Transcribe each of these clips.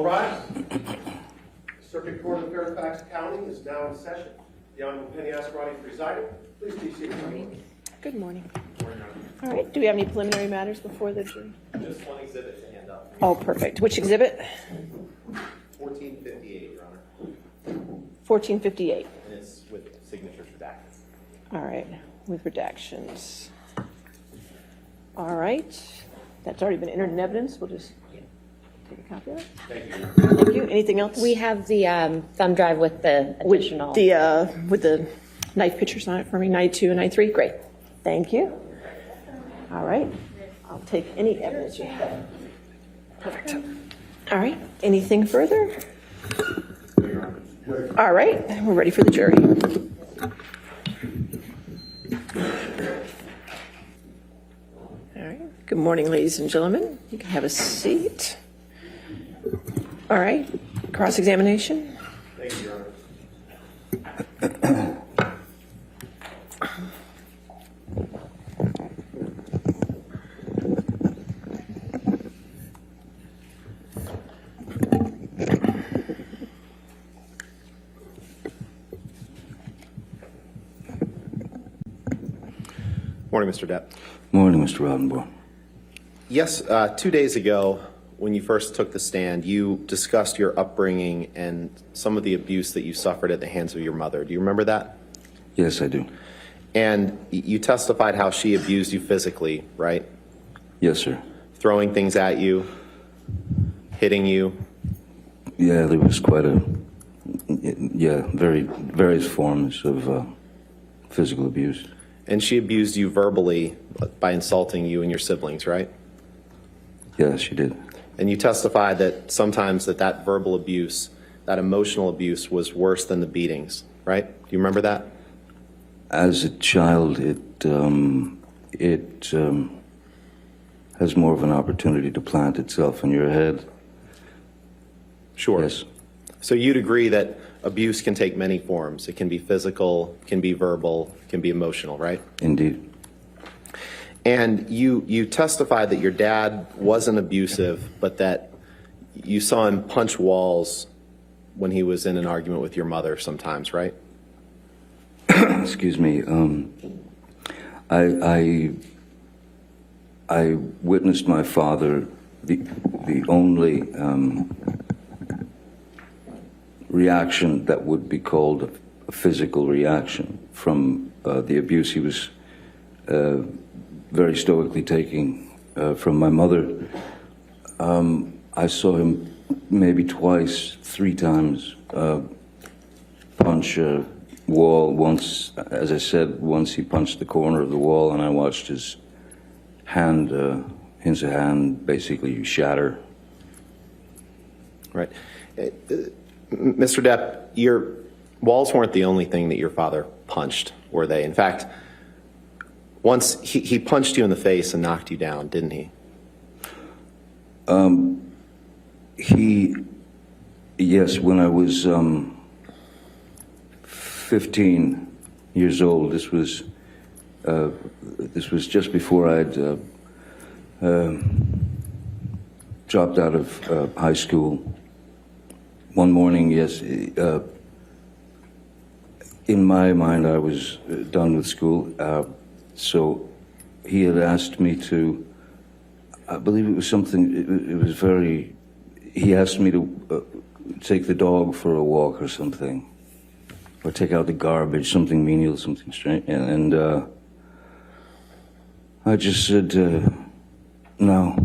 All rise. Circuit Court of Fairfax County is now in session. The Honorable Penny Ascarati presiding. Please be seated. Good morning. All right. Do we have any preliminary matters before the jury? Just one exhibit to hand up. Oh, perfect. Which exhibit? 1458, Your Honor. 1458. And it's with signatures redacted. All right. With redactions. All right. That's already been entered in evidence. We'll just take a copy of it. Thank you. Thank you. Anything else? We have the thumb drive with the additional. With the knife pictures on it for me, 92 and 93. Great. Thank you. All right. I'll take any evidence you have. Perfect. All right. Anything further? All right. We're ready for the jury. All right. Good morning, ladies and gentlemen. You can have a seat. All right. Cross-examination. Thank you, Your Honor. Morning, Mr. Depp. Morning, Mr. Rodenborn. Yes, 2 days ago, when you first took the stand, you discussed your upbringing and some of the abuse that you suffered at the hands of your mother. Do you remember that? Yes, I do. And you testified how she abused you physically, right? Yes, sir. Throwing things at you, hitting you. Yeah, there was quite various forms of physical abuse. And she abused you verbally by insulting you and your siblings, right? Yes, she did. And you testified that sometimes that verbal abuse, that emotional abuse was worse than the beatings, right? Do you remember that? As a child, it has more of an opportunity to plant itself in your head. Sure. Yes. So you'd agree that abuse can take many forms. It can be physical, can be verbal, can be emotional, right? Indeed. And you testified that your dad wasn't abusive, but that you saw him punch walls when he was in an argument with your mother sometimes, right? Excuse me. I witnessed my father, the only reaction that would be called a physical reaction from the abuse he was very stoically taking from my mother. I saw him maybe twice, 3 times punch a wall. Once, as I said, once he punched the corner of the wall and I watched his hand, his hand basically shatter. Right. Mr. Depp, your walls weren't the only thing that your father punched, were they? In fact, once he punched you in the face and knocked you down, didn't he? Yes, when I was 15 years old, this was just before I'd dropped out of high school. One morning, yes, in my mind, I was done with school. So he had asked me to, I believe it was something, it was very, he asked me to take the dog for a walk or something, or take out the garbage, something menial, something strange. And I just said, no.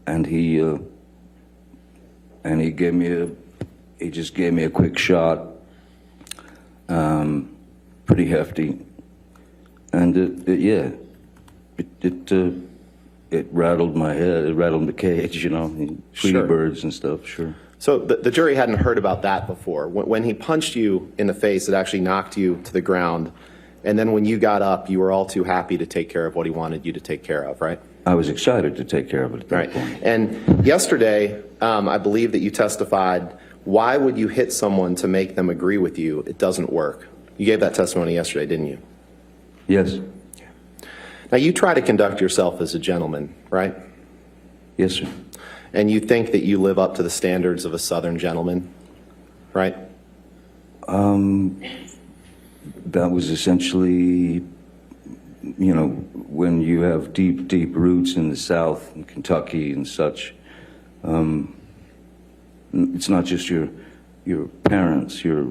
And he gave me he just gave me a quick shot, pretty hefty, and it rattled my head. It rattled the cage, you know, Tweety Sure. birds and stuff. Sure. So the jury hadn't heard about that before. When he punched you in the face, it actually knocked you to the ground. And then when you got up, you were all too happy to take care of what he wanted you to take care of, right? I was excited to take care of it at that Right. point. And yesterday, I believe that you testified, why would you hit someone to make them agree with you? It doesn't work. You gave that testimony yesterday, didn't you? Yes. Now, you try to conduct yourself as a gentleman, right? Yes, sir. And you think that you live up to the standards of a Southern gentleman, right? That was essentially, you know, when you have deep, deep roots in the South, in Kentucky and such, it's not just your parents, your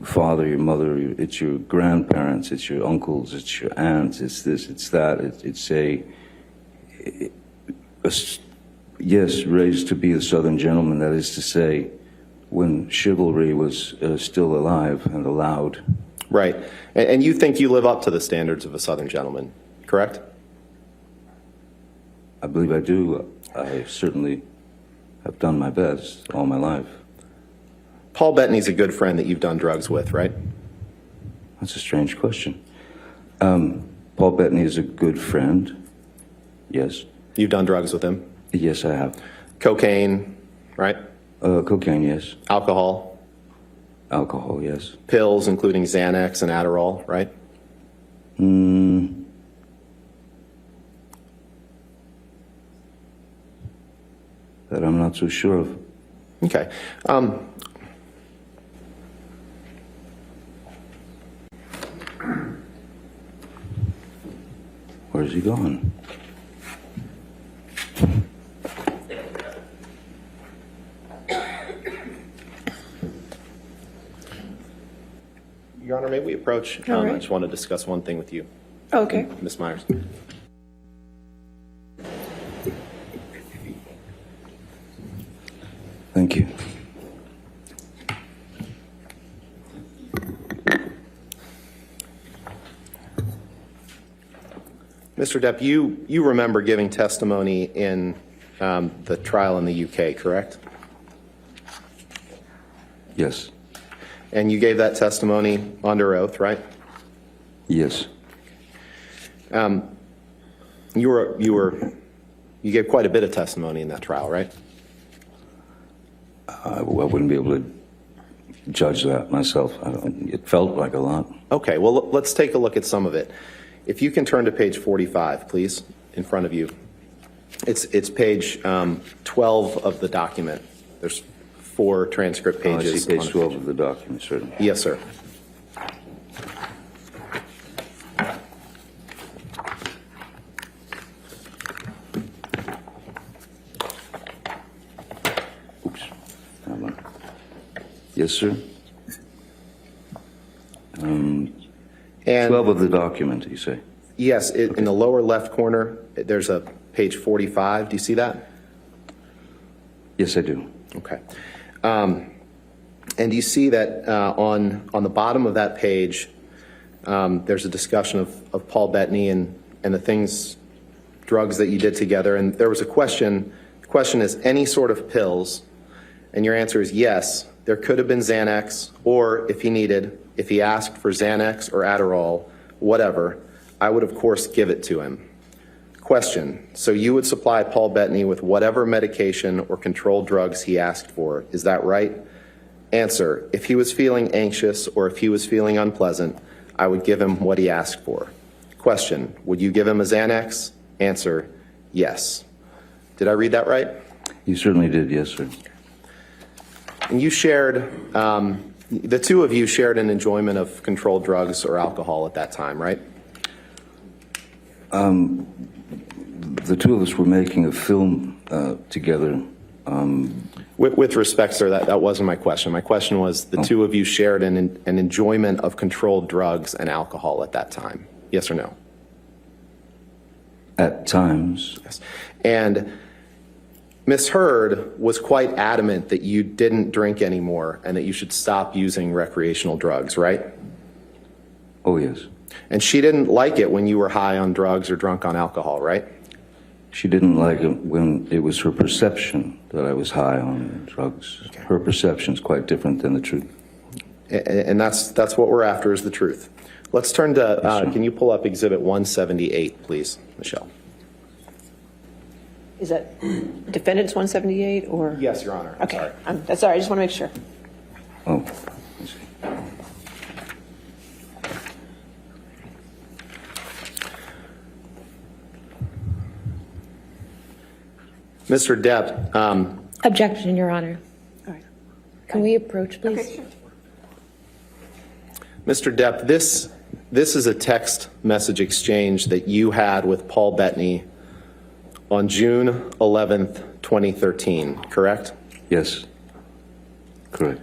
father, your mother, it's your grandparents, it's your uncles, it's your aunts, it's this, it's that. Yes, raised to be a Southern gentleman, that is to say, when chivalry was still alive and allowed. Right. And you think you live up to the standards of a Southern gentleman, correct? I believe I do. I certainly have done my best all my life. Paul Bettany's a good friend that you've done drugs with, right? That's a strange question. Paul Bettany is a good friend. Yes. You've done drugs with him. Yes, I have. Cocaine, right? Cocaine, yes. Alcohol, Alcohol, yes. pills, including Xanax and Adderall, right? That I'm not so sure of. Okay. Where's he gone? Your Honor, may we approach? All right. I just want to discuss one thing with you, Okay. Ms. Myers. Thank you. Mr. Depp, you remember giving testimony in the trial in the UK, correct? Yes. And you gave that testimony under oath, right? Yes. You gave quite a bit of testimony in that trial, right? I wouldn't be able to judge that myself. It felt like a lot. Okay, well, let's take a look at some of it. If you can turn to page 45, please, in front of you. It's page 12 of the document. There's 4 transcript I pages. see page 12 of the document, certainly. Yes, sir. Oops. Hold on. Yes, sir. And 12 of the document, you say? yes, in the lower left corner, there's a page 45. Do you see that? Yes, I do. Okay. And you see that on the bottom of that page, there's a discussion of Paul Bettany and the drugs that you did together. And there was a question. The question is, any sort of pills? And your answer is yes. There could have been Xanax, or if he asked for Xanax or Adderall, whatever, I would, of course, give it to him. Question. So you would supply Paul Bettany with whatever medication or controlled drugs he asked for. Is that right? Answer. If he was feeling anxious or if he was feeling unpleasant, I would give him what he asked for. Question. Would you give him a Xanax? Answer. Yes. Did I read that right? You certainly did, yes, sir. And you shared, the two of you shared an enjoyment of controlled drugs or alcohol at that time, right? The two of us were making a film together. With respect, sir, that wasn't my question. My question was the two of you shared an enjoyment of controlled drugs and alcohol at that time. Yes or no? At times. Yes. And Ms. Hurd was quite adamant that you didn't drink anymore and that you should stop using recreational drugs, right? Oh, yes. And she didn't like it when you were high on drugs or drunk on alcohol, right? She didn't like it when it was her perception that I was high on drugs. Okay. Her perception is quite different than the truth. And that's what we're after, is the truth. Let's turn to, Yes, sir. can you pull up Exhibit 178, please, Michelle? Is that defendant's 178 or? Yes, Your Honor. I'm Okay. sorry. That's all right. I just want to make sure. Oh, I see. Mr. Depp, Objection, Your Honor. All right. Can we approach, please? Okay, sure. Mr. Depp, this is a text message exchange that you had with Paul Bettany on June 11th, 2013, correct? Yes, correct.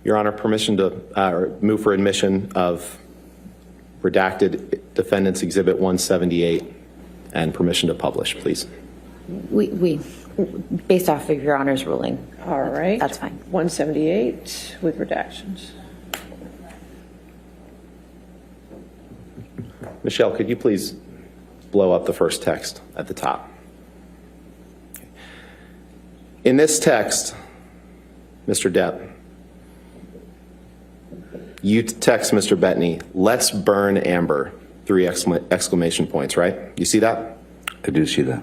Your Honor, permission to move for admission of redacted Defendant's Exhibit 178 and permission to publish, please. We, based off of Your Honor's ruling. All right. That's fine. 178 with redactions. Michelle, could you please blow up the first text at the top? In this text, Mr. Depp, you text Mr. Bettany, "Let's burn Amber," 3 exclamation points, right? You see that? I do see that.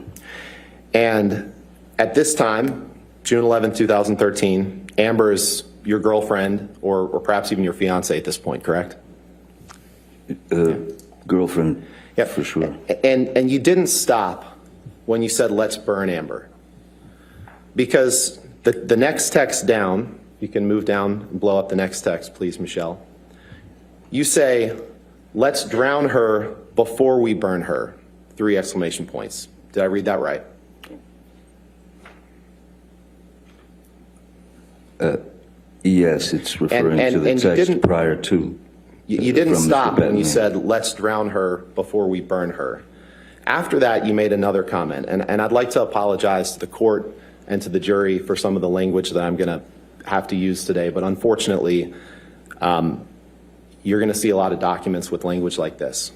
And at this time, June 11, 2013, Amber is your girlfriend or perhaps even your fiance at this point, correct? Girlfriend, Yep. for sure. And you didn't stop when you said, "Let's burn Amber." Because the next text down, you can move down and blow up the next text, please, Michelle. You say, "Let's drown her before we burn her," 3 exclamation points. Did I read that right? Yes, it's referring And- to the and you text didn't- prior to. You didn't from Mr. stop when Bettany. you said, "Let's drown her before we burn her." After that, you made another comment, and I'd like to apologize to the court and to the jury for some of the language that I'm going to have to use today, but unfortunately, you're going to see a lot of documents with language like this.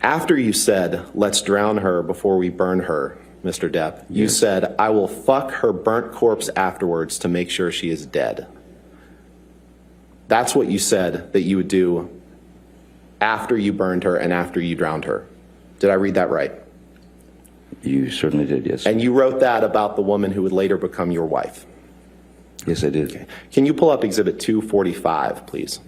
After you said, "Let's drown her before we burn her," Mr. Depp, you Yes. said, "I will fuck her burnt corpse afterwards to make sure she is dead." That's what you said that you would do after you burned her and after you drowned her. Did I read that right? You certainly did, yes. And you wrote that about the woman who would later become your wife. Yes, I did. Can you pull up Exhibit 245, please?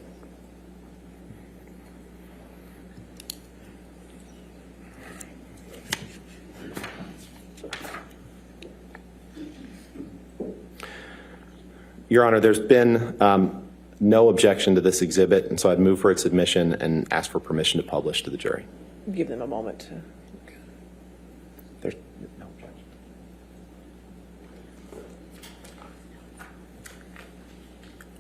Your Honor, there's been no objection to this exhibit, and so I'd move for its admission and ask for permission to publish to the jury. Give them a moment to. There's no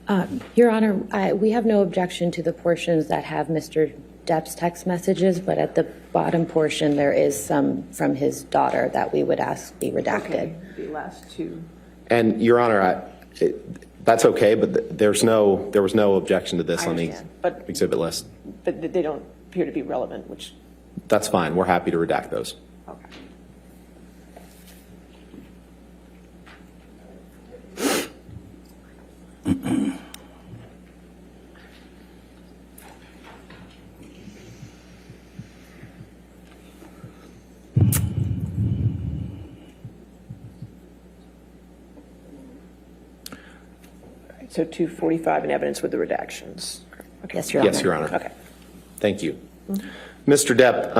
objection. Your Honor, we have no objection to the portions that have Mr. Depp's text messages, but at the bottom portion, there is some from his daughter that we would ask be redacted. Okay, the last 2. And, Your Honor, that's okay, but there was no objection to this I on the understand, but- exhibit list. But they don't appear to be relevant, which, That's fine. We're happy to redact those. okay. So 245 in evidence with the redactions. Yes, Your Honor. Yes, Your Honor. Okay. Thank you. Mr. Depp,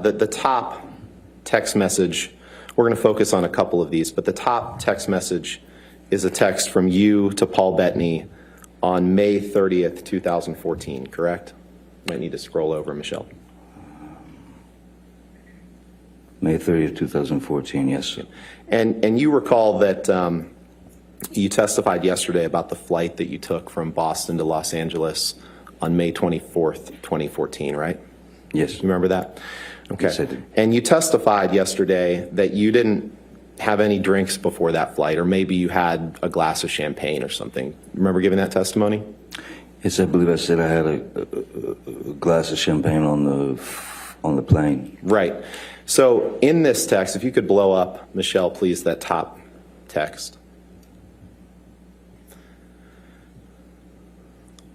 the top text message, we're going to focus on a couple of these, but the top text message is a text from you to Paul Bettany on May 30th, 2014, correct? Might need to scroll over, Michelle. May 30th, 2014, yes. And you recall that you testified yesterday about the flight that you took from Boston to Los Angeles on May 24th, 2014, right? Yes. You remember that? Okay. Yes, I do. And you testified yesterday that you didn't have any drinks before that flight, or maybe you had a glass of champagne or something. Remember giving that testimony? Yes, I believe I said I had a glass of champagne on the plane. Right. So in this text, if you could blow up, Michelle, please, that top text.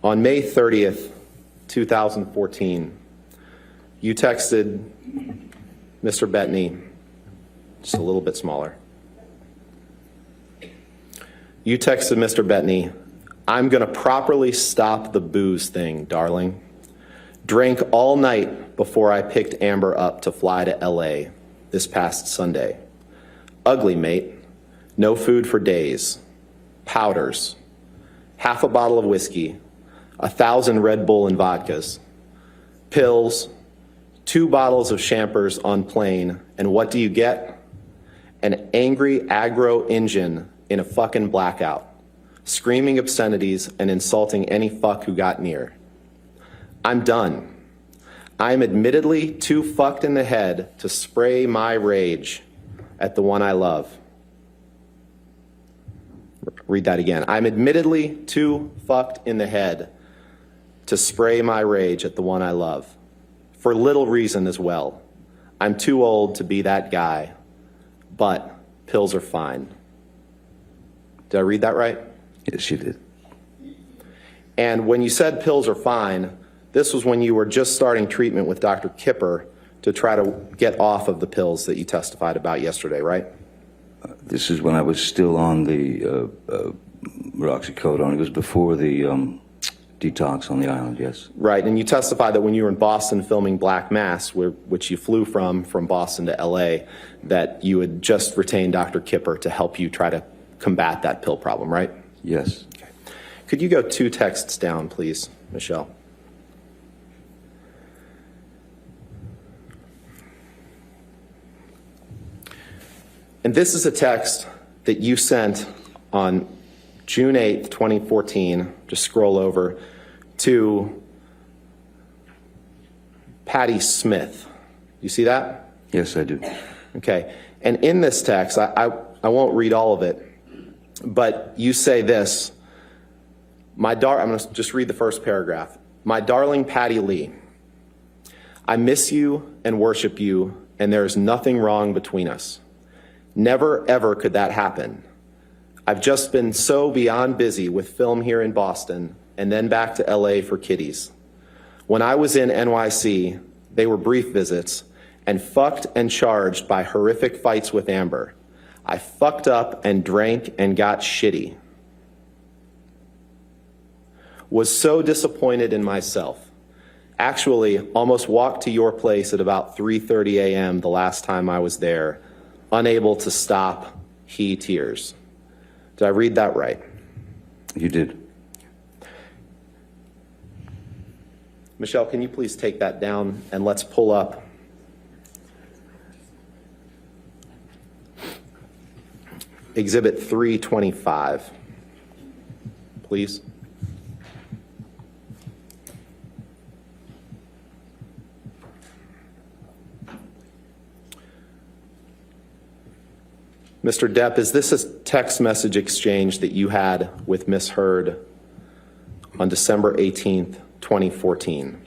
On May 30th, 2014, you texted Mr. Bettany, just a little bit smaller. You texted Mr. Bettany, "I'm going to properly stop the booze thing, darling. Drank all night before I picked Amber up to fly to LA. this past Sunday. Ugly, mate. No food for days. Powders. Half a bottle of whiskey. 1,000 Red Bull and vodkas. Pills. 2 bottles of champers on plane. And what do you get? An angry aggro engine in a fucking blackout, screaming obscenities and insulting any fuck who got near. I'm done. I'm admittedly too fucked in the head to spray my rage at the one I love. Read that again. I'm admittedly too fucked in the head to spray my rage at the one I love. For little reason as well. I'm too old to be that guy, but pills are fine. Did I read that right? Yes, you did. And when you said pills are fine, this was when you were just starting treatment with Dr. Kipper to try to get off of the pills that you testified about yesterday, right? This is when I was still on the Roxycodone. It was before the detox on the island, yes. Right, and you testified that when you were in Boston filming Black Mass, which you flew from Boston to LA, that you had just retained Dr. Kipper to help you try to combat that pill problem, right? Yes. Okay. Could you go 2 texts down, please, Michelle? And this is a text that you sent on June 8th, 2014. Just scroll over to Patty Smith. You see that? Yes, I do. Okay. And in this text, I won't read all of it, but you say this. I'm going to just read the first paragraph. My darling Patty Lee, I miss you and worship you, and there is nothing wrong between us. Never, ever could that happen. I've just been so beyond busy with film here in Boston and then back to LA for kiddies. When I was in NYC, they were brief visits and fucked and charged by horrific fights with Amber. I fucked up and drank and got shitty. Was so disappointed in myself. Actually, almost walked to your place at about 3:30 a.m. the last time I was there, unable to stop tears. Did I read that right? You did. Michelle, can you please take that down and let's pull up Exhibit 325, please. Mr. Depp, is this a text message exchange that you had with Ms. Heard on December 18th, 2014?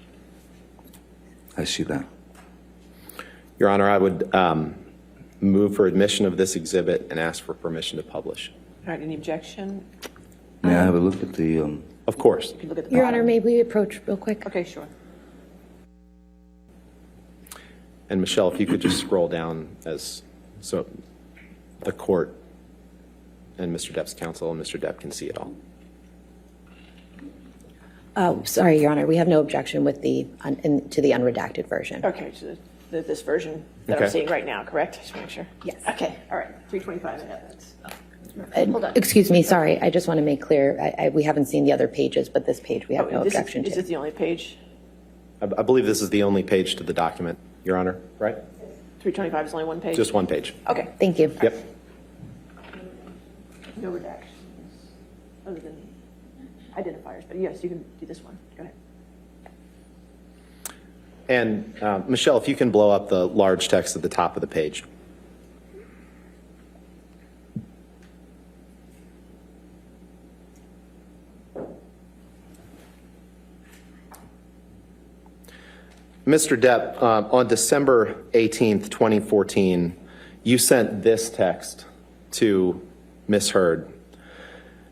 I see that. Your Honor, I would move for admission of this exhibit and ask for permission to publish. All right, any objection? May I have a look at the, Of course. You can look at the Your bottom. Honor, may we approach real quick? Okay, sure. And Michelle, if you could just scroll down so the court and Mr. Depp's counsel and Mr. Depp can see it all. Oh, sorry, Your Honor, we have no objection with to the unredacted version. Okay, so this version that Okay. I'm seeing right now, correct? Just make sure. Yes. Okay, all right, 325 in evidence. Hold on. Excuse me, sorry, I just want to make clear, we haven't seen the other pages, but this page we have no This objection is to. this the only page? I believe this is the only page to the document, Your Honor, right? 325 is only one page? Just one page. Okay. Thank you. Yep. No redactions, other than identifiers, but yes, you can do this one. Go ahead. And Michelle, if you can blow up the large text at the top of the page. Mr. Depp, on December 18th, 2014, you sent this text to Ms. Heard,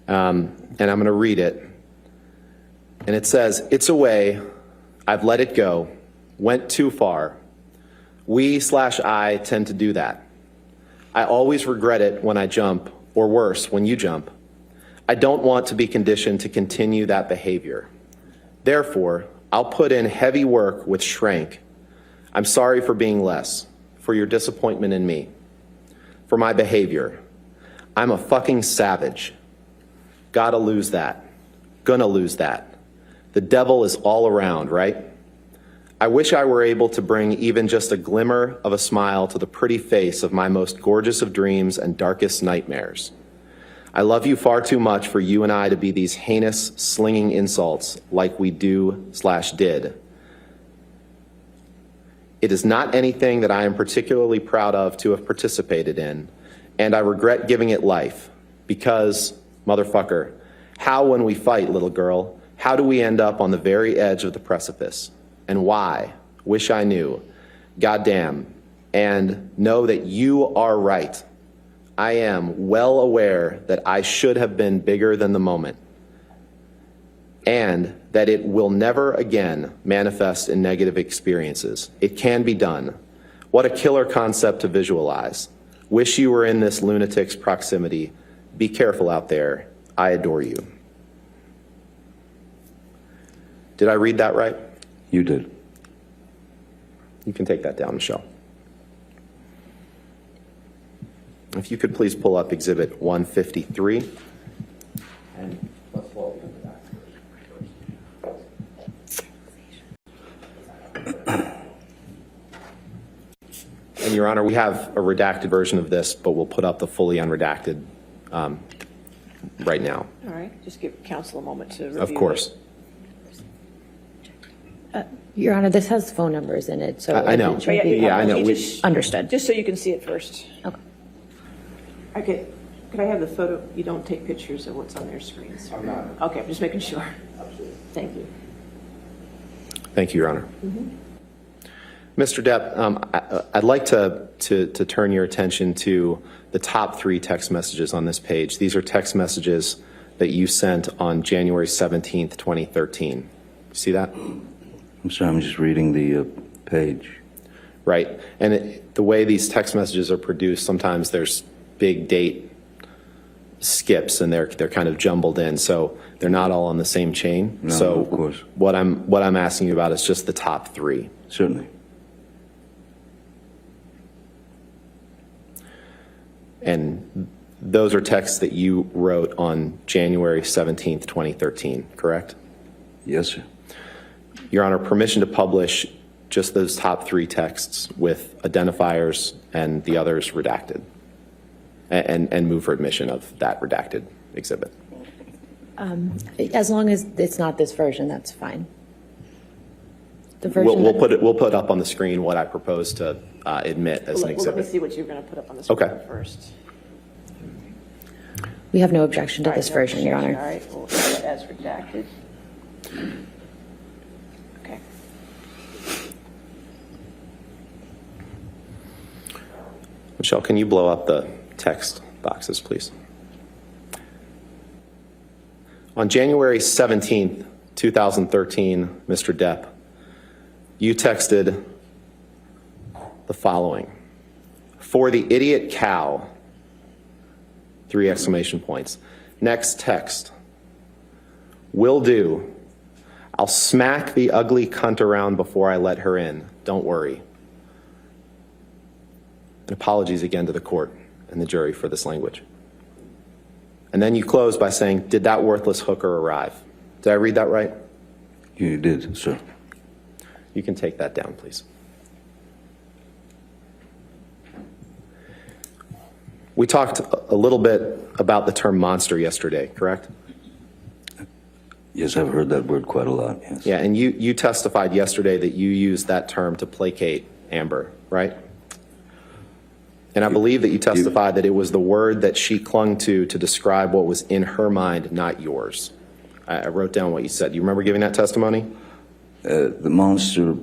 and I'm going to read it. And it says, "It's away. I've let it go. Went too far. We/I tend to do that. I always regret it when I jump, or worse, when you jump. I don't want to be conditioned to continue that behavior. Therefore, I'll put in heavy work with Shrank. I'm sorry for being less. for your disappointment in me, for my behavior. I'm a fucking savage. Gotta lose that. Gonna lose that. The devil is all around, right? I wish I were able to bring even just a glimmer of a smile to the pretty face of my most gorgeous of dreams and darkest nightmares. I love you far too much for you and I to be these heinous, slinging insults like we do/did. It is not anything that I am particularly proud of to have participated in, and I regret giving it life because, motherfucker, how when we fight, little girl, how do we end up on the very edge of the precipice? And why? Wish I knew. Goddamn. And know that you are right. I am well aware that I should have been bigger than the moment, and that it will never again manifest in negative experiences. It can be done. What a killer concept to visualize. Wish you were in this lunatic's proximity. Be careful out there. I adore you. Did I read that right? You did. You can take that down, Michelle. If you could please pull up Exhibit 153. And let's pull up the back. And Your Honor, we have a redacted version of this, but we'll put up the fully unredacted right now. All right, just give counsel a moment to review. Of course. Your Honor, this has phone numbers in it, so. I know. it should be Yeah, I know. published. Understood. Just so you can see it first. Okay. Okay, could I have the photo? You don't take pictures of what's on their screens? I'm not. Okay, I'm just making sure. Absolutely. Thank you. Thank you, Your Honor. Mr. Depp, I'd like to turn your attention to the top 3 text messages on this page. These are text messages that you sent on January 17th, 2013. See that? I'm sorry, I'm just reading the page. Right. And the way these text messages are produced, sometimes there's big date skips and they're kind of jumbled in, so they're not all on the same chain. No, so of course. what I'm asking you about is just the top 3. Certainly. And those are texts that you wrote on January 17th, 2013, correct? Yes, sir. Your Honor, permission to publish just those top 3 texts with identifiers and the others redacted, and move for admission of that redacted exhibit. As long as it's not this version, that's fine. The version. We'll put up on the screen what I propose to admit as an Let me exhibit. see what you're going to put up on the screen Okay. first. We have no objection to All right, this no version, Your objection. Honor. All right, we'll do it as redacted. Okay. Michelle, can you blow up the text boxes, please? On January 17th, 2013, Mr. Depp, you texted the following: "For the idiot cow," 3 exclamation points. Next text: "Will do. I'll smack the ugly cunt around before I let her in. Don't worry." And apologies again to the court and the jury for this language. And then you close by saying, "Did that worthless hooker arrive?" Did I read that right? You did, sir. You can take that down, please. We talked a little bit about the term monster yesterday, correct? Yes, I've heard that word quite a lot, yes. Yeah, and you testified yesterday that you used that term to placate Amber, right? And I believe that you testified that it was the word that she clung to describe what was in her mind, not yours. I wrote down what you said. Do you remember giving that testimony? The monster,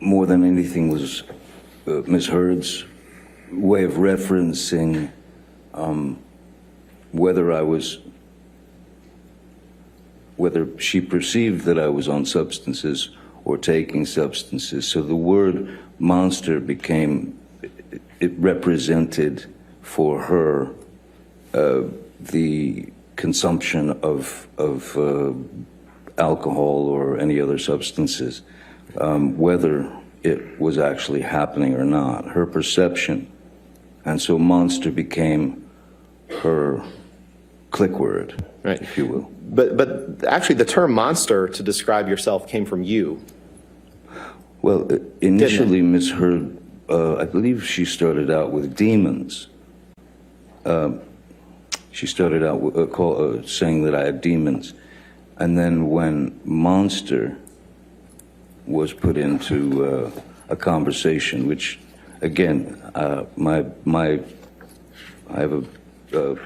more than anything, was Ms. Heard's way of referencing whether she perceived that I was on substances or taking substances. So the word monster became, it represented for her the consumption of alcohol or any other substances, whether it was actually happening or not, her perception. And so monster became her click word, Right. if you will. But actually, the term monster to describe yourself came from you. Well, initially, Miss Heard, I believe she started out with demons. She started out with, saying that I had demons. And then when monster was put into a conversation, which, again, I have a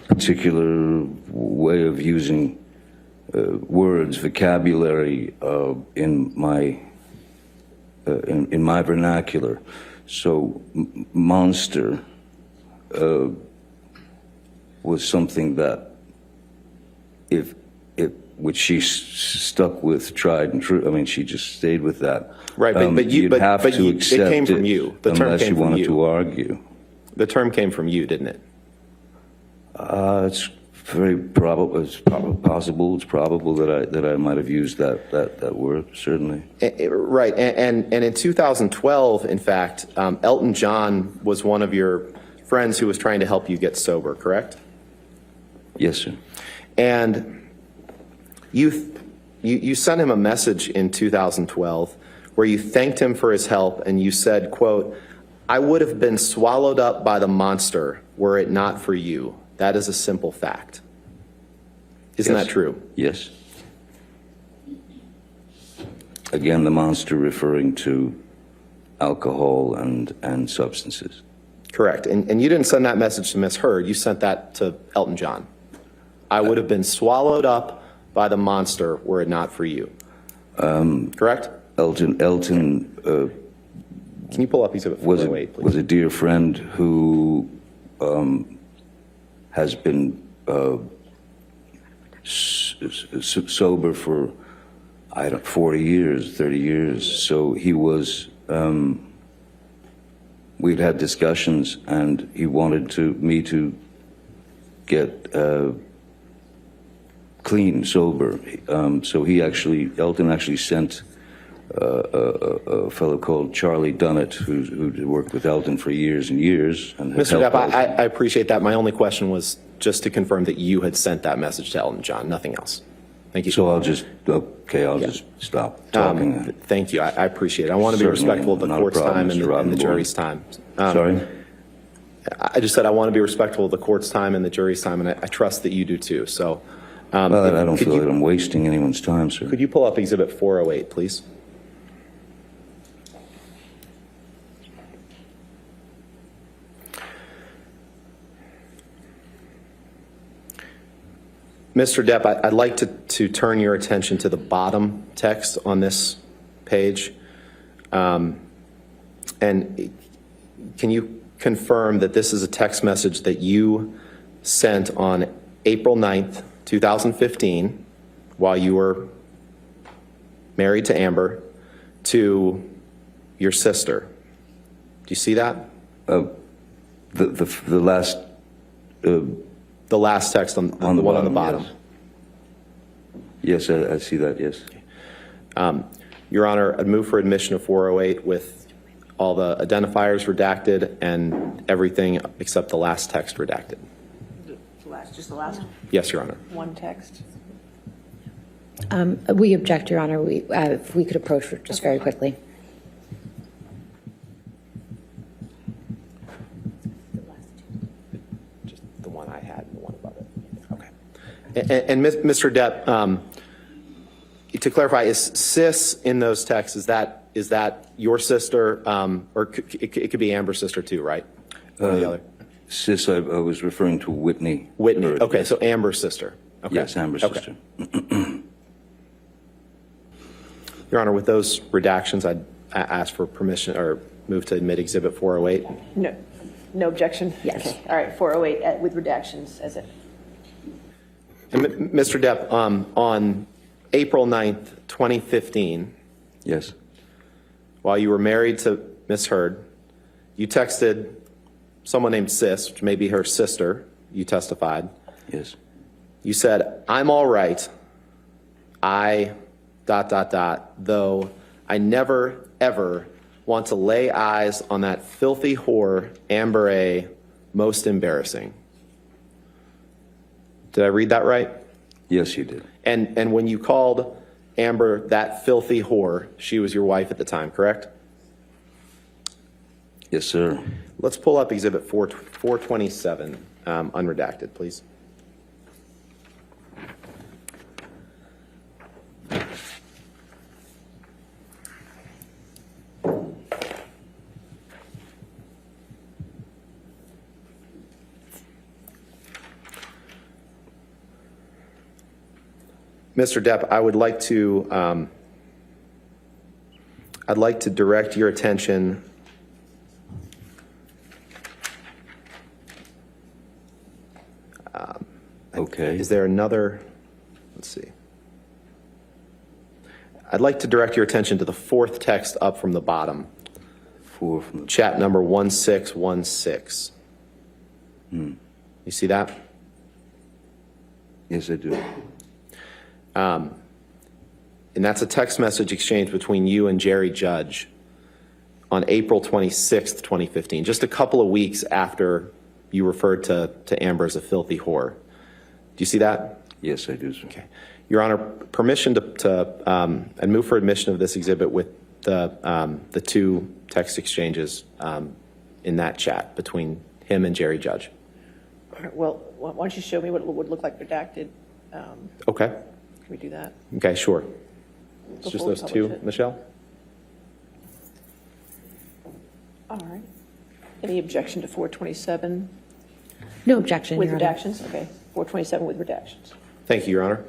particular way of using words, vocabulary in my vernacular. So monster was something that which she stuck with, tried and true. I mean, she just stayed with that. Right, but you'd have to it accept came from you. The term unless came you from wanted you. to argue. The term came from you, didn't it? It's very probable. It's possible. It's probable that I might have used that word. Certainly. Right, and in 2012, in fact, Elton John was one of your friends who was trying to help you get sober, correct? Yes, sir. And you sent him a message in 2012 where you thanked him for his help, and you said, quote, "I would have been swallowed up by the monster were it not for you. That is a simple fact." Isn't Yes. that true? Yes. Again, the monster referring to alcohol and substances. Correct. And you didn't send that message to Miss Heard. You sent that to Elton John. I would have been swallowed up by the monster were it not for you. Correct? Elton Can you pull up exhibit was 408, please? was a dear friend who has been sober for 40 years, 30 years. So he was. We'd had discussions, and he wanted me to get clean, sober. So Elton actually sent a fellow called Charlie Dunnett, who worked with Elton for years and years. And Mr. Depp, I appreciate that. My only question was just to confirm that you had sent that message to Elton John, nothing else. Thank you. So I'll just stop talking. Thank you. I appreciate it. I want to be Certainly, respectful of the not a court's problem, time and Mr. the Roddenberry. jury's time. Sorry? I just said I want to be respectful of the court's time and the jury's time, and I trust that you do too. So, Well, I don't could feel you- that I'm wasting anyone's time, sir. Could you pull up exhibit 408, please? Mr. Depp, I'd like to turn your attention to the bottom text on this page. And can you confirm that this is a text message that you sent on April 9th, 2015, while you were married to Amber, to your sister? Do you see that? The last The last text on the one on the bottom. Yes, I see that, yes. Your Honor, I'd move for admission of 408 with all the identifiers redacted and everything except the last text redacted. Just the last Yes, Your Honor. one text. We object, Your Honor. If we could approach just very quickly. Just the one I had and the one above it. Okay. And Mr. Depp, to clarify, is sis in those texts, is that your sister, or it could be Amber's sister too, right? One or the other? Sis, I was referring to Whitney. Whitney, Bird, okay, yes. so Amber's sister. Okay. Yes, Amber's Okay. sister. Your Honor, with those redactions, I'd ask for permission or move to admit Exhibit 408. No objection? Yes. Okay. All right, 408 with redactions as it. And Mr. Depp, on April 9th, 2015, Yes, while you were married to Miss Heard, you texted someone named Sis, which may be her sister, you testified. yes. You said, "I'm all right. Though I never, ever want to lay eyes on that filthy whore, Amber A. Most embarrassing. Did I read that right? Yes, you did. And when you called Amber that filthy whore, she was your wife at the time, correct? Yes, sir. Let's pull up Exhibit 427, unredacted, please. Mr. Depp, I'd like to direct your attention Okay. Is there another? Let's see. I'd like to direct your attention to the fourth text up from the bottom, 4 from the... chat number 1616. You see that? Yes, I do. And that's a text message exchange between you and Jerry Judge on April 26th, 2015, just a couple of weeks after you referred to Amber as a filthy whore. Do you see that? Yes, I do, sir. Okay. Your Honor, permission and move for admission of this exhibit with the two text exchanges in that chat between him and Jerry Judge. All right, well, why don't you show me what it would look like redacted? Okay. Can we do that? Okay, sure. It's just Before we those publish two, it. Michelle? All right. Any objection to 427 No objection, with Your Honor. redactions? Okay, 427 with redactions. Thank you, Your Honor.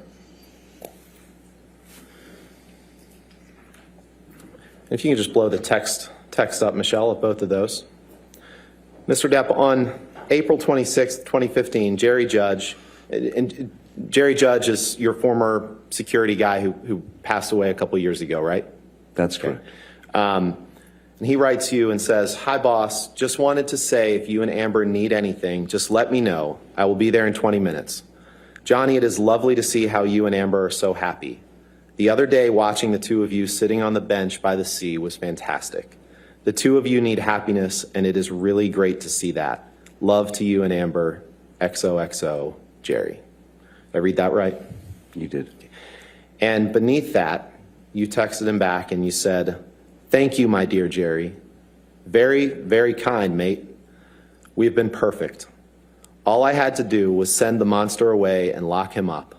If you can just blow the text up, Michelle, of both of those. Mr. Depp, on April 26th, 2015, Jerry Judge, and Jerry Judge is your former security guy who passed away a couple years ago, right? That's correct. And he writes you and says, "Hi, boss. Just wanted to say if you and Amber need anything, just let me know. I will be there in 20 minutes. Johnny, it is lovely to see how you and Amber are so happy. The other day, watching the two of you sitting on the bench by the sea was fantastic. The two of you need happiness, and it is really great to see that. Love to you and Amber. XOXO, Jerry." Did I read that right? You did. And beneath that, you texted him back and you said, "Thank you, my dear Jerry. Very, very kind, mate. We've been perfect. All I had to do was send the monster away and lock him up.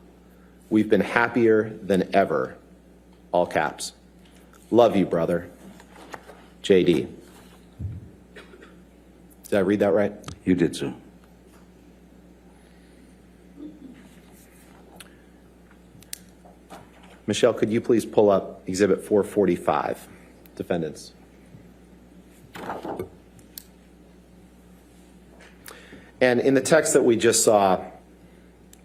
We've been happier than ever." All caps. "Love you, brother. JD." Did I read that right? You did, sir. Michelle, could you please pull up Exhibit 445, defendants? And in the text that we just saw,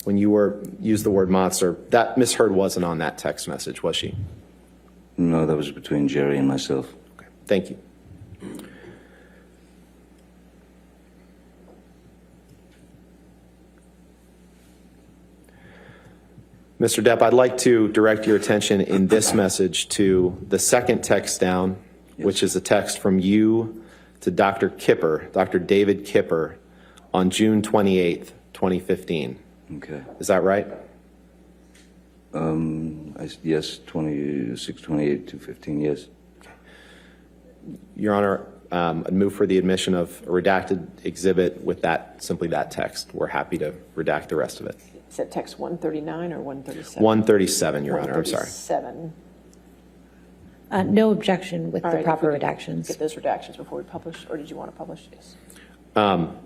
when you used the word monster, that Miss Heard wasn't on that text message, was she? No, that was between Jerry and myself. Okay, thank you. Mr. Depp, I'd like to direct your attention in this message to the second text down, which is a text from you to Dr. Kipper, Dr. David Kipper, on June 28th, 2015. Okay. Is that right? Yes, 26, 28, 215, yes. Your Honor, I'd move for the admission of a redacted exhibit with simply that text. We're happy to redact the rest of it. Is that text 139 or 137? 137, Your Honor, I'm sorry. 137. No objection with All the right, proper if we could redactions. Get those redactions before we publish, or did you want to publish? Yes.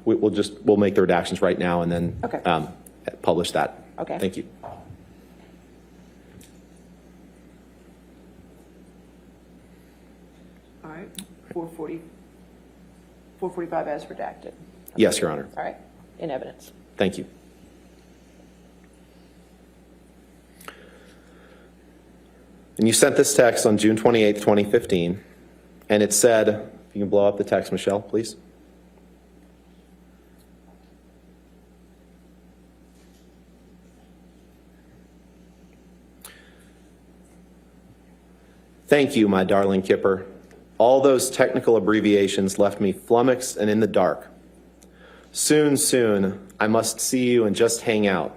We'll make the redactions right now and then Okay. Publish that. Okay. Thank you. All right, 445 as redacted. Yes, Your Honor. All right, in evidence. Thank you. And you sent this text on June 28th, 2015, and it said, if you can blow up the text, Michelle, please. Thank you, my darling Kipper. All those technical abbreviations left me flummoxed and in the dark. Soon, soon, I must see you and just hang out.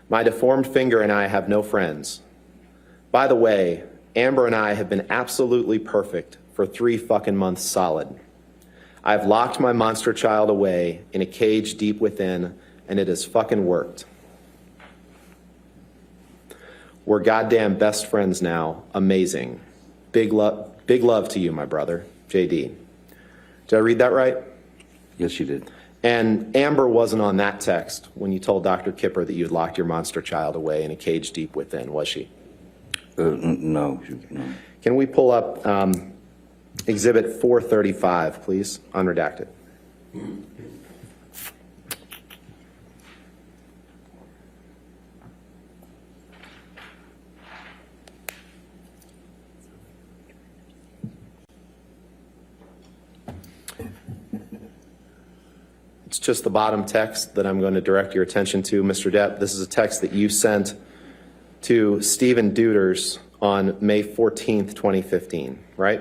My deformed finger and I have no friends. By the way, Amber and I have been absolutely perfect for 3 fucking months solid. I've locked my monster child away in a cage deep within, and it has fucking worked. We're goddamn best friends now. Amazing. Big love to you, my brother. JD. Did I read that right? Yes, you did. And Amber wasn't on that text when you told Dr. Kipper that you had locked your monster child away in a cage deep within, was she? No. Can we pull up Exhibit 435, please, unredacted? It's just the bottom text that I'm going to direct your attention to, Mr. Depp. This is a text that you sent to Stephen Deuters on May 14th, 2015, right?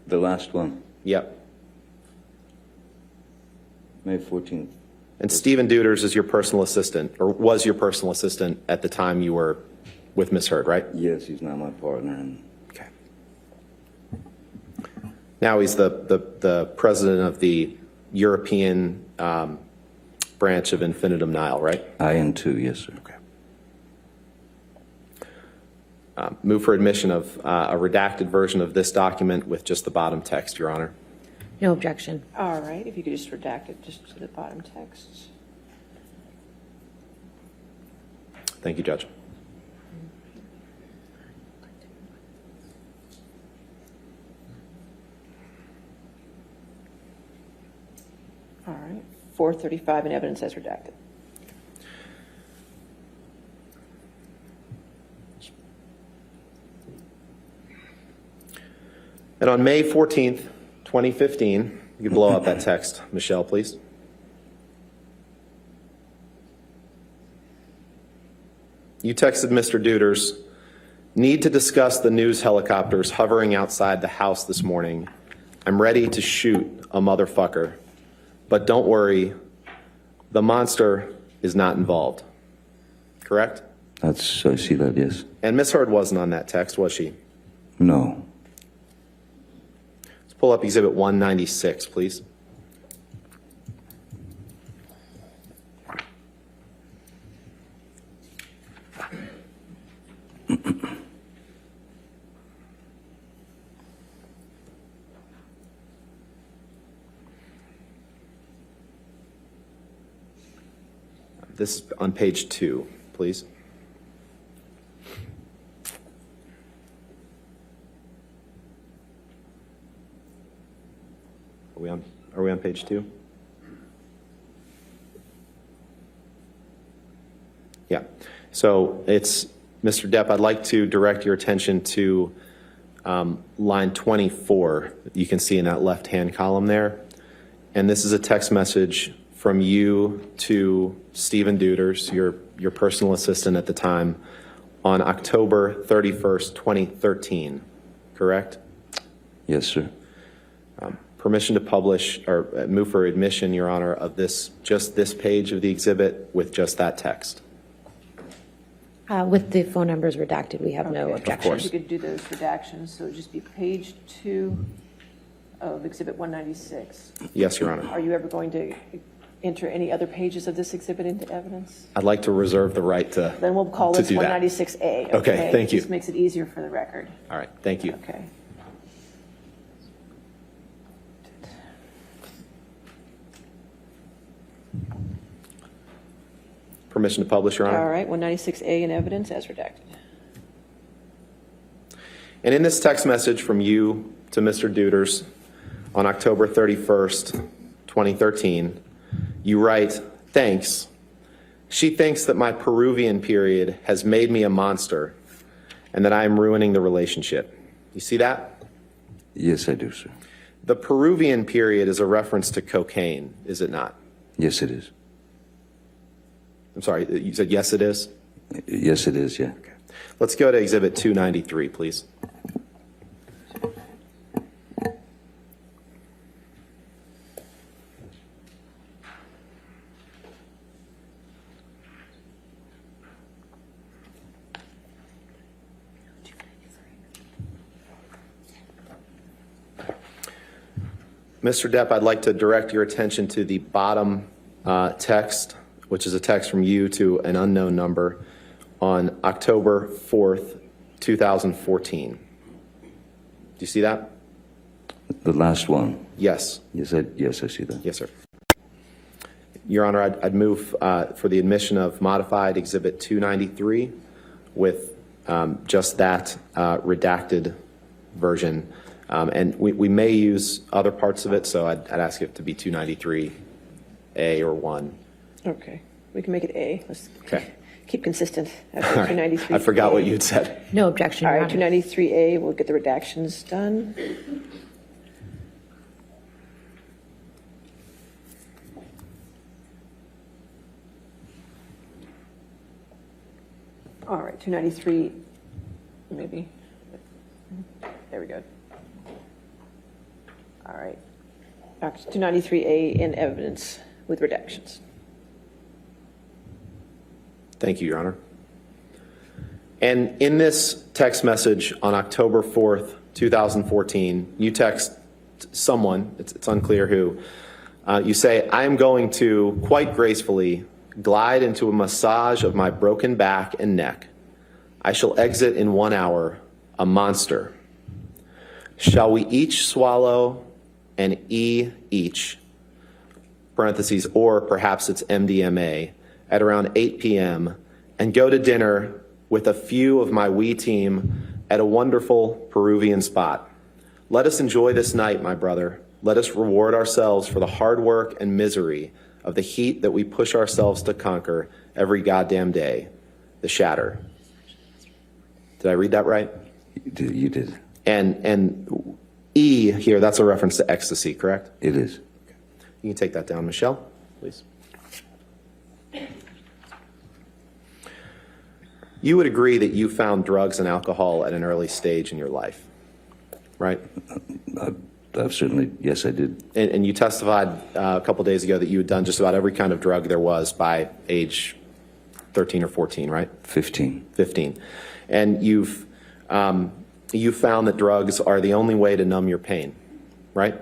The last one, Yep. May 14th. And Stephen Deuters is your personal assistant, or was your personal assistant at the time you were with Ms. Heard, right? Yes, he's now my partner. And Okay. Now he's the president of the European branch of Infinitum Nihil, right? IN2, yes, sir. Okay. Move for admission of a redacted version of this document with just the bottom text, Your Honor. No objection. All right, if you could just redact it just to the bottom text. Thank you, Judge. All right, 435 in evidence as redacted. And on May 14th, 2015, you can blow up that text, Michelle, please. You texted Mr. Deuters, need to discuss the news helicopters hovering outside the house this morning. I'm ready to shoot a motherfucker. But don't worry, the monster is not involved. Correct? I see that, yes. And Ms. Heard wasn't on that text, was she? No. Let's pull up Exhibit 196, please. This is on page 2, please. Are we on page 2? Yeah. So it's, Mr. Depp, I'd like to direct your attention to line 24. You can see in that left-hand column there. And this is a text message from you to Stephen Deuters, your personal assistant at the time, on October 31st, 2013, correct? Yes, sir. Permission to publish or move for admission, Your Honor, of just this page of the exhibit with just that text. With the phone numbers redacted, we have no Okay. objection. course. You could do those redactions, so it'd just be page 2 of Exhibit 196. Yes, Your Honor. Are you ever going to enter any other pages of this exhibit into evidence? I'd like to reserve the right to Then we'll call to this do that. 196A. Okay, thank you. Just makes it easier for the record. All right, thank you. Okay. Permission to publish, Your Honor. All right, 196A in evidence as redacted. And in this text message from you to Mr. Deuters on October 31st, 2013, you write, thanks. She thinks that my Peruvian period has made me a monster and that I am ruining the relationship. You see that? Yes, I do, sir. The Peruvian period is a reference to cocaine, is it not? Yes, it is. I'm sorry, you said yes, it is? Yes, it is, yeah. Okay. Let's go to Exhibit 293, please. Mr. Depp, I'd like to direct your attention to the bottom text, which is a text from you to an unknown number on October 4th, 2014. Do you see that? The last one. Yes. Yes, I see that. Yes, sir. Your Honor, I'd move for the admission of modified Exhibit 293 with just that redacted version. And we may use other parts of it, so I'd ask it to be 293A or 1. Okay, we can make it A. Let's Okay. keep consistent. After All right. 293. I forgot what you'd said. No objection, All Your right, Honor. 293A, we'll get the redactions done. All right, 293, maybe. There we go. All right. 293A in evidence with redactions. Thank you, Your Honor. And in this text message on October 4th, 2014, you text someone, it's unclear who, you say, I am going to, quite gracefully, glide into a massage of my broken back and neck. I shall exit in 1 hour, a monster. Shall we each swallow an E each, parentheses, or perhaps it's MDMA, at around 8 p.m., and go to dinner with a few of my wee team at a wonderful Peruvian spot. Let us enjoy this night, my brother. Let us reward ourselves for the hard work and misery of the heat that we push ourselves to conquer every goddamn day. The Shatter. Did I read that right? You did. And E here, that's a reference to ecstasy, correct? It is. You can take that down, Michelle, please. You would agree that you found drugs and alcohol at an early stage in your life, right? I've certainly, yes, I did. And you testified a couple days ago that you had done just about every kind of drug there was by age 13 or 14, right? 15. 15. And you found that drugs are the only way to numb your pain, right?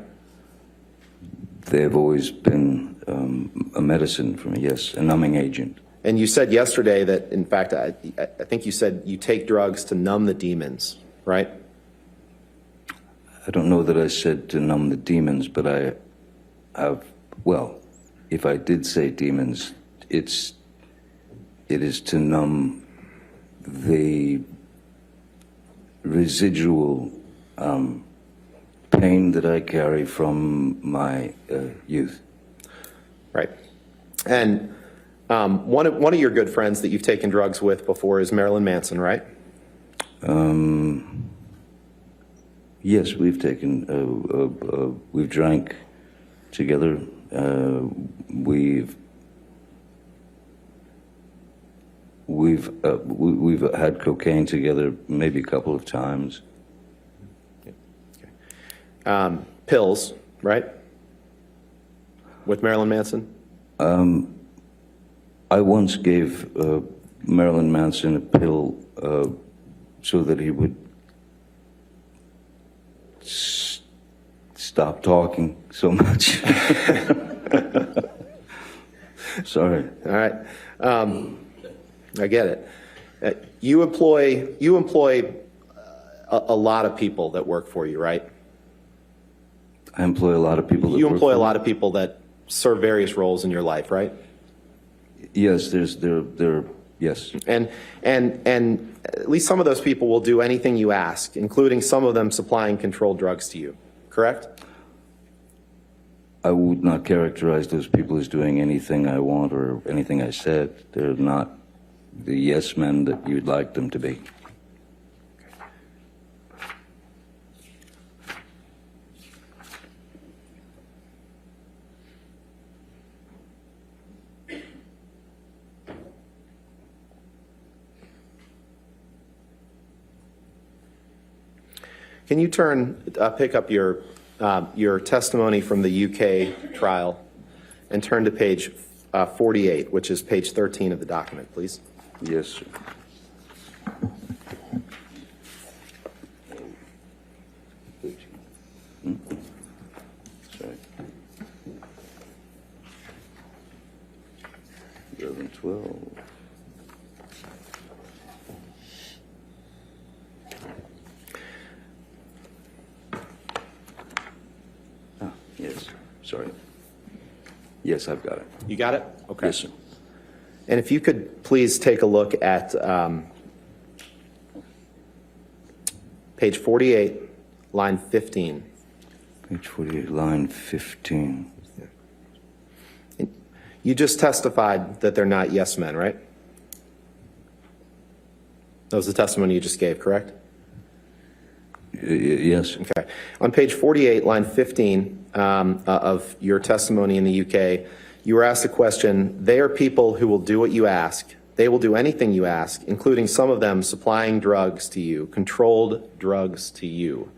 They've always been a medicine for me, yes, a numbing agent. And you said yesterday that, in fact, I think you said you take drugs to numb the demons, right? I don't know that I said to numb the demons, but I have, well, if I did say demons, it is to numb the residual pain that I carry from my youth. Right. And one of your good friends that you've taken drugs with before is Marilyn Manson, right? Yes, we've taken, we've drank together. We've had cocaine together maybe a couple of times. Pills, right? With Marilyn Manson? I once gave Marilyn Manson a pill so that he would stop talking so much. Sorry. All right. I get it. You employ a lot of people that work for you, right? I employ a lot of people. You employ a lot of people that serve various roles in your life, right? Yes, yes. And at least some of those people will do anything you ask, including some of them supplying controlled drugs to you, correct? I would not characterize those people as doing anything I want or anything I said. They're not the yes men that you'd like them to be. Can you pick up your testimony from the UK trial and turn to page 48, which is page 13 of the document, please? Yes, sir. Sorry. 11, 12. Yes, sorry. Yes, I've got it. You got it? Okay. Yes, sir. And if you could please take a look at page 48, line 15. Page 48, line 15. You just testified that they're not yes men, right? That was the testimony you just gave, correct? Yes. Okay. On page 48, line 15 of your testimony in the UK, you were asked a question, they are people who will do what you ask. They will do anything you ask, including some of them supplying drugs to you, controlled drugs to you.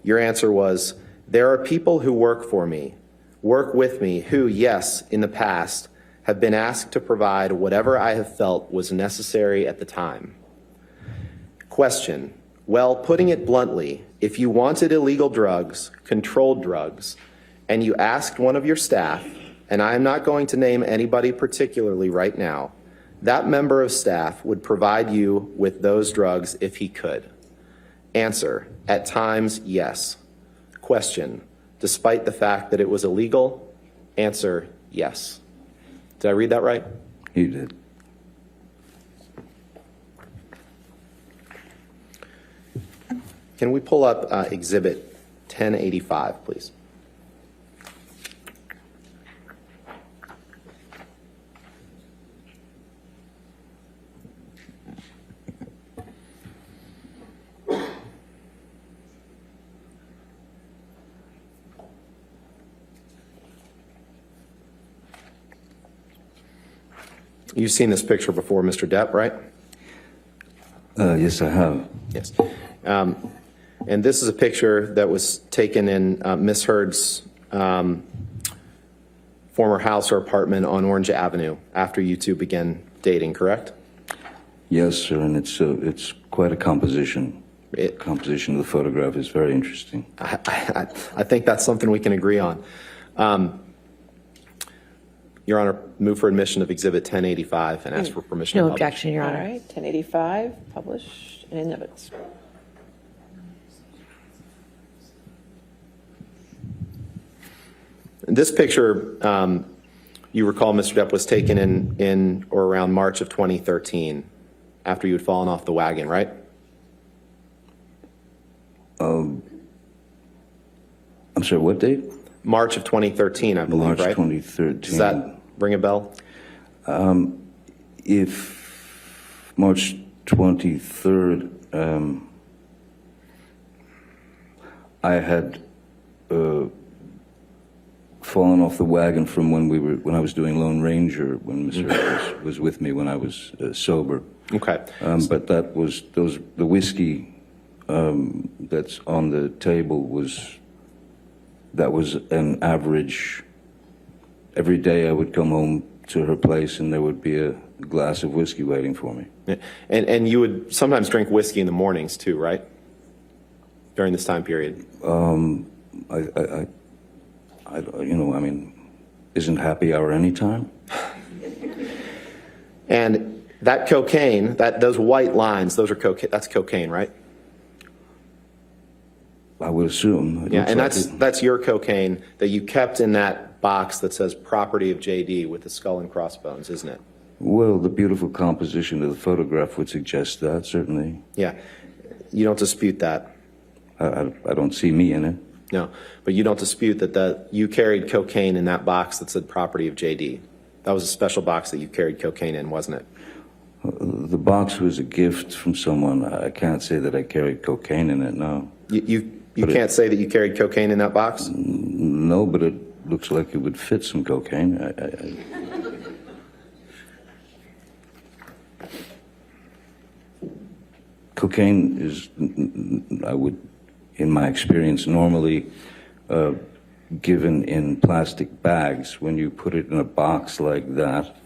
Your answer was, there are people who work for me, work with me, who, yes, in the past, have been asked to provide whatever I have felt was necessary at the time. Question. Well, putting it bluntly, if you wanted illegal drugs, controlled drugs, and you asked one of your staff, and I am not going to name anybody particularly right now, that member of staff would provide you with those drugs if he could. Answer. At times, yes. Question. Despite the fact that it was illegal? Answer. Yes. Did I read that right? You did. Can we pull up Exhibit 1085, please? You've seen this picture before, Mr. Depp, right? Yes, I have. Yes. And this is a picture that was taken in Miss Heard's former house or apartment on Orange Avenue after you two began dating, correct? Yes, sir, and it's quite a composition. Composition of the photograph is very interesting. I think that's something we can agree on. Your Honor, move for admission of Exhibit 1085 and ask for permission to No publish. objection, Your All Honor. right, 1085, published and in evidence. This picture, you recall, Mr. Depp, was taken in or around March of 2013, after you had fallen off the wagon, right? I'm sorry, what date? March of 2013, I believe, March right? 2013. Does that ring a bell? If March 23rd, I had fallen off the wagon from when I was doing Lone Ranger, when Mr. Harris was with me when I was sober. Okay. But that was the whiskey that's on the table was an average. Every day I would come home to her place and there would be a glass of whiskey waiting for me. And you would sometimes drink whiskey in the mornings too, right? During this time period. Isn't happy hour any time? And that cocaine, those white lines, those are cocaine. That's cocaine, right? I would assume. It Yeah, looks and like that's your cocaine that you kept in that box that says property of JD with the skull and crossbones, isn't it? Well, the beautiful composition of the photograph would suggest that, certainly. Yeah. You don't dispute that. I don't see me in it. No, but you don't dispute that you carried cocaine in that box that said property of JD. That was a special box that you carried cocaine in, wasn't it? The box was a gift from someone. I can't say that I carried cocaine in it, no. You can't say that you carried cocaine in that box? No, but it looks like it would fit some cocaine. Cocaine is, I would in my experience, normally given in plastic bags. When you put it in a box like that,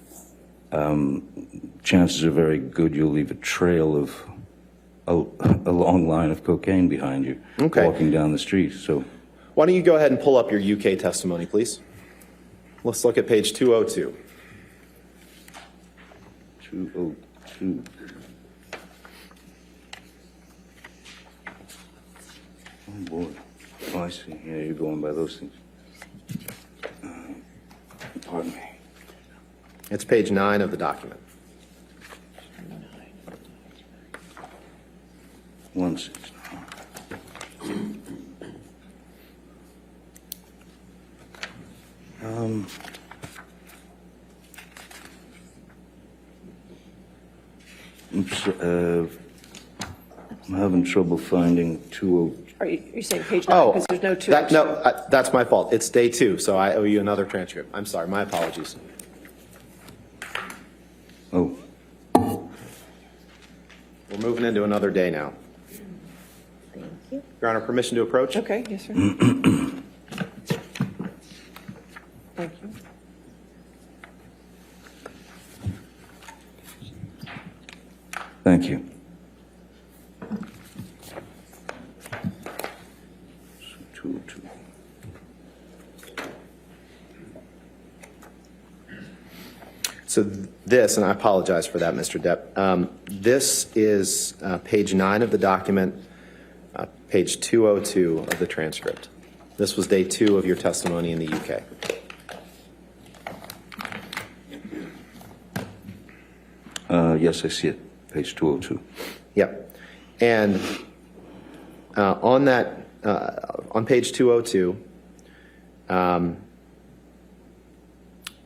chances are very good you'll leave a trail of a long line of cocaine behind you walking down the street. So, Why don't you go ahead and pull up your UK testimony, please? Let's look at page 202. 202. Oh boy. Oh, I see. Yeah, you're going by those things. Pardon me. It's page 9 of the document. 169. I'm having trouble finding 20. Are you saying page 9? Oh, Because there's no 202. that's my fault. It's day 2, so I owe you another transcript. I'm sorry. My apologies. Oh, We're moving into another day now. Thank you. Your Honor, permission to approach? Okay, yes, sir. Thank you. thank you. So, 202. So this, and I apologize for that, Mr. Depp, this is page 9 of the document, page 202 of the transcript. This was day 2 of your testimony in the UK. Yes, I see it. Page 202. Yep. And on that, on page 202,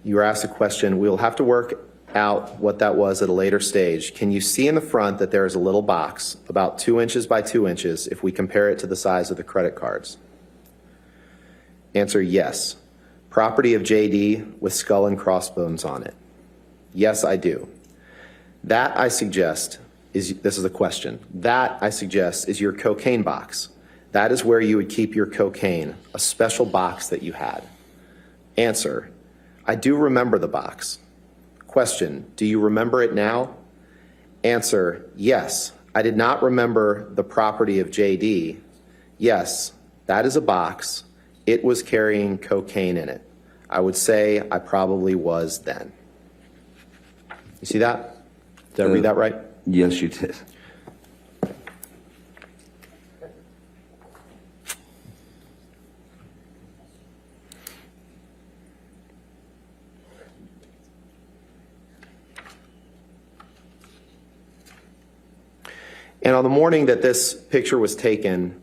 you were asked a question. We'll have to work out what that was at a later stage. Can you see in the front that there is a little box about 2 inches by 2 inches if we compare it to the size of the credit cards? Answer, yes. Property of JD with skull and crossbones on it. Yes, I do. That, I suggest, this is a question. That, I suggest, is your cocaine box. That is where you would keep your cocaine, a special box that you had. Answer, I do remember the box. Question, do you remember it now? Answer, yes. I did not remember the property of JD. Yes, that is a box. It was carrying cocaine in it. I would say I probably was then. You see that? Did I read that right? Yes, you did. And on the morning that this picture was taken,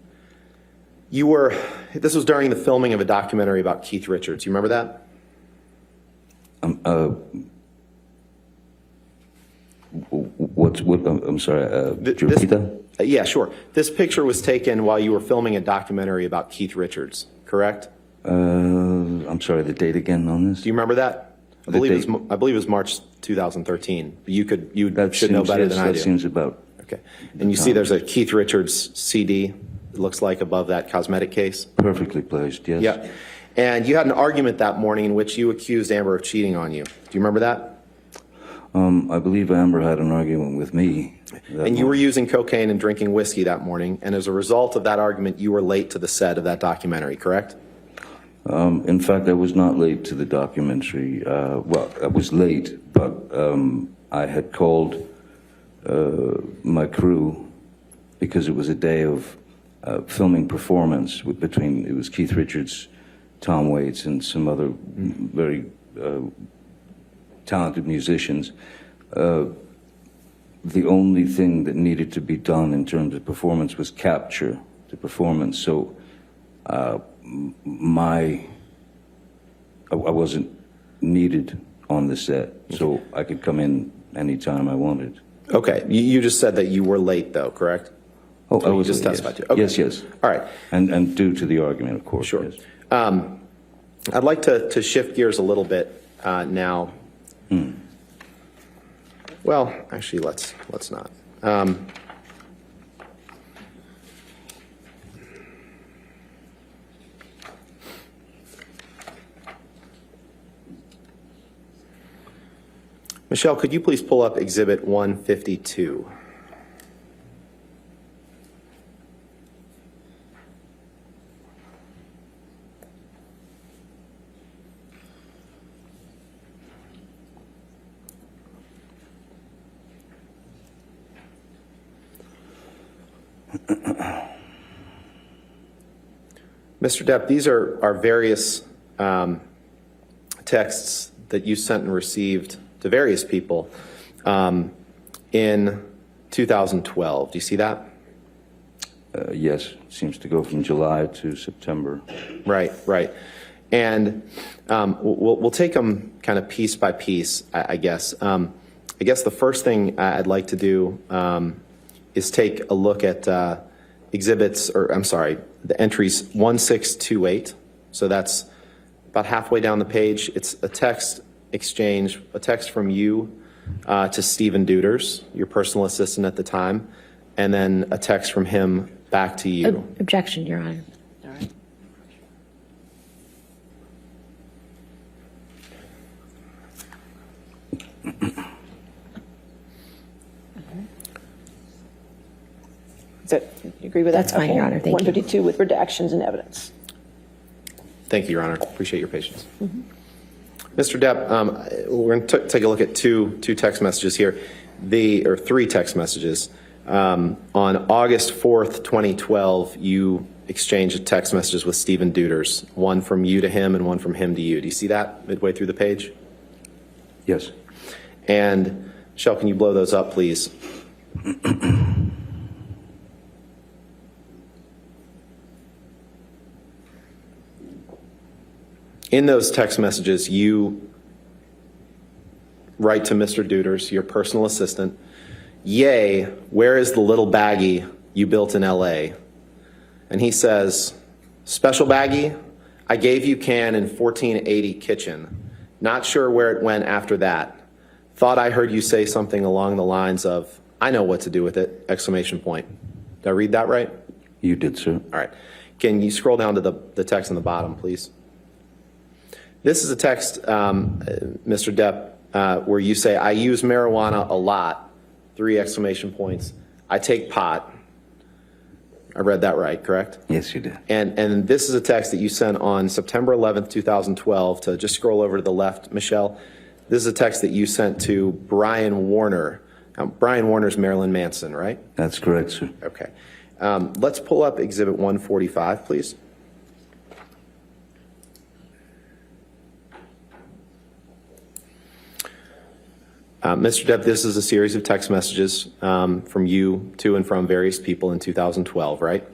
this was during the filming of a documentary about Keith Richards. You remember that? I'm sorry, could you repeat that? Yeah, sure. This picture was taken while you were filming a documentary about Keith Richards, correct? I'm sorry, the date again on this? Do you remember that? I The believe date. it was March 2013. You That should know seems- better yes, than I do. That seems about, Okay. And you see there's a Keith Richards CD, it looks like, above that cosmetic case? perfectly placed, yes. Yeah. And you had an argument that morning in which you accused Amber of cheating on you. Do you remember that? I believe Amber had an argument with me. And you were using cocaine and drinking whiskey that morning, and as a result of that argument, you were late to the set of that documentary, correct? In fact, I was not late to the documentary. Well, I was late, but I had called my crew because it was a day of filming performance between, it was Keith Richards, Tom Waits, and some other very talented musicians. The only thing that needed to be done in terms of performance was capture the performance. So I wasn't needed on the set, so I could come in anytime I wanted. Okay. You just said that you were late, though, correct? Oh, I You was just yes. testified to. Okay. Yes, yes. All right. And due to the argument, of course. Sure. Yes. I'd like to shift gears a little bit now. Well, actually, let's not. Michelle, could you please pull up Exhibit 152? Mr. Depp, these are various texts that you sent and received to various people in 2012. Do you see that? Yes, seems to go from July to September. Right, right. And we'll take them kind of piece by piece, I guess. I guess the first thing I'd like to do is take a look at the entries 1628. So that's about halfway down the page. It's a text exchange, a text from you to Stephen Duders, your personal assistant at the time, and then a text from him back to you. Objection, Your Honor. All right. Is that, you agree with that? That's fine, Your Honor. Thank you. 152 with redactions and evidence. Thank you, Your Honor. Appreciate your patience. Mr. Depp, we're going to take a look at two text messages here, or three text messages. On August 4th, 2012, you exchanged text messages with Stephen Duders, one from you to him and one from him to you. Do you see that midway through the page? Yes. And Michelle, can you blow those up, please? In those text messages, you write to Mr. Duders, your personal assistant, "Yay, where is the little baggie you built in LA?" And he says, "Special baggie, I gave you can in 1480 kitchen. Not sure where it went after that. Thought I heard you say something along the lines of, I know what to do with it, exclamation point." Did I read that right? You did, sir. All right. Can you scroll down to the text on the bottom, please? This is a text, Mr. Depp, where you say, "I use marijuana a lot," 3 exclamation points. "I take pot." I read that right, correct? Yes, you did. And this is a text that you sent on September 11th, 2012, to just scroll over to the left, Michelle. This is a text that you sent to Brian Warner. Brian Warner's Marilyn Manson, right? That's correct, sir. Okay. Let's pull up Exhibit 145, please. Mr. Depp, this is a series of text messages from you to and from various people in 2012, right?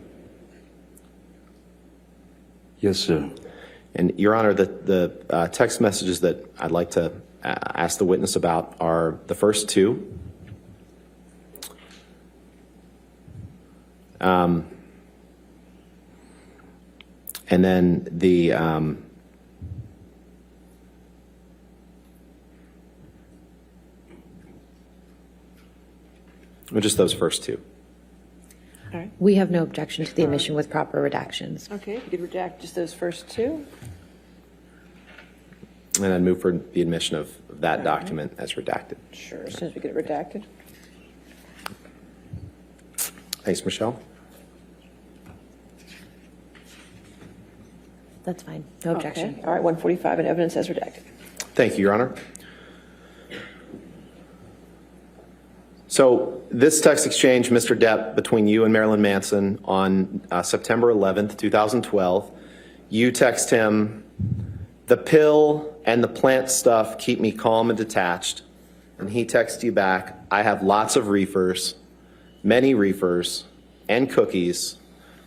Yes, sir. And, Your Honor, the text messages that I'd like to ask the witness about are the first 2. And then just those first 2. All right. We have no objection to the omission with proper redactions. Okay, if you could redact just those first 2. And I'd move for the admission of that document as redacted. Sure, as soon as we get it redacted. Thanks, Michelle. That's fine. No objection. Okay. All right, 145 in evidence as redacted. Thank you, Your Honor. So this text exchange, Mr. Depp, between you and Marilyn Manson on September 11th, 2012, you text him, "The pill and the plant stuff keep me calm and detached." And he texts you back, "I have lots of reefers, many reefers, and cookies,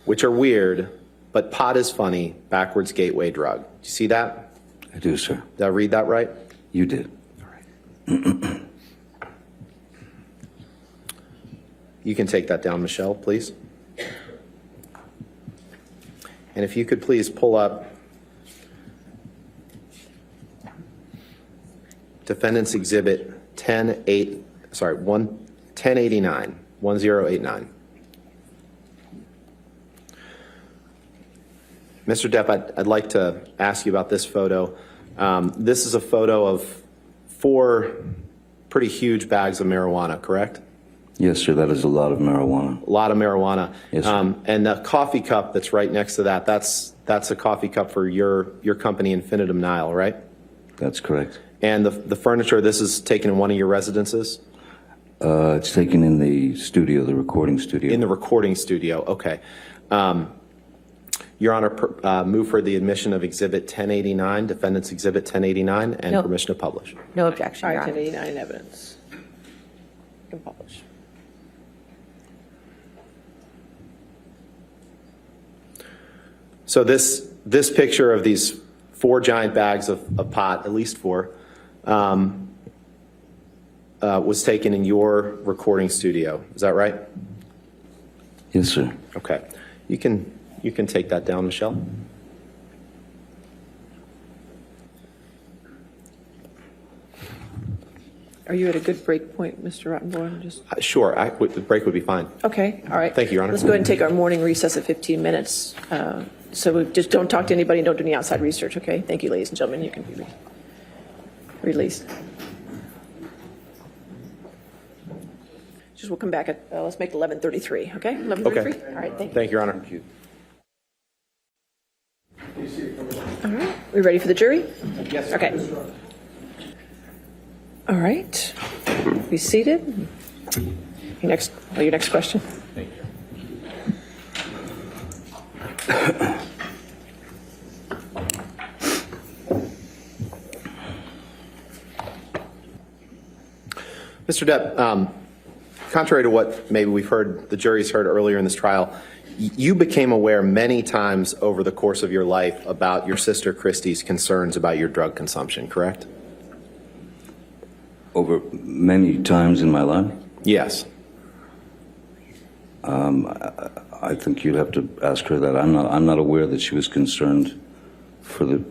which are weird, but pot is funny, backwards gateway drug." Do you see that? I do, sir. Did I read that right? You did. You can take that down, Michelle, please. And if you could please pull up Defendant's Exhibit 1089. Mr. Depp, I'd like to ask you about this photo. This is a photo of 4 pretty huge bags of marijuana, correct? Yes, sir, that is a lot of marijuana. A lot of marijuana. Yes, sir. And the coffee cup that's right next to that, that's a coffee cup for your company, Infinitum Nile, right? That's correct. And the furniture, this is taken in one of your residences? It's taken in the studio, the recording studio. In the recording studio, okay. Your Honor, move for the admission of Exhibit 1089, Defendant's Exhibit 1089, and No. permission to publish. No objection, All Your right, Honor. 1089 evidence. You can publish. So this picture of these 4 giant bags of pot, at least 4, was taken in your recording studio. Is that right? Yes, sir. Okay. You can take that down, Michelle. Are you at a good break point, Mr. Rottenborn? Just Sure. The break would be fine. okay. All right. Thank you, Your Honor. Let's go ahead and take our morning recess at 15 minutes. So we just don't talk to anybody and don't do any outside research. Okay. Thank you, ladies and gentlemen. You can be released. Just we'll come back at let's make it 11:33. Okay. 11:33. Okay. All right. Thank you. Thank you, Your Honor. Thank you. All right. We ready for the jury? Yes. Okay. All right. Be seated. Your next question. Thank you. Mr. Depp, contrary to what maybe the jury's heard earlier in this trial, you became aware many times over the course of your life about your sister Christie's concerns about your drug consumption, correct? Over many times in my life, Yes. I think you'd have to ask her that. I'm not aware that she was concerned for the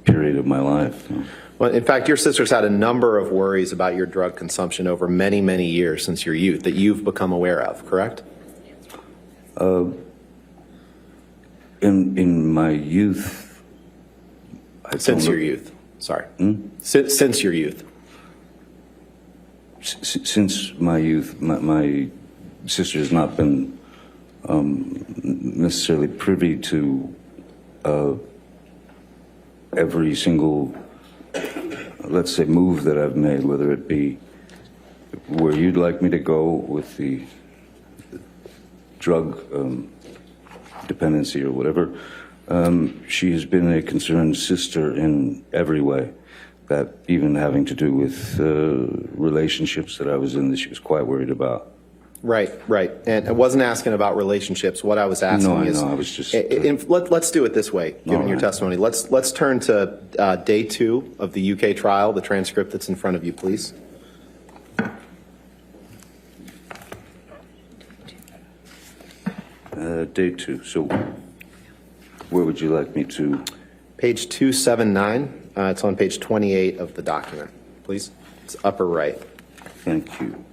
period of my life. No. Well, in fact, your sister's had a number of worries about your drug consumption over many, many years since your youth that you've become aware of, correct? In my youth, Since your youth, sorry. Since your youth. Since my youth, my sister has not been necessarily privy to every single, let's say, move that I've made, whether it be where you'd like me to go with the drug dependency or whatever. She has been a concerned sister in every way, that even having to do with relationships that I was in that she was quite worried about. Right, right. And I wasn't asking about relationships. What I was asking No, I is, know. I was just, let's do it this way, given All your right. testimony. Let's turn to day 2 of the UK trial, the transcript that's in front of you, please. Day 2. So where would you like me to? Page 279. It's on page 28 of the document, please. It's upper right. Thank you.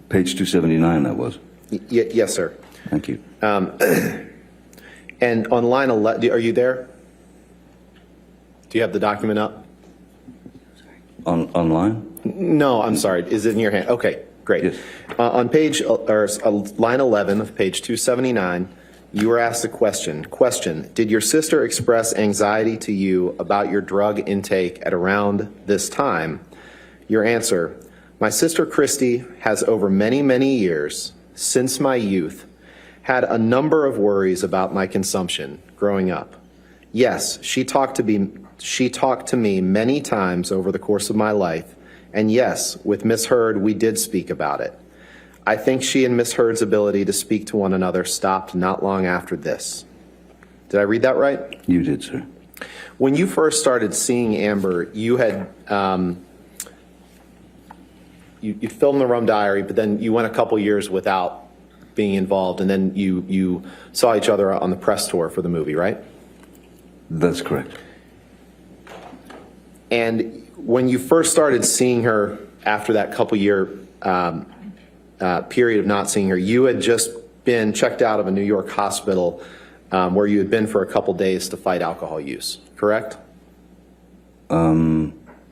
Page 279, that was. Yes, sir. Thank you. And on line 11, are you there? Do you have the document up? Online? No, I'm sorry. Is it in your hand? Okay, great. Yes. On page, or line 11 of page 279, you were asked a question. Question, did your sister express anxiety to you about your drug intake at around this time? Your answer, my sister Christy has over many, many years, since my youth, had a number of worries about my consumption growing up. Yes, she talked to me many times over the course of my life, and yes, with Miss Heard, we did speak about it. I think she and Miss Heard's ability to speak to one another stopped not long after this. Did I read that right? You did, sir. When you first started seeing Amber, you had you filmed the Rum Diary, but then you went a couple years without being involved, and then you saw each other on the press tour for the movie, right? That's correct. And when you first started seeing her after that couple-year period of not seeing her, you had just been checked out of a New York hospital where you had been for a couple days to fight alcohol use, correct?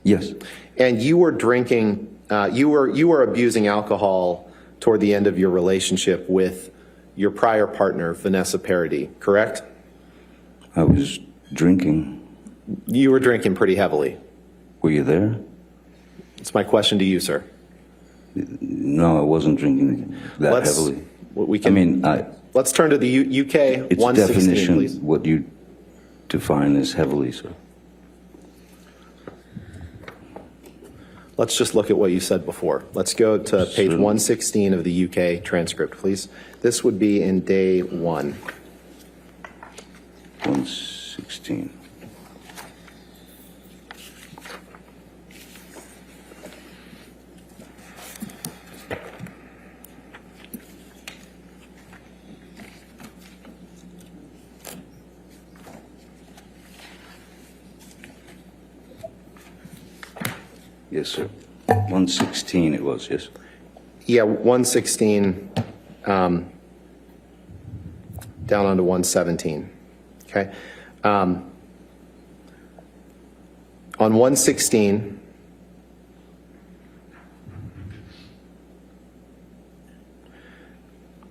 Yes, And you were drinking, you were abusing alcohol toward the end of your relationship with your prior partner, Vanessa Parody, correct? I was drinking. You were drinking pretty heavily. Were you there? It's my question to you, sir. No, I wasn't drinking that Let's- heavily. We I can, mean, let's turn to the UK it's 116, definition, please. what you define as heavily, sir. Let's just look at what you said before. Let's go to page Sure. 116 of the UK transcript, please. This would be in day 1. 116. Yes, sir. 116 it was, yes. Yeah, 116 down onto 117. Okay. On 116,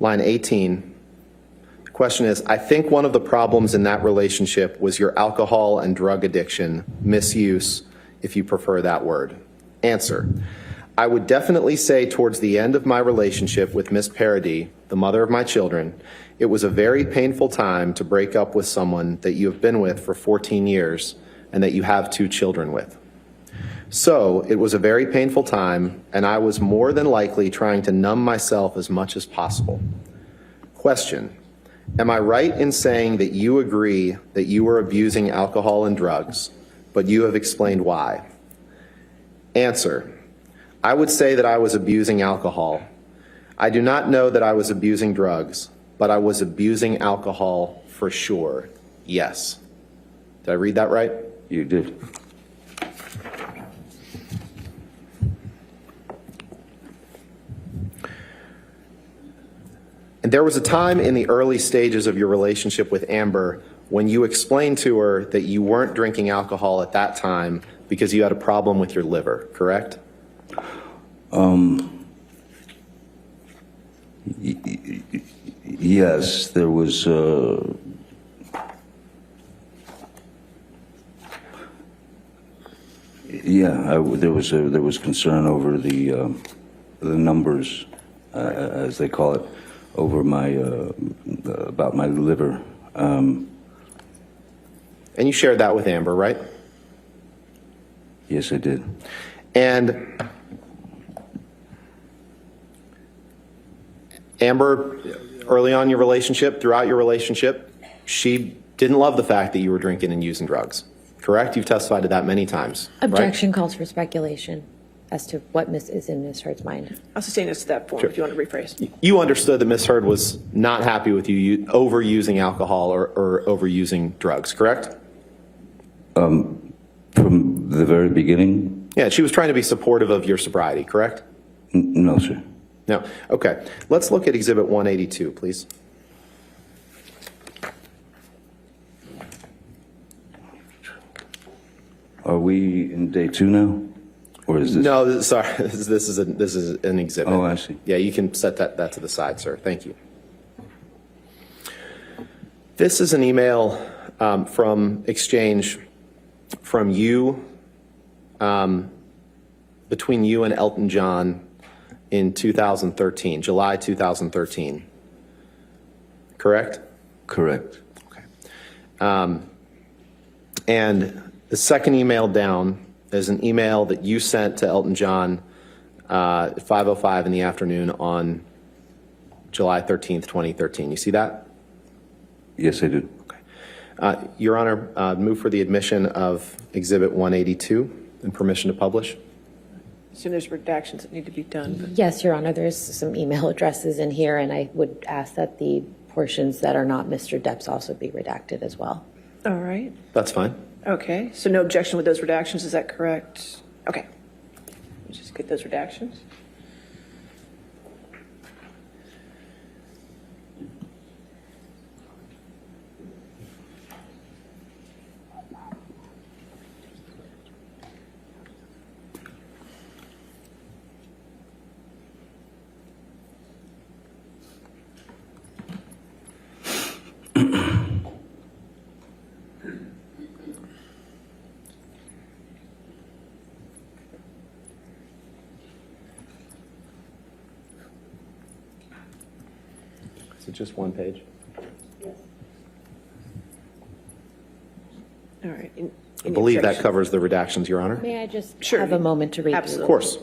line 18, the question is, I think one of the problems in that relationship was your alcohol and drug addiction, misuse, if you prefer that word. Answer. I would definitely say towards the end of my relationship with Miss Parody, the mother of my children, it was a very painful time to break up with someone that you have been with for 14 years and that you have 2 children with. So it was a very painful time, and I was more than likely trying to numb myself as much as possible. Question. Am I right in saying that you agree that you were abusing alcohol and drugs, but you have explained why? Answer. I would say that I was abusing alcohol. I do not know that I was abusing drugs, but I was abusing alcohol for sure. Yes. Did I read that right? You did. And there was a time in the early stages of your relationship with Amber when you explained to her that you weren't drinking alcohol at that time because you had a problem with your liver, correct? Yes, there was. There was concern over the numbers, as they call it, over my about my liver. And you shared that with Amber, right? Yes, I did. And Amber, early on in your relationship, throughout your relationship, she didn't love the fact that you were drinking and using drugs, correct? You've testified to that many times, right? Objection calls for speculation as to what is in Ms. Heard's mind. I'll sustain this to that point if you want to rephrase. You understood that Ms. Heard was not happy with you overusing alcohol or overusing drugs, correct? From the very beginning? Yeah, she was trying to be supportive of your sobriety, correct? No, sir. No. Okay. Let's look at Exhibit 182, please. Are we in day 2 now? Or is this? No, sorry. This is an exhibit. Oh, I see. Yeah, you can set that to the side, sir. Thank you. This is an email from exchange from you, between you and Elton John in 2013, July 2013. Correct? Correct. Okay. And the second email down is an email that you sent to Elton John at 5:05 in the afternoon on July 13th, 2013. You see that? Yes, I did. Okay. Your Honor, move for the admission of Exhibit 182 and permission to publish. So there's redactions that need to be done. But Yes, Your Honor, there's some email addresses in here, and I would ask that the portions that are not Mr. Depp's also be redacted as well. all right. That's fine. Okay, so no objection with those redactions, is that correct? Okay. Let's just get those redactions. Is it just one page? All right. I believe that covers the redactions, Your Honor. May I just Sure. have a moment to read? Absolutely. Of course.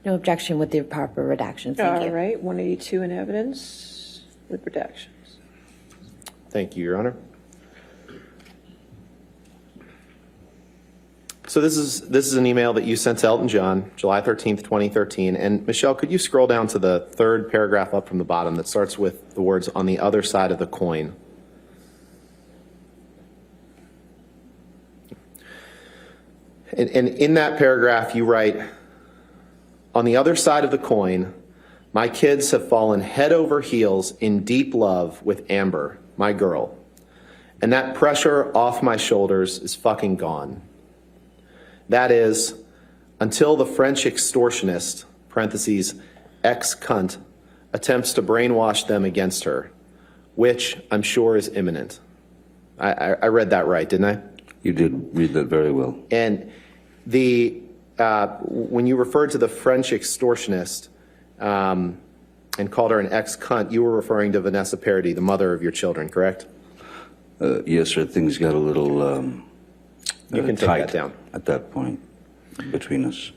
No objection with the proper redactions. Thank you. All right, 182 in evidence with redactions. Thank you, Your Honor. So this is an email that you sent to Elton John, July 13th, 2013. And Michelle, could you scroll down to the third paragraph up from the bottom that starts with the words "on the other side of the coin"? And in that paragraph, you write, "On the other side of the coin, my kids have fallen head over heels in deep love with Amber, my girl. And that pressure off my shoulders is fucking gone. That is, until the French extortionist, parentheses, ex-cunt, attempts to brainwash them against her, which I'm sure is imminent." I read that right, didn't I? You did read that very well. And when you referred to the French extortionist and called her an ex-cunt, you were referring to Vanessa Paradis, the mother of your children, correct? Yes, sir, things got a little You can take tight that down. at that point between us,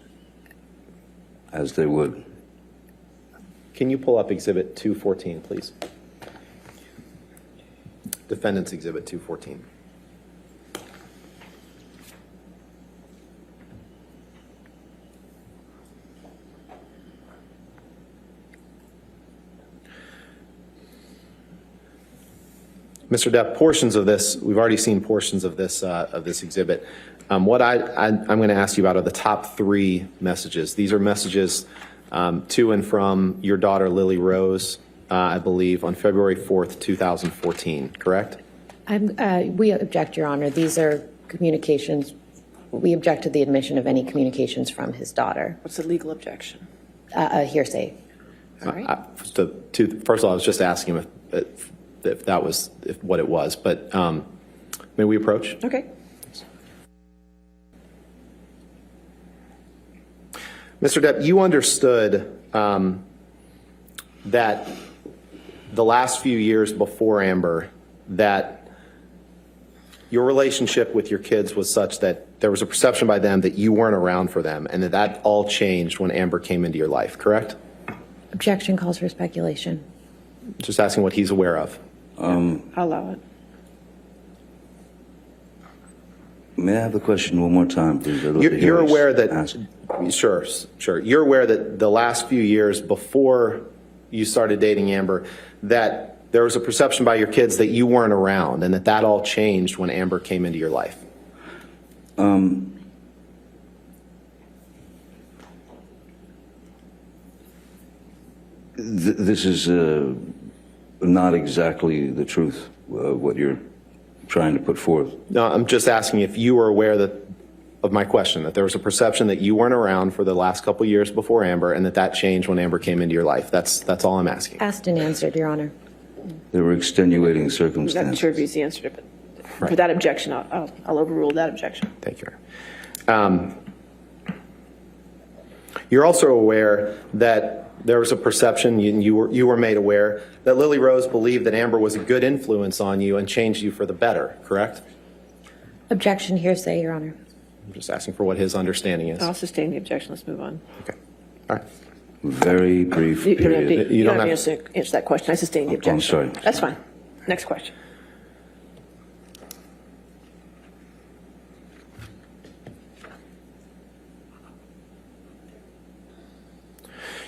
as they would. Can you pull up Exhibit 214, please? Defendant's Exhibit 214. Mr. Depp, portions of this, we've already seen portions of this exhibit. What I'm going to ask you about are the top three messages. These are messages to and from your daughter, Lily Rose, I believe, on February 4th, 2014, correct? We object, Your Honor. These are communications. We object to the admission of any communications from his daughter. What's the legal objection? A hearsay. All right. First of all, I was just asking if that was what it was, but may we approach? Okay. Mr. Depp, you understood that the last few years before Amber, that your relationship with your kids was such that there was a perception by them that you weren't around for them, and that all changed when Amber came into your life, correct? Objection calls for speculation. Just asking what he's aware of. I'll allow it. May I have the question one more time, please? You're aware that, sure. You're aware that the last few years before you started dating Amber, that there was a perception by your kids that you weren't around, and that all changed when Amber came into your life. This is not exactly the truth, what you're trying to put forth. No, I'm just asking if you were aware of my question, that there was a perception that you weren't around for the last couple of years before Amber, and that changed when Amber came into your life. That's all I'm asking. Asked and answered, Your Honor. There were extenuating I'm not circumstances. sure if he's the answer to it, but Right. for that objection, I'll overrule that objection. Thank you. You're also aware that there was a perception, and you were made aware, that Lily Rose believed that Amber was a good influence on you and changed you for the better, correct? Objection, hearsay, Your Honor. I'm just asking for what his understanding is. I'll sustain the objection. Let's move on. Okay. All right. Very brief You don't have period. to, you don't have to answer that question. I sustain the objection. I'm sorry. That's fine. Next question.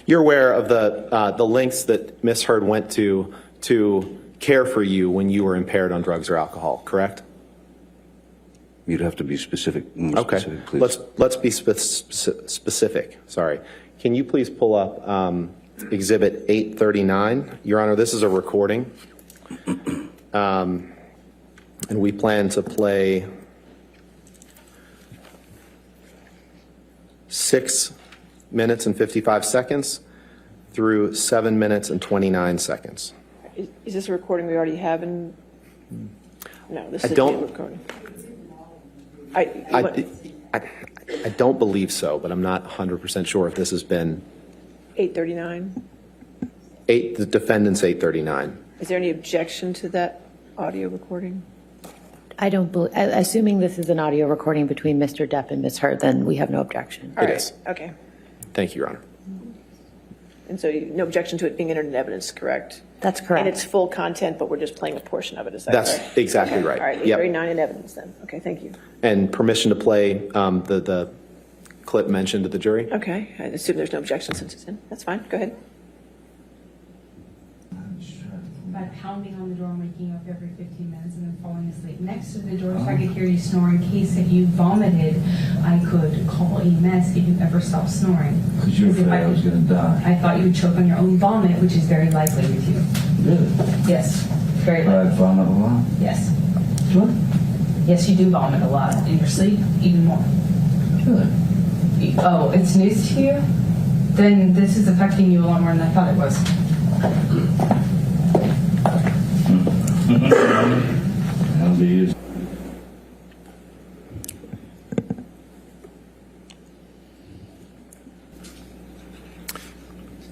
You're aware of the lengths that Ms. Heard went to care for you when you were impaired on drugs or alcohol, correct? You'd have to be specific, more Okay. specific, please. Let's be specific. Sorry. Can you please pull up Exhibit 839? Your Honor, this is a recording. And we plan to play 6 minutes and 55 seconds through 7 minutes and 29 seconds. Is this a recording we already have in? No, this is a don't- new recording. I don't believe so, but I'm not 100% sure if this has been 839. the defendant's 839. Is there any objection to that audio recording? I don't believe, assuming this is an audio recording between Mr. Depp and Ms. Heard, then we have no objection. All It right. is. Okay. Thank you, Your Honor. And so no objection to it being entered in evidence, correct? That's correct. And it's full content, but we're just playing a portion of it, is that That's correct? exactly Okay. right. All right, Yep. 839 in evidence then. Okay, thank you. And permission to play the clip mentioned to the jury? Okay, I assume there's no objection since it's in. That's fine, go ahead. By pounding on the door and waking up every 15 minutes and then falling asleep next to the door so I could hear you snore in case if you vomited, I could call EMS if you ever stopped snoring. Because you were Because if afraid I was going to die. I thought you would choke on your own vomit, which is very likely with you. Really? Yes, very But I likely. vomit a lot. Yes. What? Yes, you do vomit a lot. In your sleep, even more. Really? Oh, it's news to you? Then this is affecting you a lot more than I thought it was. I'll be used.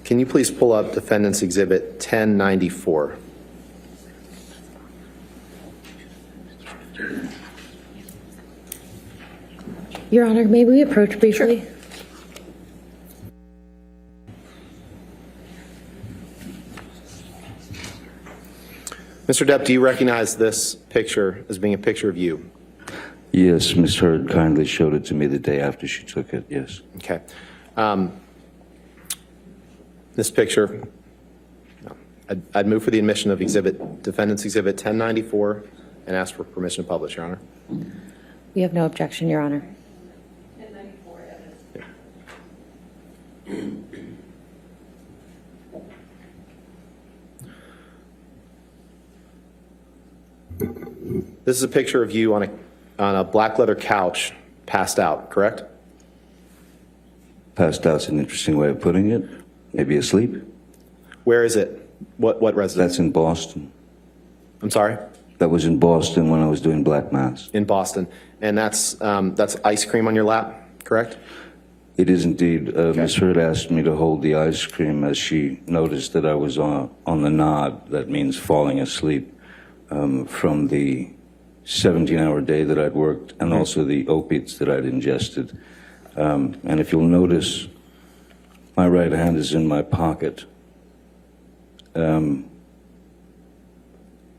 Can you please pull up Defendant's Exhibit 1094? Your Honor, may we approach briefly? Mr. Depp, do you recognize this picture as being a picture of you? Yes, Ms. Heard kindly showed it to me the day after she took it, yes. Okay. This picture, I'd move for the admission of Defendant's Exhibit 1094 and ask for permission to publish, Your Honor. We have no objection, Your Honor. This is a picture of you on a black leather couch, passed out, correct? Passed out's an interesting way of putting it. Maybe asleep. Where is it? What residence? That's in Boston. I'm sorry? That was in Boston when I was doing Black Mass. In Boston. And that's ice cream on your lap, correct? It is indeed. Ms. Heard asked me to hold the ice cream as she noticed that I was on the nod. That means falling asleep from the 17-hour day that I'd worked and also the opiates that I'd ingested. And if you'll notice, my right hand is in my pocket.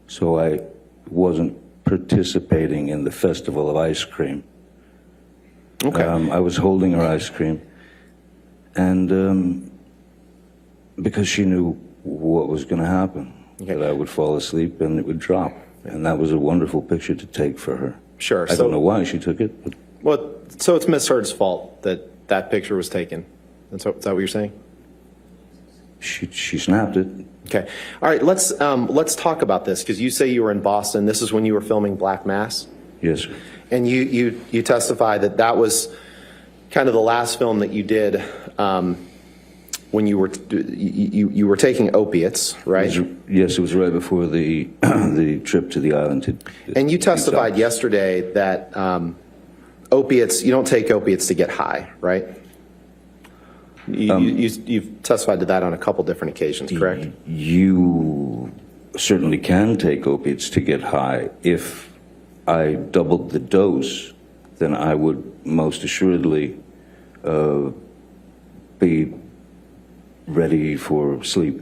So I wasn't participating in the festival of ice cream. Okay. I was holding her ice cream, and because she knew what was going to happen, that I would fall asleep and it would drop. And that was a wonderful picture to take for her. Sure. I don't know why she took it, but Well, so it's Ms. Heard's fault that that picture was taken. Is that what you're saying? she snapped it. Okay. All right. Let's talk about this because you say you were in Boston. This is when you were filming Black Mass, Yes, sir. and you testify that that was kind of the last film that you did when you were taking opiates, right? Yes, it was right before the the trip to the island. And you testified yesterday that opiates, you don't take opiates to get high, right? You've testified to that on a couple different occasions, correct? You certainly can take opiates to get high. If I doubled the dose, then I would most assuredly be ready for sleep.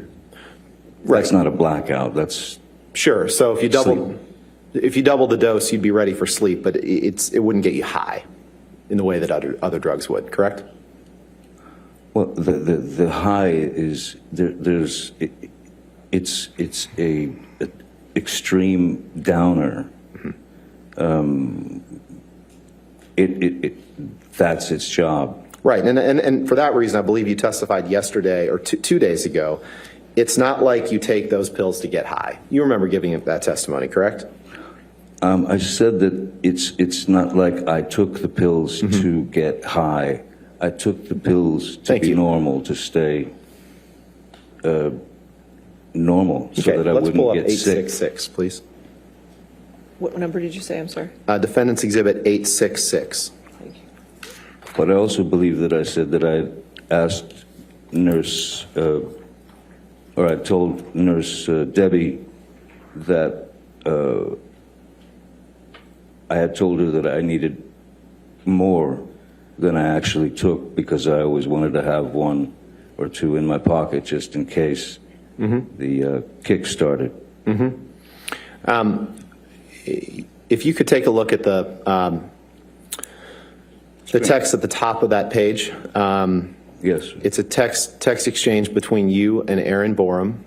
That's not a blackout. That's Sure. So if you Sleep. double the dose, you'd be ready for sleep, but it wouldn't get you high in the way that other drugs would, correct? well. The high is it's a extreme downer. That's its job. Right. And for that reason, I believe you testified yesterday or 2 days ago. It's not like you take those pills to get high. You remember giving that testimony, correct? I said that it's not like I took the pills to get high. I took the pills to Thank be you. normal, to stay normal, so Okay, that I let's pull wouldn't up get sick. 866, please. What number did you say? I'm sorry. Defendant's Exhibit 866. Thank you. But I also believe that I said that I asked nurse, or I told nurse Debbie that I had told her that I needed more than I actually took, because I always wanted to have one or two in my pocket just in case the kick started. If you could take a look at the text at the top of that page. Yes, sir. It's a text exchange between you and Erin Borum.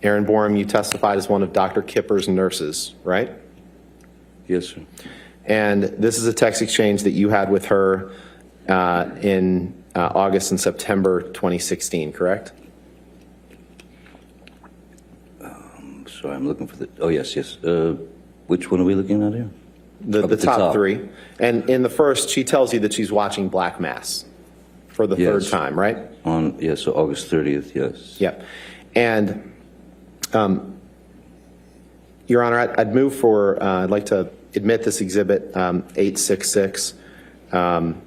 Erin Borum, you testified as one of Dr. Kipper's nurses, right? Yes, sir. And this is a text exchange that you had with her in August and September 2016, correct? Sorry, I'm looking for the, oh, yes, yes. Which one are we looking at here? The Up at the top top. three. And in the first, she tells you that she's watching Black Mass for the third Yes. time, right? Yes, so August 30th, yes. Yep. And, Your Honor, I'd move for, I'd like to admit this exhibit 866 and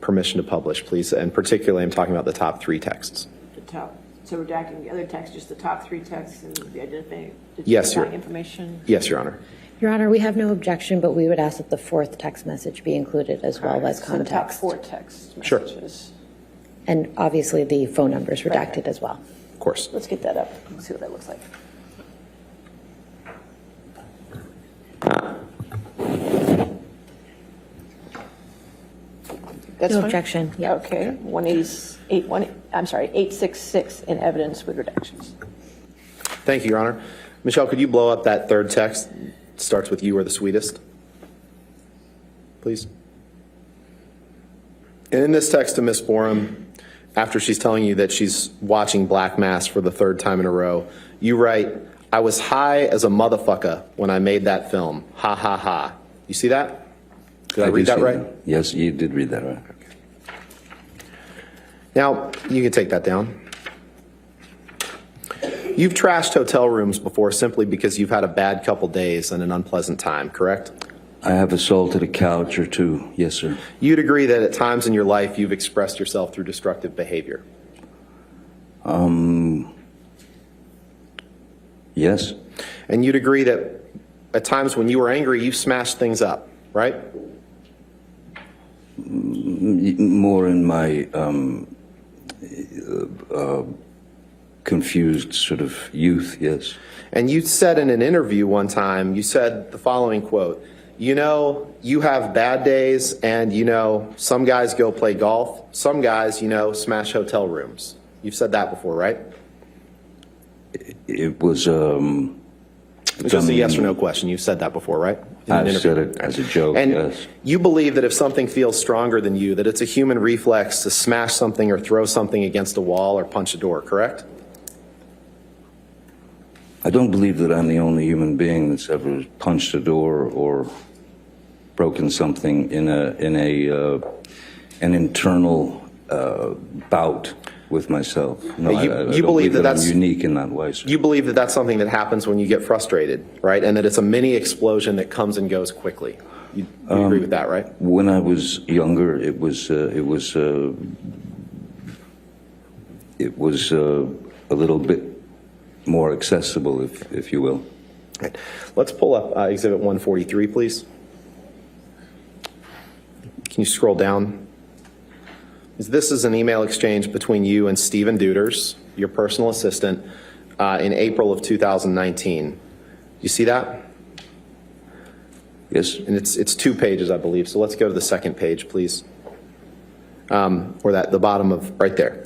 permission to publish, please. And particularly, I'm talking about the top three texts. The top. So redacting the other text, just the top three texts and the identifying Yes, Your- information. Yes, Your Honor. Your Honor, we have no objection, but we would ask that the fourth text message be included as well as So the top context. four text Sure. messages. And obviously the phone numbers redacted as well. Of course. Let's get that up and see what that looks like. That's No fine? objection, yeah. Okay, 866 in evidence with redactions. Thank you, Your Honor. Michelle, could you blow up that third text? It starts with "you are the sweetest," please. And in this text to Ms. Borum, after she's telling you that she's watching Black Mass for the third time in a row, you write, "I was high as a motherfucker when I made that film. Ha ha ha." You see that? Did I read do that see right? Yes, you did read that right. Now, you can take that down. You've trashed hotel rooms before simply because you've had a bad couple days and an unpleasant time, correct? I have assaulted a couch or two, yes, sir. You'd agree that at times in your life you've expressed yourself through destructive behavior. Yes, And you'd agree that at times when you were angry, you smashed things up, right? more in my confused sort of youth, yes. And you said in an interview one time, you said the following quote, "You know, you have bad days and, you know, some guys go play golf. Some guys, you know, smash hotel rooms." You've said that before, right? It was, It's just a yes or no question. You've said that before, right? In an I've interview. said it as a joke, And yes. you believe that if something feels stronger than you, that it's a human reflex to smash something or throw something against a wall or punch a door, correct? I don't believe that I'm the only human being that's ever punched a door or broken something in an internal bout with myself. No, You- I you don't believe that I'm that's- unique in that way, sir. You believe that that's something that happens when you get frustrated, right? And that it's a mini explosion that comes and goes quickly. You agree with that, right? When I was younger, it was a little bit more accessible, if you will. Right. Let's pull up Exhibit 143, please. Can you scroll down? This is an email exchange between you and Stephen Duders, your personal assistant, in April of 2019. You see that? Yes. And it's 2 pages, I believe. So let's go to the second page, please. Or the bottom of right there.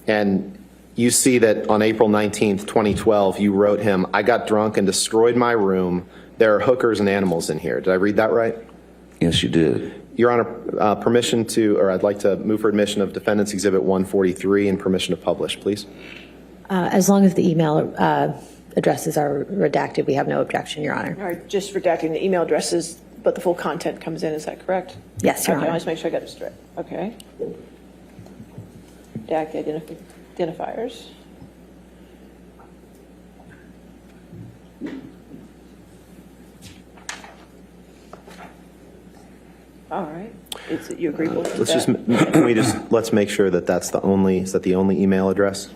And you see that on April 19th, 2012, you wrote him, "I got drunk and destroyed my room. There are hookers and animals in here." Did I read that right? Yes, you did. Your Honor, permission to, or I'd like to move for admission of Defendant's Exhibit 143 and permission to publish, please. As long as the email addresses are redacted, we have no objection, Your Honor. All right, just redacting the email addresses, but the full content comes in, is that correct? Yes, Your Okay, Honor. let's make sure I got this straight. Okay. Redact the identifiers. All right. Is it you agreeable to Let's that? can we just, let's make sure that is that the only email address?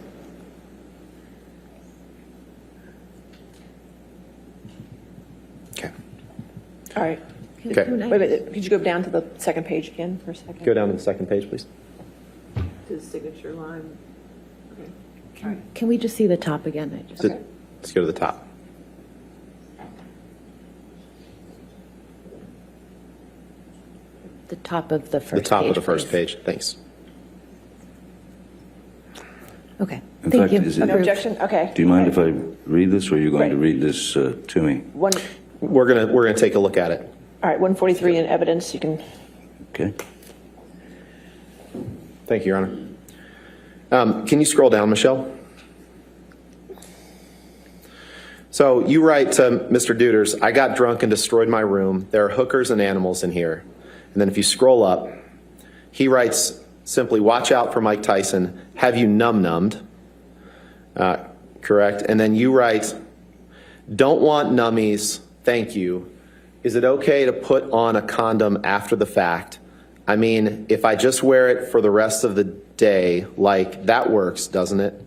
Okay. All right. Okay. Wait a minute, could you go down to the second page again for a second? Go down to the second page, please. To the signature line. Okay. All right. Can we just see the top again? Let's go to the top. The top of the first The page, top of the first please. page, thanks. Okay, In thank fact, you. is it- No objection? Okay. Do you mind if I read this, or are you going to Right. read this to me? One, We're gonna take a look at it. all right, 143 in evidence, you can, Okay. Thank you, Your Honor. Can you scroll down, Michelle? So you write to Mr. Duders, "I got drunk and destroyed my room. There are hookers and animals in here." And then if you scroll up, he writes simply, "Watch out for Mike Tyson. Have you num-nummed?" Correct. And then you write, "Don't want nummies. Thank you. Is it okay to put on a condom after the fact? I mean, if I just wear it for the rest of the day, like, that works, doesn't it?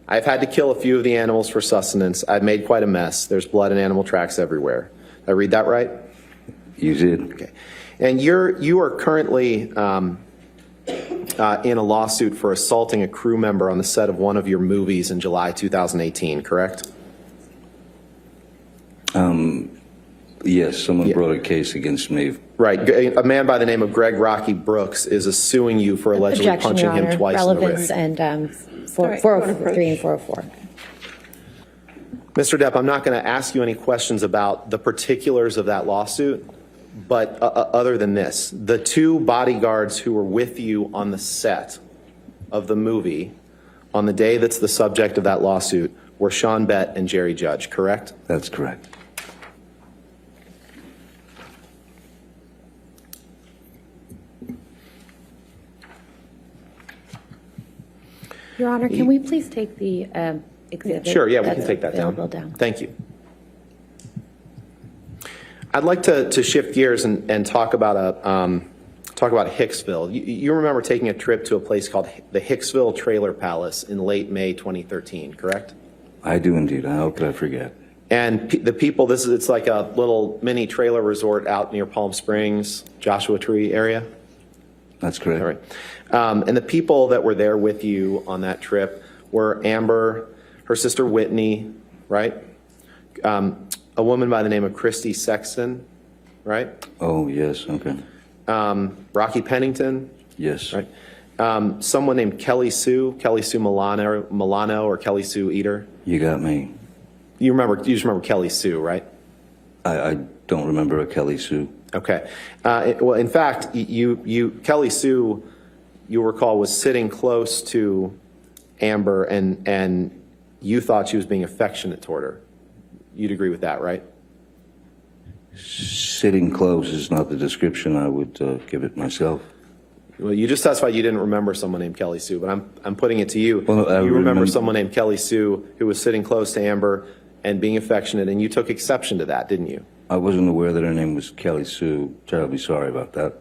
I've had to kill a few of the animals for sustenance. I've made quite a mess. There's blood and animal tracks everywhere." Did I read that right? You did. Okay. And you are currently in a lawsuit for assaulting a crew member on the set of one of your movies in July 2018, correct? Yes, someone Yeah. brought a case against me. Right. A man by the name of Greg Rocky Brooks is suing you for allegedly Objection, punching Your him Honor. twice in the Relevance wrist. and All right, 403 and 404. Mr. Depp, I'm not going to ask you any questions about the particulars of that lawsuit, but other than this, the 2 bodyguards who were with you on the set of the movie on the day that's the subject of that lawsuit were Sean Bett and Jerry Judge, correct? That's correct. Your Honor, can we please take the exhibit? Sure, yeah, we can that's take that available down. Thank you. I'd like to shift gears and talk about Hicksville. You remember taking a trip to a place called the Hicksville Trailer Palace in late May 2013, correct? I do indeed. How could I forget? And the people, it's like a little mini trailer resort out near Palm Springs, Joshua Tree area. That's correct. All right. And the people that were there with you on that trip were Amber, her sister Whitney, right? A woman by the name of Christy Sexton, right? Oh, yes, okay. Rocky Pennington, Yes. right? Someone named Kelly Sue Milano or Kelly Sue Eater. You got me. You just remember Kelly Sue, right? I don't remember a Kelly Sue. Okay. Well, in fact, Kelly Sue, you recall, was sitting close to Amber, and you thought she was being affectionate toward her. You'd agree with that, right? Sitting close is not the description I would give it myself. Well, you just testified you didn't remember someone named Kelly Sue, but I'm putting it to you. Well, I you remember remember- someone named Kelly Sue who was sitting close to Amber and being affectionate, and you took exception to that, didn't you? I wasn't aware that her name was Kelly Sue. Terribly sorry about that.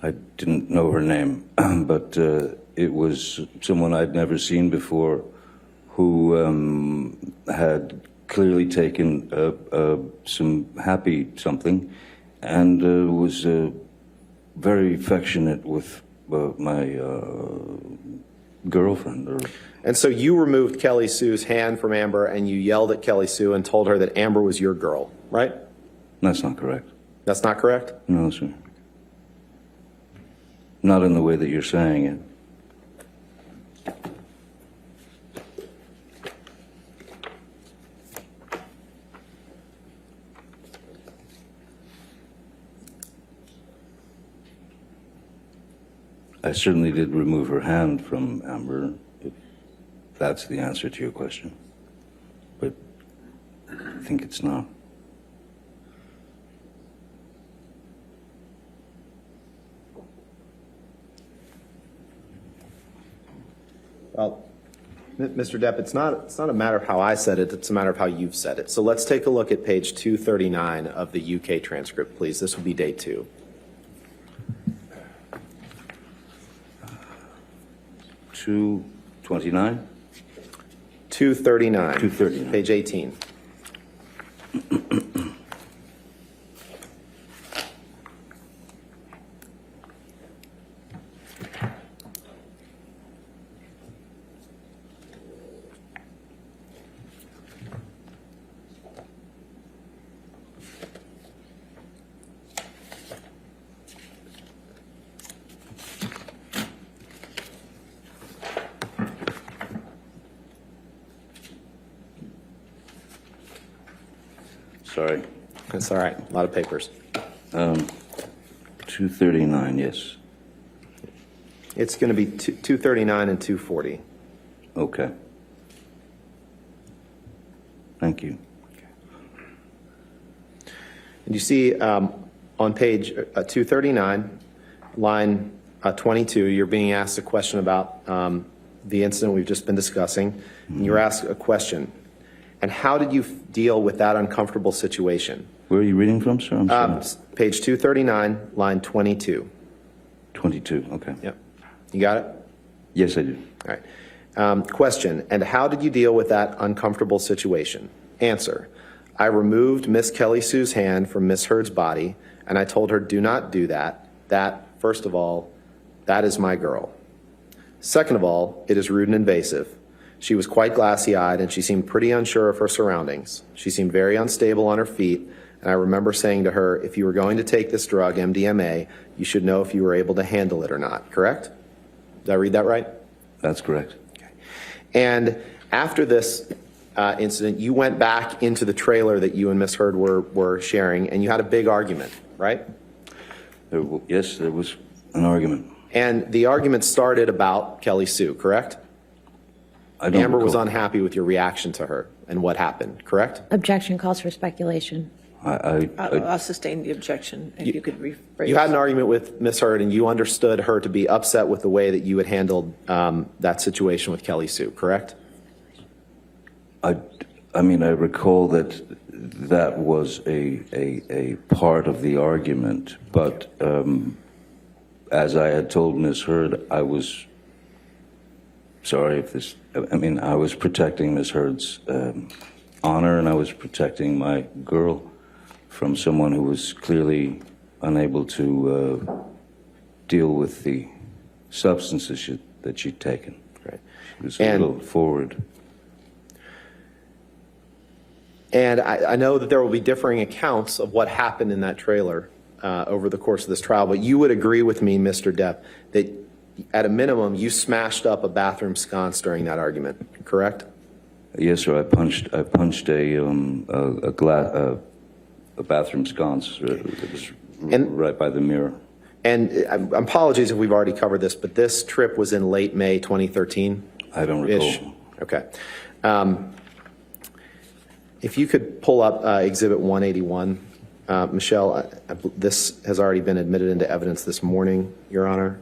I didn't know her name, but it was someone I'd never seen before who had clearly taken some happy something and was very affectionate with my girlfriend. And so you removed Kelly Sue's hand from Amber and you yelled at Kelly Sue and told her that Amber was your girl, right? That's not correct. That's not correct? No, sir. Not in the way that you're saying it. I certainly did remove her hand from Amber, if that's the answer to your question. But I think it's not. Well, Mr. Depp, it's not a matter of how I said it, it's a matter of how you've said it. So let's take a look at page 239 of the UK transcript, please. This will be day 2. Two 29? 239. 239. Page 18. Sorry. That's all right. A lot of papers. 239, yes. It's going to be 239 and 240. Okay. Thank you. And you see on page 239, line 22, you're being asked a question about the incident we've just been discussing. And you're asked a question. And how did you deal with that uncomfortable situation? Where are you reading from, sir? I'm sorry. Page 239, line 22. 22, okay. Yep. You got it? Yes, I do. All right. Question, and how did you deal with that uncomfortable situation? Answer, I removed Miss Kelly Sue's hand from Miss Heard's body, and I told her, do not do that. That, first of all, that is my girl. Second of all, it is rude and invasive. She was quite glassy-eyed, and she seemed pretty unsure of her surroundings. She seemed very unstable on her feet, and I remember saying to her, if you were going to take this drug, MDMA, you should know if you were able to handle it or not, correct? Did I read that right? That's correct. Okay. And after this incident, you went back into the trailer that you and Miss Heard were sharing, and you had a big argument, right? Yes, there was an argument. And the argument started about Kelly Sue, correct? I don't Amber was recall. unhappy with your reaction to her and what happened, correct? Objection calls for speculation. I'll sustain the objection, if you could rephrase. You had an argument with Miss Heard, and you understood her to be upset with the way that you had handled that situation with Kelly Sue, correct? I mean, I recall that that was a part of the argument, but as I had told Ms. Heard, I was sorry if this, I mean, I was protecting Ms. Heard's honor, and I was protecting my girl from someone who was clearly unable to deal with the substances that she'd taken. Right. She was a little forward. And I know that there will be differing accounts of what happened in that trailer over the course of this trial, but you would agree with me, Mr. Depp, that at a minimum, you smashed up a bathroom sconce during that argument, correct? Yes, sir. I punched a bathroom sconce right by the mirror. And apologies if we've already covered this, but this trip was in late May 2013? I don't recall. Okay. If you could pull up Exhibit 181. Michelle, this has already been admitted into evidence this morning, Your Honor.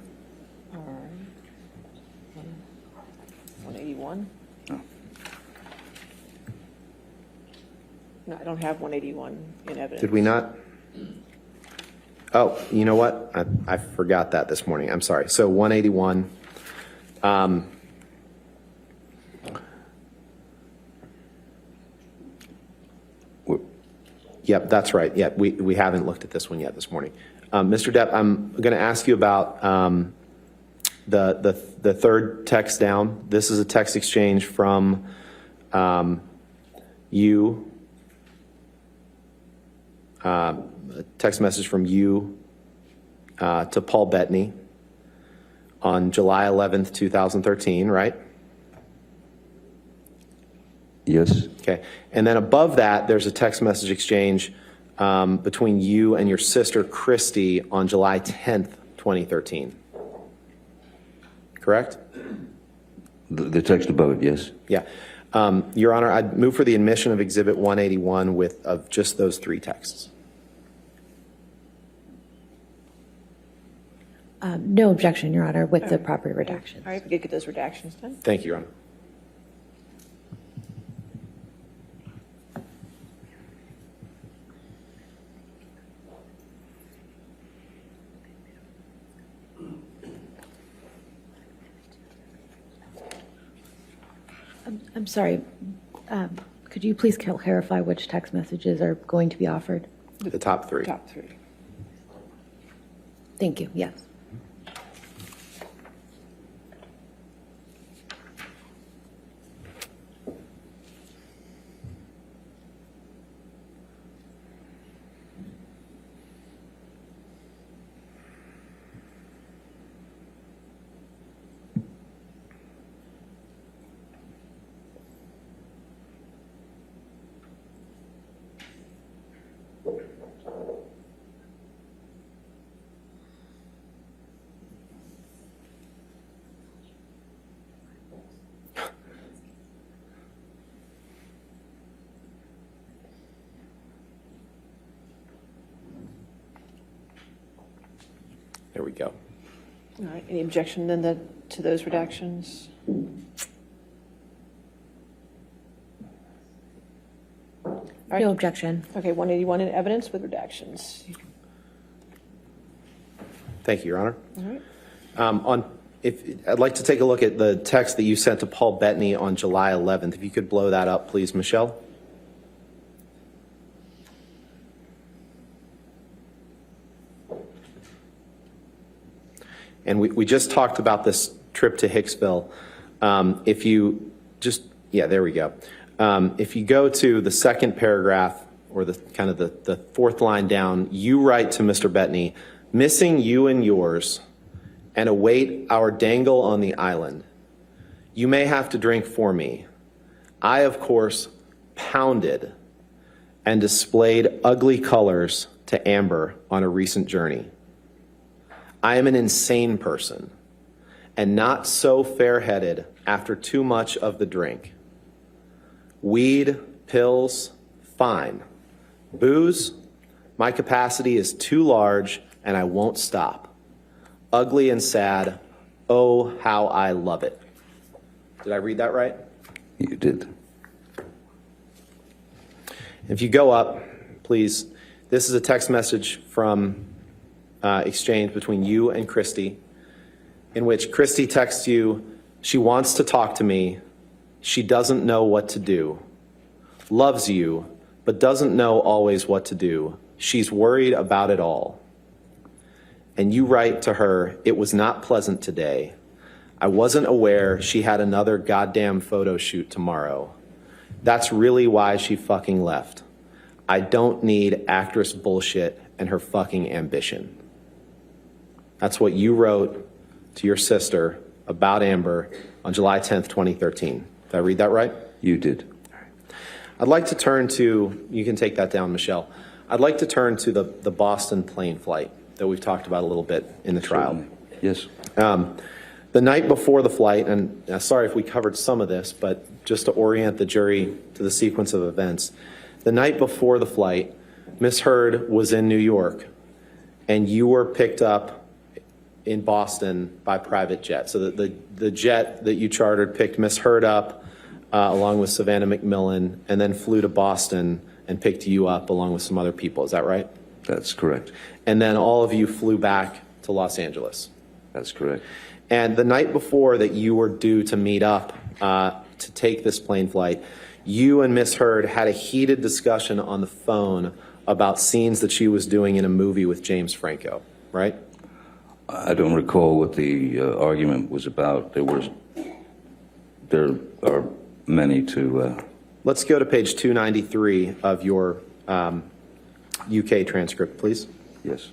181? No, I don't have 181 in evidence. Did we not? Oh, you know what? I forgot that this morning. I'm sorry. So 181. Yep, that's right. Yeah, we haven't looked at this one yet this morning. Mr. Depp, I'm going to ask you about the third text down. This is a text exchange from you, a text message from you to Paul Bettany on July 11th, 2013, right? Yes, Okay. And then above that, there's a text message exchange between you and your sister, Christy, on July 10th, 2013. Correct? the text above it, yes. Yeah. Your Honor, I'd move for the admission of Exhibit 181 of just those three texts. No objection, Your Honor, with the proper redactions. All right, we could get those redactions done. Thank you, Your Honor. I'm sorry. Could you please clarify which text messages are going to be offered? The top three. Top three. Thank you. Yes. There we go. All right, any objection then to those redactions? All right. No objection. Okay, 181 in evidence with redactions. Thank you, Your Honor. All right. I'd like to take a look at the text that you sent to Paul Bettany on July 11th. If you could blow that up, please, Michelle. And we just talked about this trip to Hicksville. If you just, yeah, there we go. If you go to the second paragraph, or the fourth line down, you write to Mr. Bettany, missing you and yours, and await our dangle on the island. You may have to drink for me. I, of course, pounded and displayed ugly colors to Amber on a recent journey. I am an insane person, and not so fair-headed after too much of the drink. Weed, pills, fine. Booze, my capacity is too large, and I won't stop. Ugly and sad, oh, how I love it. Did I read that right? You did. If you go up, please, this is a text message from exchange between you and Christy, in which Christy texts you, she wants to talk to me, she doesn't know what to do, loves you, but doesn't know always what to do. She's worried about it all. And you write to her, it was not pleasant today. I wasn't aware she had another goddamn photo shoot tomorrow. That's really why she fucking left. I don't need actress bullshit and her fucking ambition. That's what you wrote to your sister about Amber on July 10th, 2013. Did I read that right? You did. I'd like to turn to, you can take that down, Michelle. I'd like to turn to the Boston plane flight that we've talked about a little bit in the trial. Yes. The night before the flight, and sorry if we covered some of this, but just to orient the jury to the sequence of events, the night before the flight, Miss Heard was in New York, and you were picked up in Boston by private jet. So the jet that you chartered picked Miss Heard up along with Savannah McMillan, and then flew to Boston and picked you up along with some other people. Is that right? That's correct. And then all of you flew back to Los Angeles. That's correct. And the night before that you were due to meet up to take this plane flight, you and Miss Heard had a heated discussion on the phone about scenes that she was doing in a movie with James Franco, right? I don't recall what the argument was about. There are many to. Let's go to page 293 of your UK transcript, please. Yes.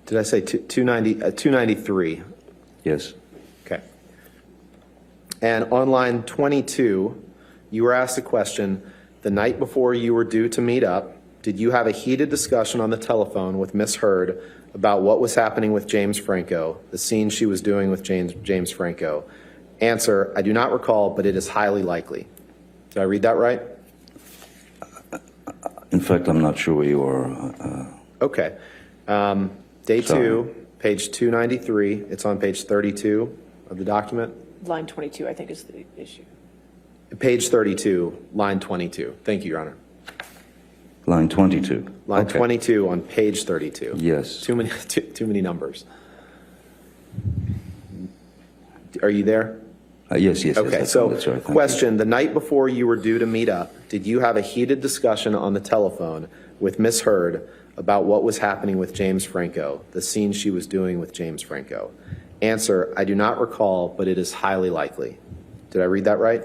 Did I say 293? Yes. Okay. And on line 22, you were asked a question, the night before you were due to meet up, did you have a heated discussion on the telephone with Miss Heard about what was happening with James Franco, the scene she was doing with James Franco? Answer, I do not recall, but it is highly likely. Did I read that right? In fact, I'm not sure where you are. Okay. Day Sorry. 2, page 293. It's on page 32 of the document. Line 22, I think, is the issue. Page 32, line 22. Thank you, Your Honor. Line 22. Line Okay. 22 on page 32. Yes. Too many numbers. Are you there? Yes, yes. Okay, yes, so that's right. Thank you. question, the night before you were due to meet up, did you have a heated discussion on the telephone with Miss Heard about what was happening with James Franco, the scene she was doing with James Franco? Answer, I do not recall, but it is highly likely. Did I read that right?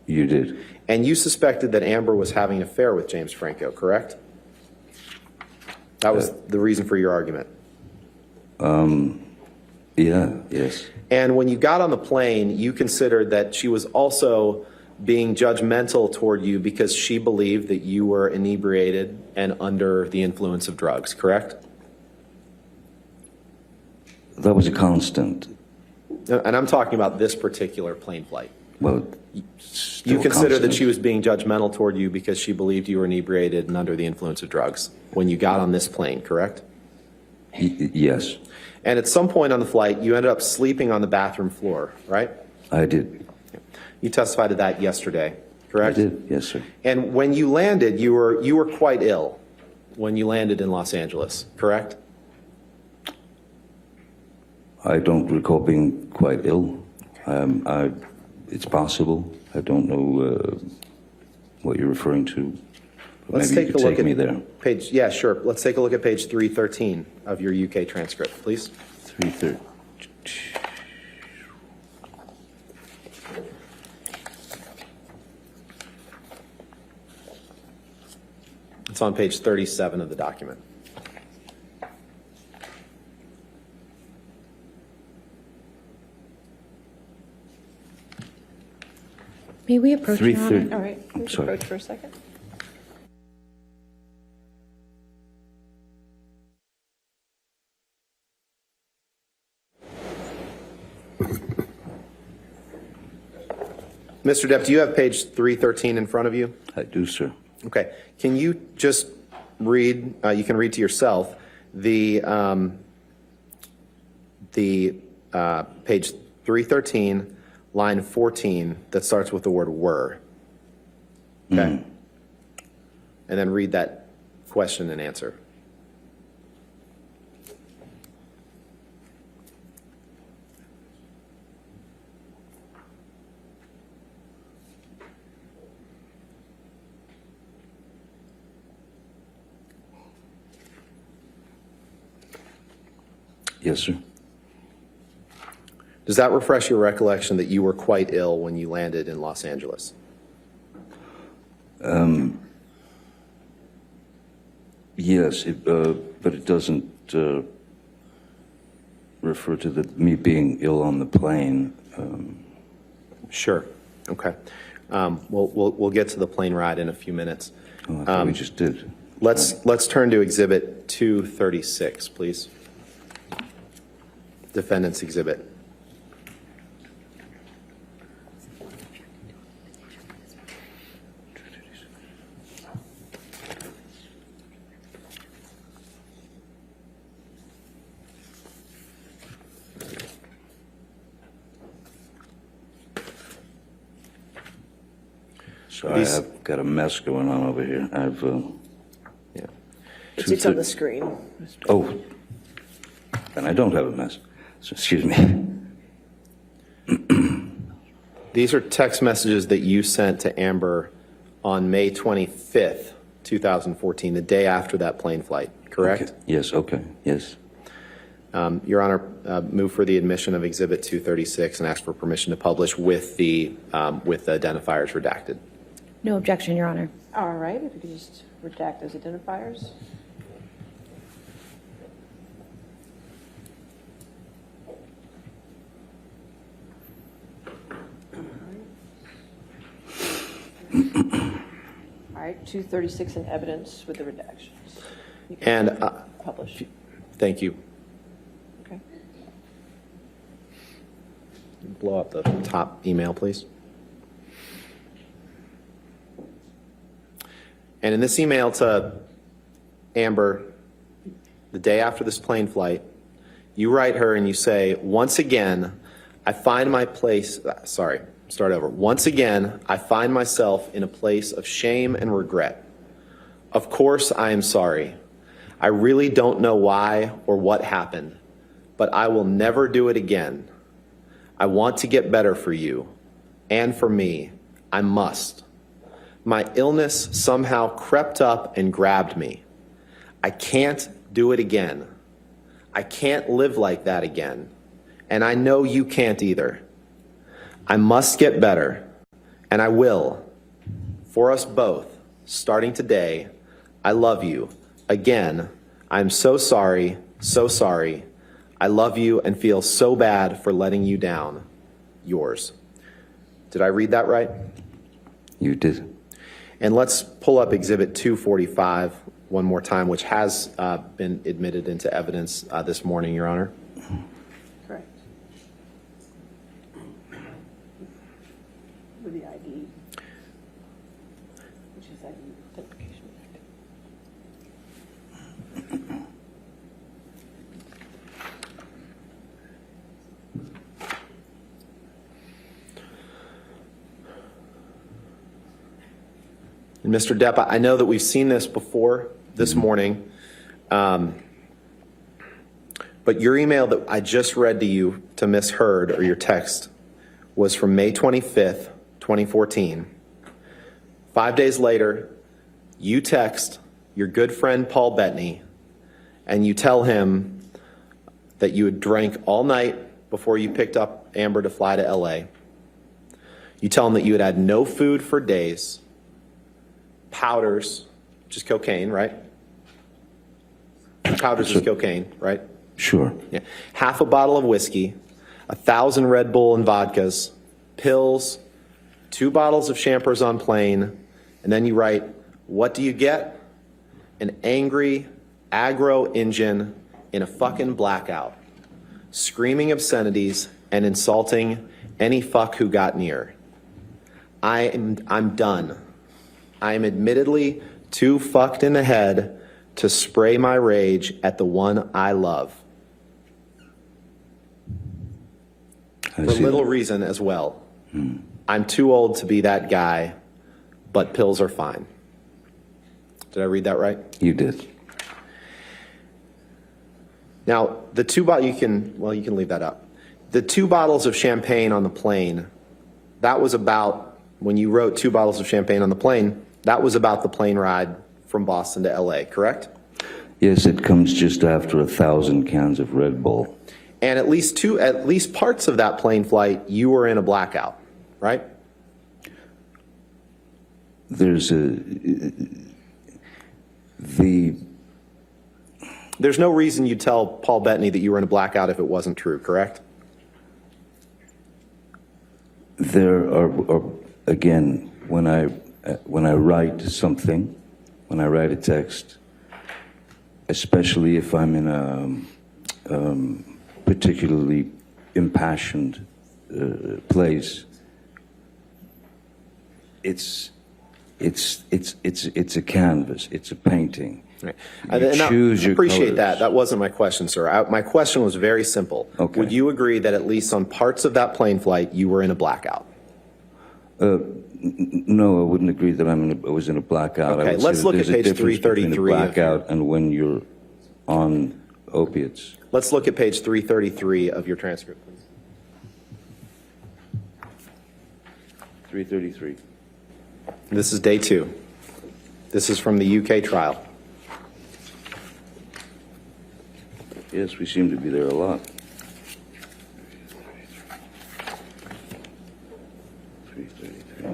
You did. And you suspected that Amber was having an affair with James Franco, correct? That was the reason for your argument. Yeah, yes. And when you got on the plane, you considered that she was also being judgmental toward you because she believed that you were inebriated and under the influence of drugs, correct? That was a constant. And I'm talking about this particular plane flight. Well, You considered that she was being judgmental toward you because she believed you were inebriated and under the influence of drugs when you got on this plane, correct? Yes, And at some point on the flight, you ended up sleeping on the bathroom floor, right? I did. You testified to that yesterday, I correct? did, yes, sir. And when you landed, you were quite ill when you landed in Los Angeles, correct? I don't recall being quite ill. It's possible. I don't know what you're referring to. Let's Maybe take you a could look take at me there. page. Yeah, sure. Let's take a look at page 313 of your UK transcript, please. 3:30. It's on page 37 of the document. May we approach Your Honor? 3:30. All right, I'm let's sorry. approach for a second. Mr. Depp, do you have page 313 in front of you? I do, sir. Okay. Can you just read, you can read to yourself, the page 313, line 14, that starts with the word were. Okay? And then read that question and answer. Yes, sir. Does that refresh your recollection that you were quite ill when you landed in Los Angeles? Yes, but it doesn't refer to me being ill on the plane. Sure. Okay. We'll get to the plane ride in a few minutes. Oh, I thought we just did. Let's turn to Exhibit 236, please. Defendant's Exhibit. Sorry, I've got a mess going on over here. Yeah. It's on the screen. Oh, and I don't have a mess. So, excuse me. These are text messages that you sent to Amber on May 25th, 2014, the day after that plane flight, correct? Okay. Yes, okay, yes. Your Honor, move for the admission of Exhibit 236 and ask for permission to publish with the identifiers redacted. No objection, Your Honor. All right, if you could just redact those identifiers. All right, 236 in evidence with the redactions. You can And publish. thank you. Okay. Blow up the top email, please. And in this email to Amber, the day after this plane flight, you write her and you say, once again, I find my place, start over. Once again, I find myself in a place of shame and regret. Of course, I am sorry. I really don't know why or what happened, but I will never do it again. I want to get better for you and for me. I must. My illness somehow crept up and grabbed me. I can't do it again. I can't live like that again. And I know you can't either. I must get better, and I will. For us both, starting today, I love you. Again, I'm so sorry, so sorry. I love you and feel so bad for letting you down. Yours. Did I read that right? You did. And let's pull up Exhibit 245 one more time, which has been admitted into evidence this morning, Your Honor. Correct. With the ID, which is ID identification. And Mr. Depp, I know that we've seen this before this morning, but your email that I just read to you to Ms. Hurd, or your text, was from May 25th, 2014. 5 days later, you text your good friend Paul Bettany, and you tell him that you had drank all night before you picked up Amber to fly to LA. You tell him that you had had no food for days, powders, which is cocaine, right? Powders is cocaine, right? Sure. Yeah. Half a bottle of whiskey, 1,000 Red Bull and vodkas, pills, 2 bottles of Champers on plane, and then you write, what do you get? An angry, aggro engine in a fucking blackout, screaming obscenities and insulting any fuck who got near. I'm done. I am admittedly too fucked in the head to spray my rage at the one I love. I For see. little reason as well. I'm too old to be that guy, but pills are fine. Did I read that right? You did. Now, the 2 bottles, you can leave that up. The 2 bottles of champagne on the plane, that was about, when you wrote 2 bottles of champagne on the plane, that was about the plane ride from Boston to LA, correct? Yes, it comes just after 1,000 cans of Red Bull. And at least parts of that plane flight, you were in a blackout, right? There's There's no reason you'd tell Paul Bettany that you were in a blackout if it wasn't true, correct? There are again, when I write something, when I write a text, especially if I'm in a particularly impassioned place, it's a canvas, it's a painting. Right. You choose your appreciate colors. that. That wasn't my question, sir. My question was very simple. Okay. Would you agree that at least on parts of that plane flight, you were in a blackout? No, I wouldn't agree that I was in a blackout. I Okay, would say let's that look at there's a page difference between 333 a of blackout and when you're on opiates. Let's look at page 333 of your transcript, please. 333. This is day 2. This is from the UK trial. Yes, we seem to be there a lot. 333.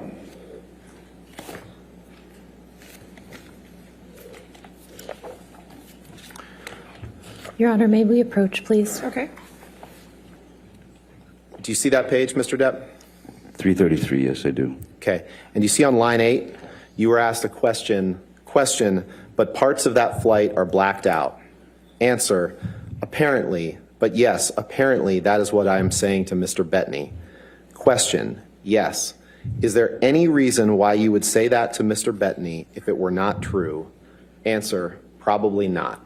Your Honor, may we approach, please? Okay. Do you see that page, Mr. Depp? 333, yes, I do. Okay. And you see on line 8, you were asked a question, but parts of that flight are blacked out. Answer, apparently, but yes, apparently that is what I am saying to Mr. Bettany. Question, yes. Is there any reason why you would say that to Mr. Bettany if it were not true? Answer, probably not.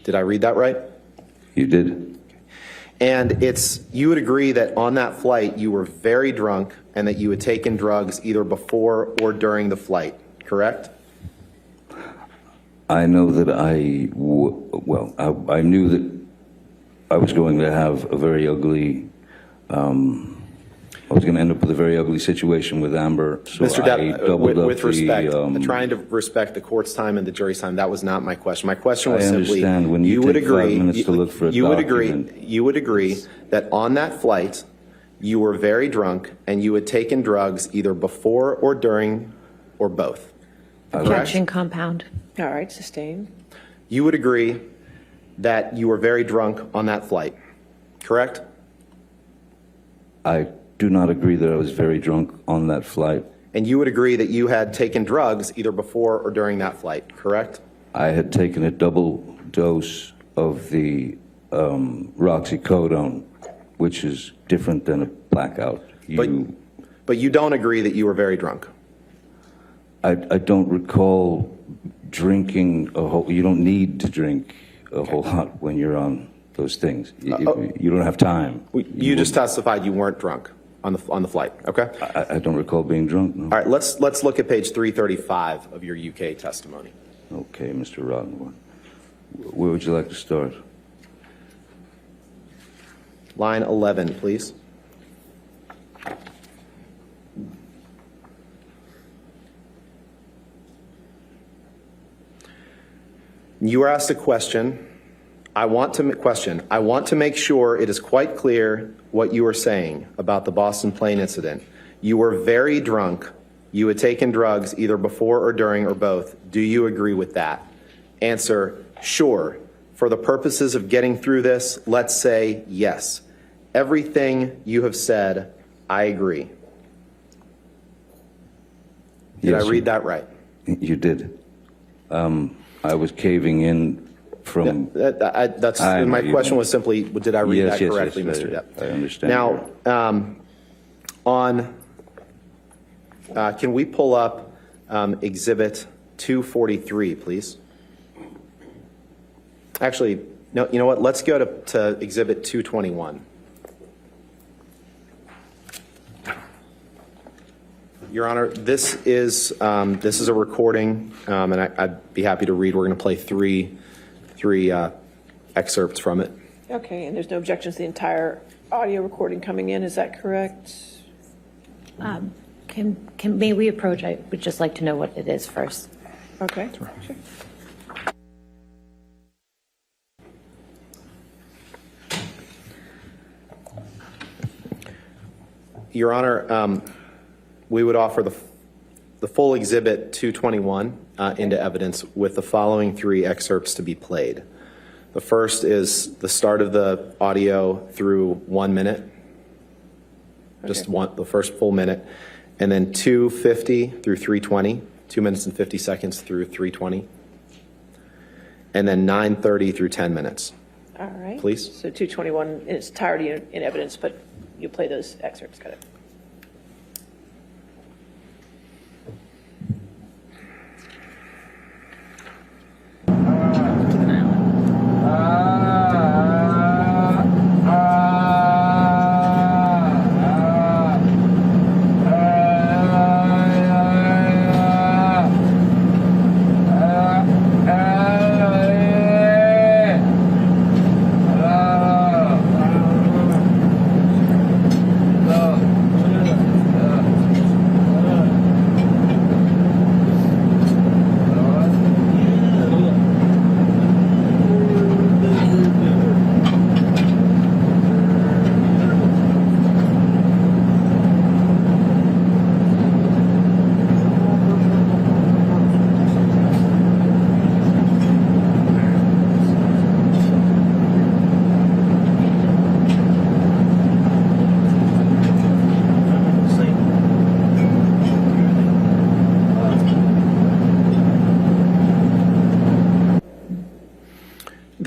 Did I read that right? You did? And you would agree that on that flight you were very drunk and that you had taken drugs either before or during the flight, correct? I know that I knew that I was going to have a very ugly, I was going to end up with a very ugly situation with Amber, so Mr. I Depp, doubled up with respect, the, trying to respect the court's time and the jury's time, that was not my question. My question was I simply, understand. When you would take 5 agree, minutes to look for a you would document. agree, you would agree that on that flight you were very drunk and you had taken drugs either before or during or both. Correct? Objection compound. All right, sustained. You would agree that you were very drunk on that flight, correct? I do not agree that I was very drunk on that flight. And you would agree that you had taken drugs either before or during that flight, correct? I had taken a double dose of the roxycodone, which is different than a blackout. But you don't agree that you were very drunk? I don't recall drinking a whole. You don't need to drink a whole lot when you're on those things. You don't have time. You just testified you weren't drunk on the flight, okay? I don't recall being drunk. No. All right, let's look at page 335 of your UK testimony. Okay, Mr. Roddenberry. Where would you like to start? Line 11, please. You were asked a question. I want to make sure it is quite clear what you are saying about the Boston plane incident. You were very drunk. You had taken drugs either before or during or both. Do you agree with that? Answer, sure. For the purposes of getting through this, let's say yes. Everything you have said, I agree. Did Yes, I read that right? You did. I was caving in from. My question was simply, did I read Yes, that yes, correctly, yes, Mr. Depp? I understand. Now, can we pull up Exhibit 243, please? Actually, no. You know what? Let's go to Exhibit 221. Your Honor, this is a recording, and I'd be happy to read. We're going to play three excerpts from it. Okay, and there's no objections to the entire audio recording coming in, is that correct? May we approach? I would just like to know what it is first. Okay, sure. Your Honor, we would offer the full Exhibit 221 into evidence with the following 3 excerpts to be played. The first is the start of the audio through 1 minute, the first full minute, and then 250 through 320, 2 minutes and 50 seconds through 320, and then 930 through 10 minutes. All right. Please. So 221 in its entirety in evidence, but you play those excerpts, got it.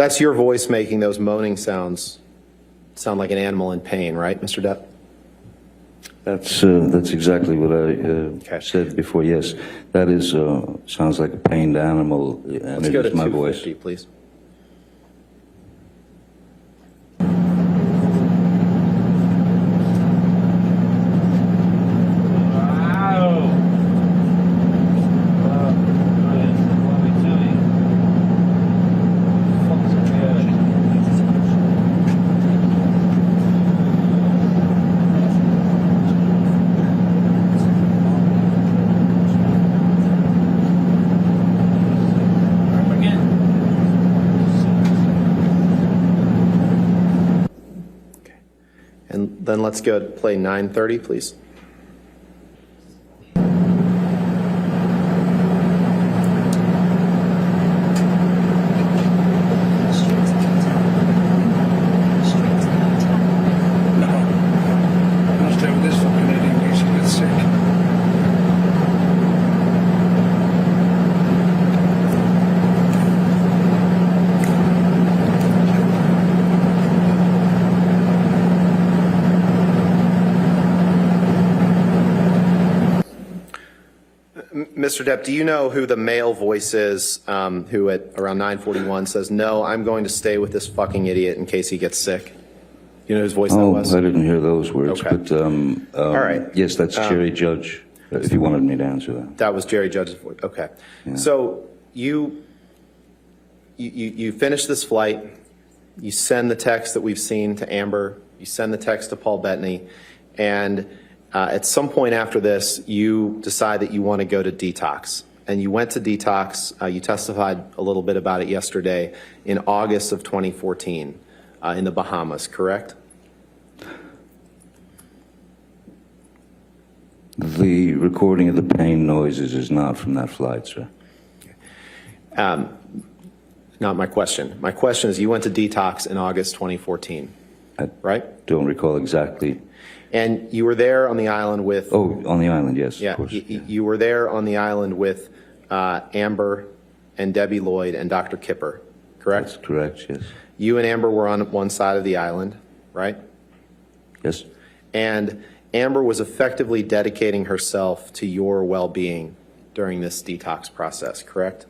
That's your voice making those moaning sounds sound like an animal in pain, right, Mr. Depp? That's exactly what I said before. Yes, that is sounds like a pained animal, and Let's it go to is my voice. 250, please. And then let's go to play 930, please. I'll stay with this fucking idiot in case he gets sick. Mr. Depp, do you know who the male voice is who at around 9:41 says, "No, I'm going to stay with this fucking idiot in case he gets sick"? You know whose voice that Oh, was? I didn't hear those words, Okay. but All right. yes, that's Jerry Judge. If you wanted me to answer that. That was Jerry Judge's voice. Okay. Yeah. So you finish this flight. You send the text that we've seen to Amber. You send the text to Paul Bettany, and at some point after this, you decide that you want to go to detox. And you went to detox. You testified a little bit about it yesterday in August of 2014 in the Bahamas, correct? The recording of the pain noises is not from that flight, sir. Not my question. My question is, you went to detox in August 2014, I right? don't recall exactly. And you were there on the island with... Oh, on the island, yes, Yeah, of course. you were there on the island with Amber and Debbie Lloyd and Dr. Kipper, correct? That's correct, yes. You and Amber were on one side of the island, right? Yes, And Amber was effectively dedicating herself to your well-being during this detox process, correct?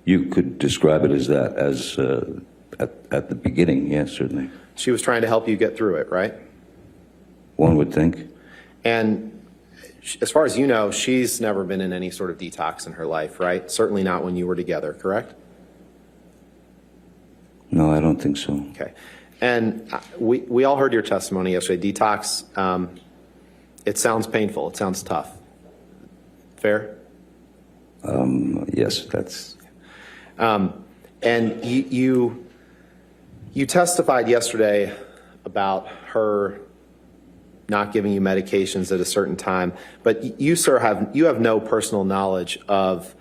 you could describe it as that, as at the beginning, yes, certainly. She was trying to help you get through it, right? One would think. And as far as you know, she's never been in any sort of detox in her life, right? Certainly not when you were together, correct? No, I don't think so. Okay. And we all heard your testimony yesterday. Detox, it sounds painful. It sounds tough. Fair? Yes, that's... And you testified yesterday about her not giving you medications at a certain time, but you, sir, have no personal knowledge of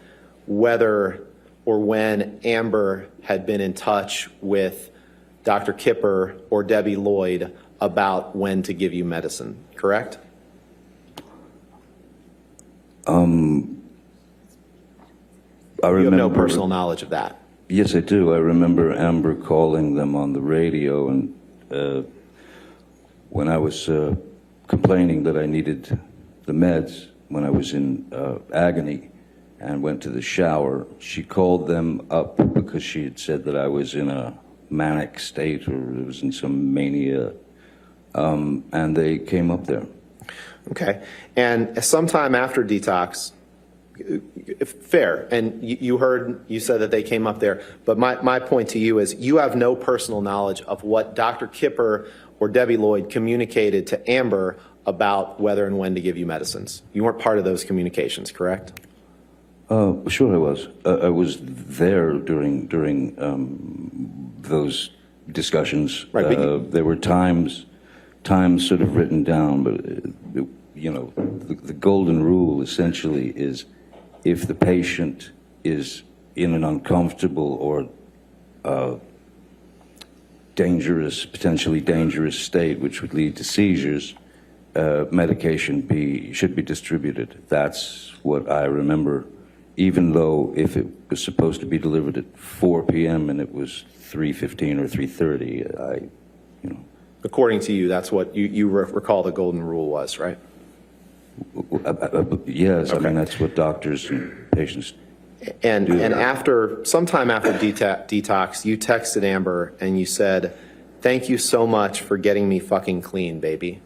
whether or when Amber had been in touch with Dr. Kipper or Debbie Lloyd about when to give you medicine, correct? I You have remember, no personal knowledge of that. Yes, I do. I remember Amber calling them on the radio, and when I was complaining that I needed the meds when I was in agony and went to the shower, she called them up because she had said that I was in a manic state or was in some mania, and they came up there. Okay. And sometime after detox, fair, and you said that they came up there, but my point to you is you have no personal knowledge of what Dr. Kipper or Debbie Lloyd communicated to Amber about whether and when to give you medicines. You weren't part of those communications, correct? Sure I was. I was there during those discussions. Right, but there were times sort of written down, but the golden rule essentially is if the patient is in an uncomfortable or potentially dangerous state, which would lead to seizures, medication should be distributed. That's what I remember even though if it was supposed to be delivered at 4 p.m. and it was 3:15 or 3:30, According to you, that's what you recall the golden rule was, right? yes, I Okay. mean, that's what doctors and patients And do. sometime after detox, you texted Amber and you said, "Thank you so much for getting me fucking clean, baby."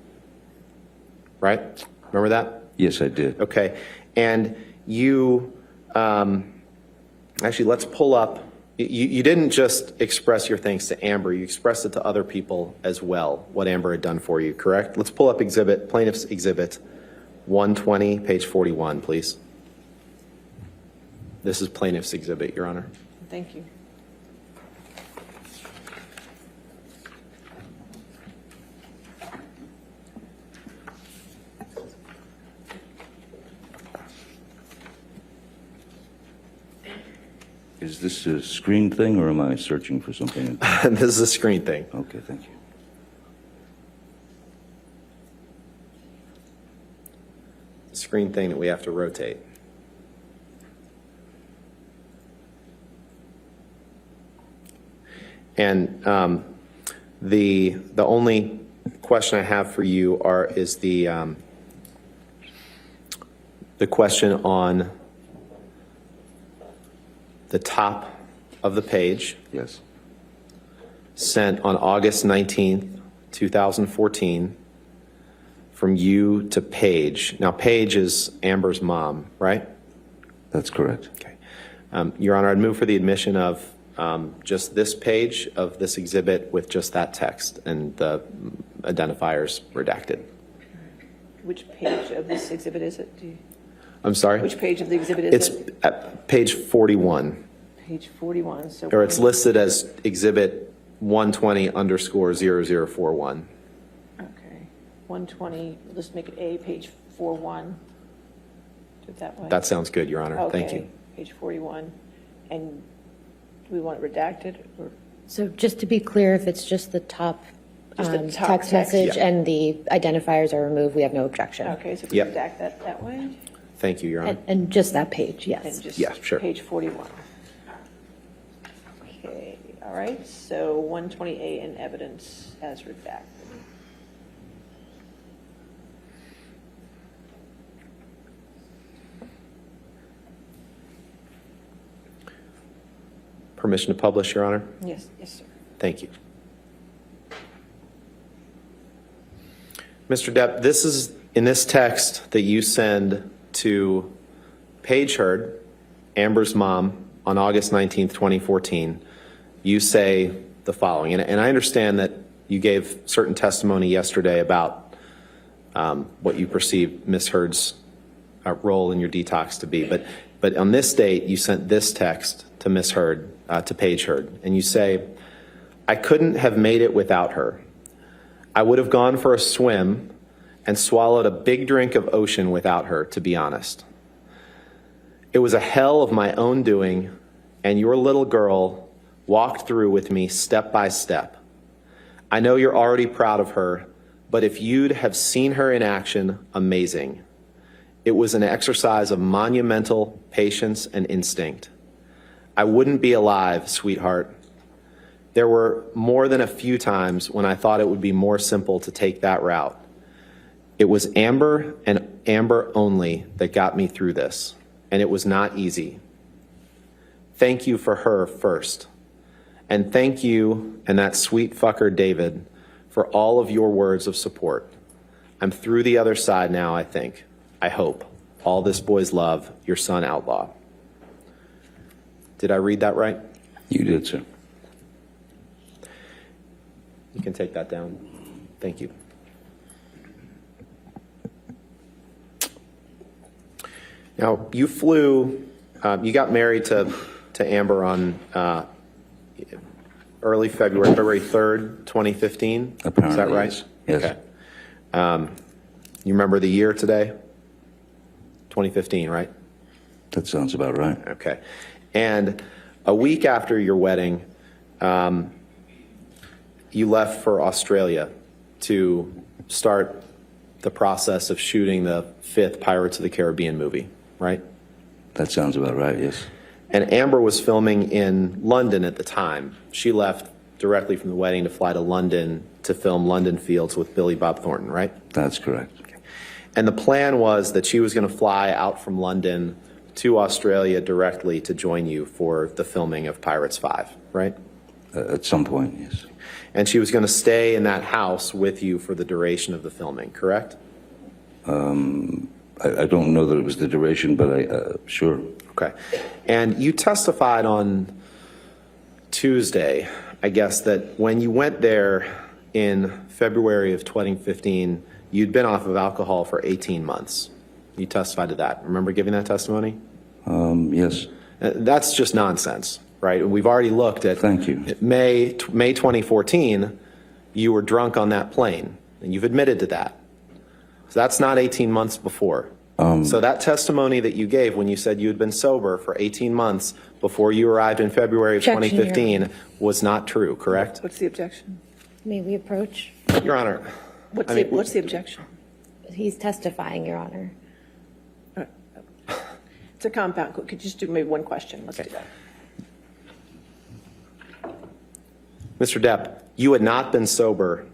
Right? Remember that? Yes, I did. Okay. And you, actually, let's pull up. You didn't just express your thanks to Amber, you expressed it to other people as well, what Amber had done for you, correct? Let's pull up plaintiff's exhibit 120, page 41, please. This is plaintiff's exhibit, Your Honor. Thank you. Is this a screen thing, or am I searching for something? This is a screen thing. Okay, thank you. Screen thing that we have to rotate. And the only question I have for you is the question on the top of the page, Yes. sent on August 19th, 2014, from you to Paige. Now, Paige is Amber's mom, right? That's correct. Okay. Your Honor, I'd move for the admission of just this page of this exhibit with just that text and the identifiers redacted. Which page of this exhibit is it? I'm sorry? Which page of the exhibit is It's it? at page 41, Page 41, so. or it's listed as exhibit 120_0041. Okay, 120, let's make it A, page 41. Do it that way. That sounds good, Your Honor. Thank Okay, you. page 41. And do we want it redacted or? So just to be clear, if it's just the top Just the top text text. message Yeah. and the identifiers are removed, we have no objection. Okay, so if we Yep. redact that way? Thank you, Your Honor. And just that page, yes. And just Yeah, sure. page 41. Okay, all right, so 120A in evidence as redacted. Permission to publish, Your Honor? Yes, yes, sir. Thank you. Mr. Depp, this is in this text that you send to Paige Heard, Amber's mom, on August 19th, 2014. You say the following, and I understand that you gave certain testimony yesterday about what you perceive Ms. Heard's role in your detox to be, but on this date, you sent this text to Ms. Heard, to Paige Heard, and you say, "I couldn't have made it without her. I would have gone for a swim and swallowed a big drink of ocean without her, to be honest. It was a hell of my own doing, and your little girl walked through with me step by step. I know you're already proud of her, but if you'd have seen her in action, amazing. It was an exercise of monumental patience and instinct. I wouldn't be alive, sweetheart. There were more than a few times when I thought it would be more simple to take that route. It was Amber and Amber only that got me through this, and it was not easy. Thank you for her first. And thank you and that sweet fucker David for all of your words of support. I'm through the other side now, I think. I hope. All this boy's love, your son Outlaw." Did I read that right? You did, sir. You can take that down. Thank you. Now, you you got married to Amber on early February, February 3rd, 2015? Is that Apparently, right? yes. Yes. Okay. You remember the year today? 2015, right? That sounds about right. Okay. And a week after your wedding, you left for Australia to start the process of shooting the 5th Pirates of the Caribbean movie, right? That sounds about right, yes. And Amber was filming in London at the time. She left directly from the wedding to fly to London to film London Fields with Billy Bob Thornton, right? That's correct. And the plan was that she was going to fly out from London to Australia directly to join you for the filming of Pirates 5, right? At some point, yes. And she was going to stay in that house with you for the duration of the filming, correct? I don't know that it was the duration, but sure. Okay. And you testified on Tuesday, I guess, that when you went there in February of 2015, you'd been off of alcohol for 18 months. You testified to that. Remember giving that testimony? Yes. That's just nonsense, right? We've already looked at. Thank you. May 2014, you were drunk on that plane, and you've admitted to that. So that's not 18 months before. So that testimony that you gave when you said you had been sober for 18 months before you arrived in February of Objection, Your 2015 was not true, correct? What's the objection? May we approach? Your Honor, What's, I the, mean- what's the objection? He's testifying, Your Honor. It's a compound. Could you just do maybe one question? Let's do that. Mr. Depp, you had not been sober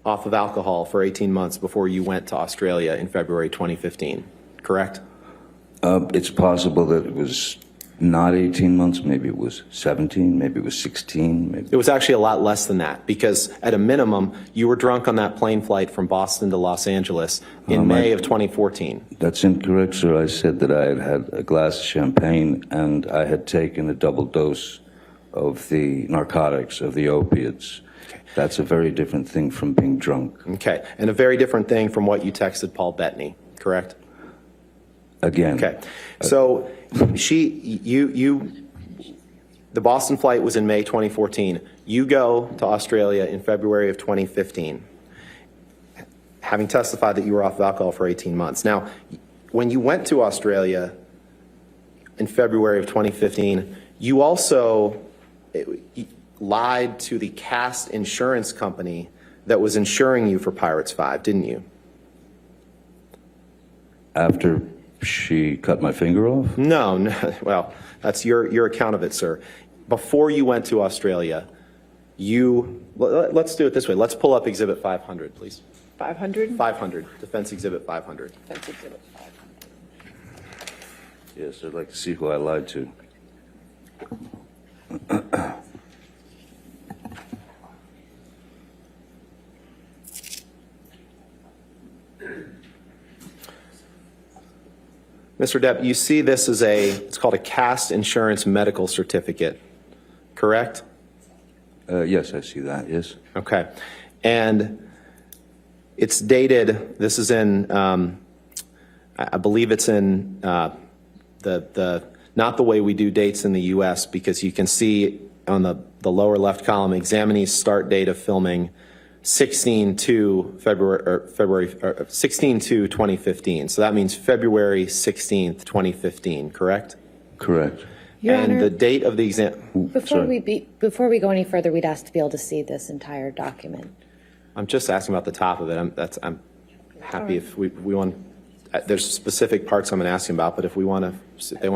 off of alcohol for 18 months before you went to Australia in February 2015, correct? It's possible that it was not 18 months, maybe it was 17, maybe it was 16. Maybe. It was actually a lot less than that because at a minimum, you were drunk on that plane flight from Boston to Los Angeles in May of 2014. That's incorrect, sir. I said that I had had a glass of champagne and I had taken a double dose of the narcotics, of the opiates. That's a very different thing from being drunk. Okay, and a very different thing from what you texted Paul Bettany, correct? Again. Okay, so the Boston flight was in May 2014. You go to Australia in February of 2015, having testified that you were off of alcohol for 18 months. Now, when you went to Australia in February of 2015, you also lied to the cast insurance company that was insuring you for Pirates 5, didn't you? After she cut my finger off? No, well, that's your account of it, sir. Before you went to Australia, let's do it this way. Let's pull up Exhibit 500, please. 500? 500, Defense Exhibit 500. Defense Exhibit 500. Yes, I'd like to see who I lied to. Mr. Depp, you see this as it's called a cast insurance medical certificate, correct? Yes, I see that, yes. Okay. And it's dated, this is in, I believe it's in not the way we do dates in the U.S., because you can see on the lower left column, examinee's start date of filming 16/2/2015. So that means February 16th, 2015, correct? Correct. Your And Honor, the date of the exam, before we go any further, we'd ask to be able to see this entire document. I'm just asking about the top of it. I'm happy if we want, there's specific parts I'm going to ask him about, but if they want to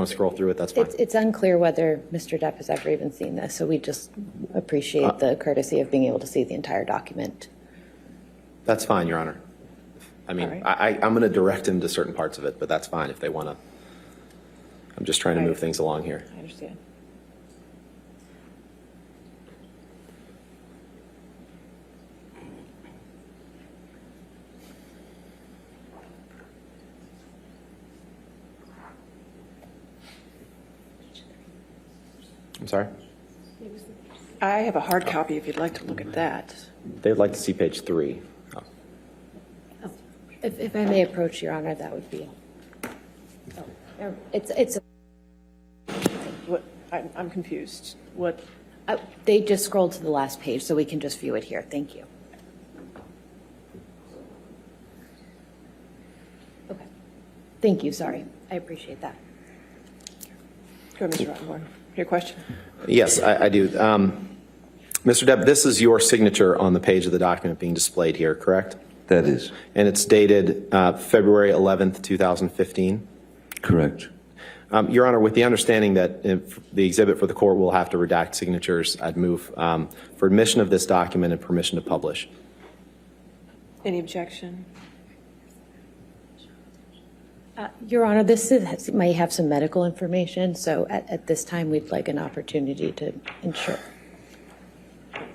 scroll through it, that's fine. It's unclear whether Mr. Depp has ever even seen this, so we just appreciate the courtesy of being able to see the entire document. That's fine, Your Honor. I mean, All right. I'm going to direct him to certain parts of it, but that's fine if they want to. I'm just trying to move things along here. I understand. I'm sorry? I have a hard copy if you'd like to look at that. They'd like to see page 3. If I may approach, Your Honor, that would be. It's What, I'm confused. What, they just scrolled to the last page, so we can just view it here. Thank you. Okay. Thank you, sorry. I appreciate that. go ahead, Mr. Rottenborn. Your question? Yes, I do. Mr. Depp, this is your signature on the page of the document being displayed here, correct? That is. And it's dated February 11th, 2015? Correct. Your Honor, with the understanding that if the exhibit for the court will have to redact signatures, I'd move for admission of this document and permission to publish. Any objection? Your Honor, may have some medical information, so at this time, we'd like an opportunity to ensure.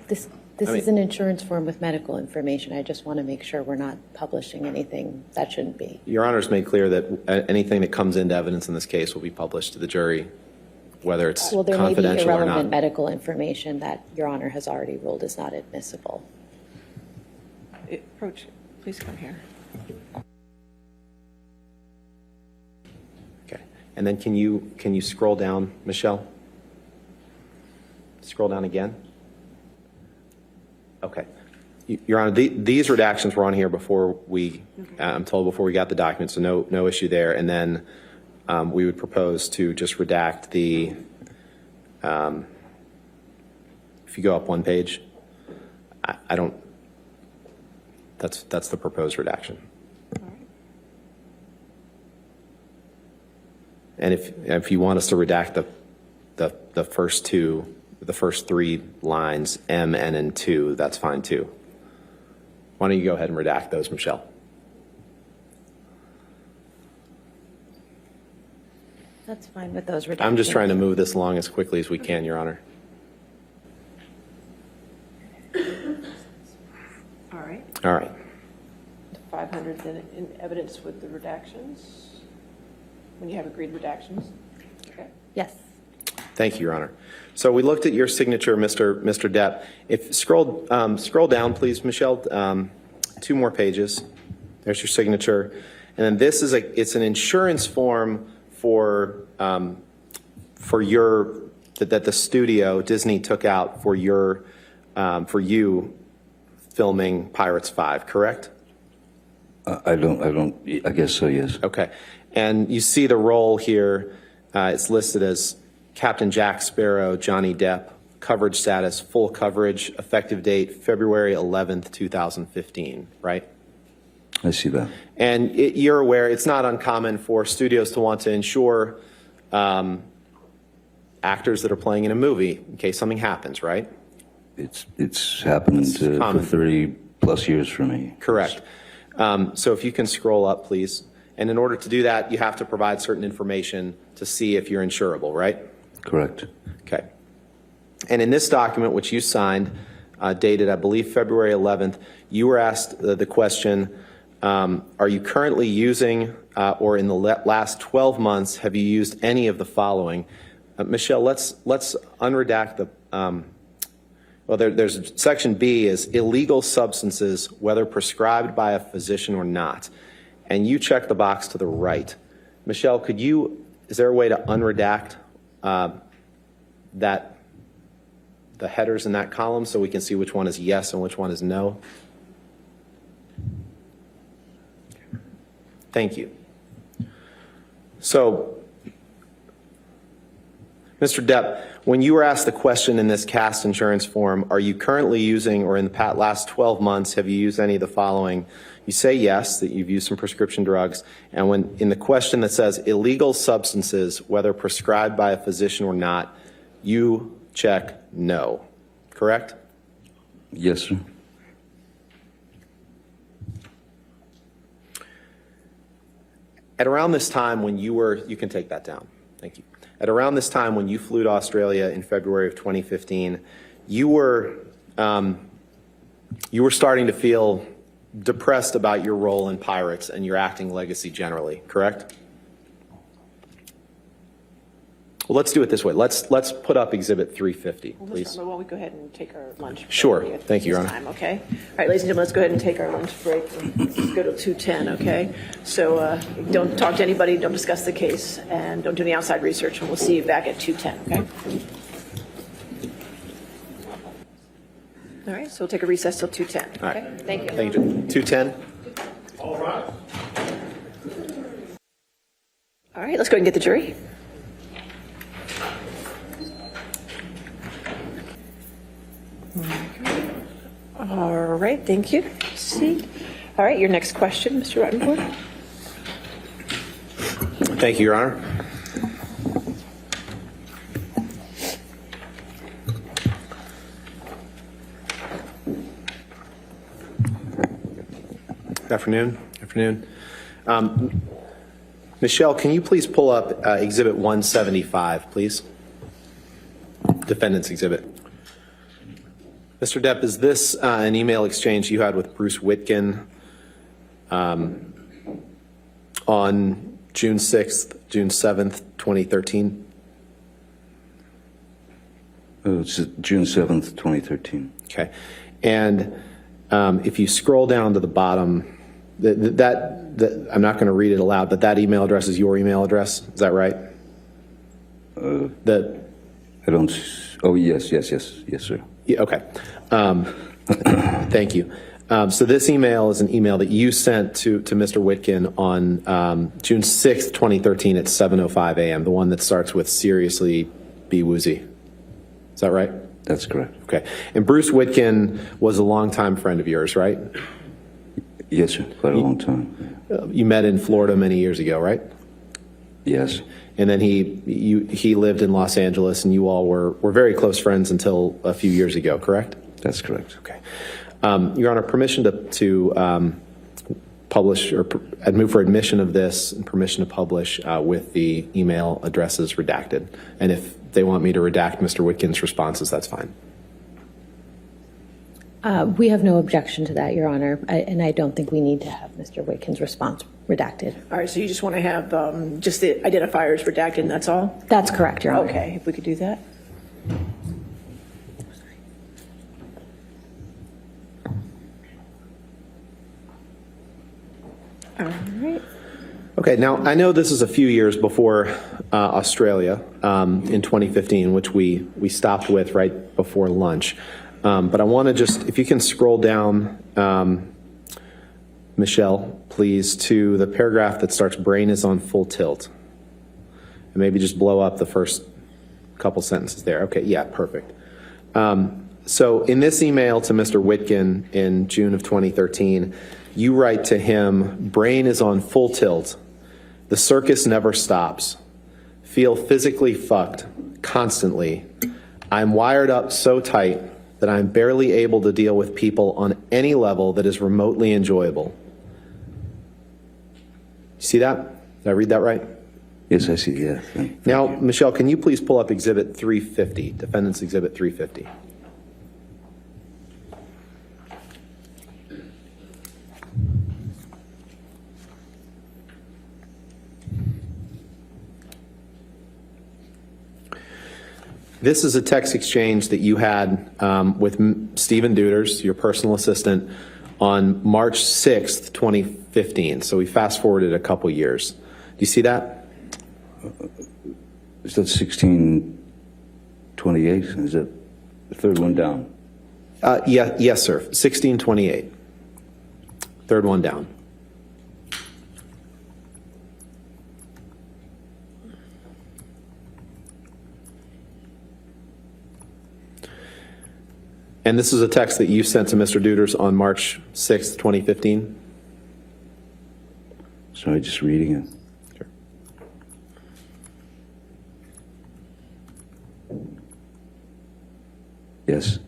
This is an insurance form with medical information. I just want to make sure we're not publishing anything that shouldn't be. Your Honor's made clear that anything that comes into evidence in this case will be published to the jury, whether it's Well, there may be confidential or irrelevant not. medical information that Your Honor has already ruled is not admissible. Approach, please come here. Okay. And then can you scroll down, Michelle? Scroll down again. Okay. Your Honor, these redactions were on here before we, I'm told, before we got the document, so no issue there. And then we would propose to just redact the, if you go up one page, I don't, that's the proposed redaction. And if you want us to redact the first two, the first three lines, M, N, and 2, that's fine too. Why don't you go ahead and redact those, Michelle? That's fine with those redactions. I'm just trying to move this along as quickly as we can, Your Honor. All right. All right. 500 in evidence with the redactions, when you have agreed redactions. Okay. Yes. Thank you, Your Honor. So we looked at your signature, Mr. Depp. If scroll down, please, Michelle. 2 more pages. There's your signature, and then this is it's an insurance form for your that the studio Disney took out for your for you filming Pirates 5, correct? I guess so, yes. Okay. And you see the role here. It's listed as Captain Jack Sparrow, Johnny Depp, coverage status, full coverage, effective date, February 11th, 2015, right? I see that. And you're aware it's not uncommon for studios to want to insure actors that are playing in a movie in case something happens, right? It's happened for common. 30 plus years for me. Correct. So if you can scroll up, please. And in order to do that, you have to provide certain information to see if you're insurable, right? Correct. Okay. And in this document, which you signed, dated, I believe, February 11th, you were asked the question, are you currently using, or in the last 12 months, have you used any of the following? Michelle, let's unredact the, well, there's section B is illegal substances, whether prescribed by a physician or not. And you check the box to the right. Michelle, is there a way to unredact the headers in that column so we can see which one is yes and which one is no? Thank you. So, Mr. Depp, when you were asked the question in this CAST insurance form, are you currently using, or in the last 12 months, have you used any of the following? You say yes, that you've used some prescription drugs. And when in the question that says illegal substances, whether prescribed by a physician or not, you check no, correct? Yes, sir. At around this time when you can take that down, thank you. At around this time when you flew to Australia in February of 2015, you were starting to feel depressed about your role in Pirates and your acting legacy generally, correct? Well, let's do it this way. Let's put up Exhibit 350, please. Well, we go ahead and take our lunch break. Sure. at Thank you, Your this Honor. time, okay? All right, ladies and gentlemen, let's go ahead and take our lunch break. Let's go to 2:10, okay? So don't talk to anybody, don't discuss the case, and don't do any outside research, and we'll see you back at 2:10, okay? All right, so we'll take a recess till 2:10, All okay? right. Thank you. Thank you. 2:10. All right. All right, let's go ahead and get the jury. All right, thank you. See. All right, your next question, Mr. Rottenborg. Thank you, Your Honor. Afternoon. Afternoon. Michelle, can you please pull up Exhibit 175, please? Defendant's Exhibit. Mr. Depp, is this an email exchange you had with Bruce Witkin on June 6th, June 7th, 2013? It's June 7th, 2013. Okay. And if you scroll down to the bottom, I'm not going to read it aloud, but that email address is your email address. Is that right? I don't. Oh, yes, sir. Yeah, okay. Thank you. So this email is an email that you sent to Mr. Witkin on June 6th, 2013 at 7:05 a.m., the one that starts with "seriously be woozy." Is that right? That's correct. Okay. And Bruce Witkin was a longtime friend of yours, right? Yes, sir. Quite a long time. You met in Florida many years ago, right? Yes. And then he lived in Los Angeles, and you all were very close friends until a few years ago, correct? That's correct. Okay. Your Honor, permission to publish, or I'd move for admission of this and permission to publish with the email addresses redacted. And if they want me to redact Mr. Witkin's responses, that's fine. We have no objection to that, Your Honor, and I don't think we need to have Mr. Witkin's response redacted. All right, so you just want to have just the identifiers redacted and that's all? That's correct, Your Honor. Okay, if we could do that. All right. Okay, now I know this is a few years before Australia in 2015, which we stopped with right before lunch. But I want to just, if you can scroll down, Michelle, please, to the paragraph that starts, "Brain is on full tilt." And maybe just blow up the first couple sentences there. Okay, yeah, perfect. So in this email to Mr. Witkin in June of 2013, you write to him, "Brain is on full tilt. The circus never stops. Feel physically fucked constantly. I'm wired up so tight that I'm barely able to deal with people on any level that is remotely enjoyable." You see that? Did I read that right? Yes, I see. Yeah. Thank Now, you. Michelle, can you please pull up Exhibit 350, Defendant's Exhibit 350? This is a text exchange that you had with Stephen Duders, your personal assistant, on March 6th, 2015. So we fast forwarded a couple years. Do you see that? Is that 1628? Is that the third one down? Yes, sir. 1628. Third one down. And this is a text that you sent to Mr. Duders on March 6th, 2015? Sorry, just reading it. Sure. Yes.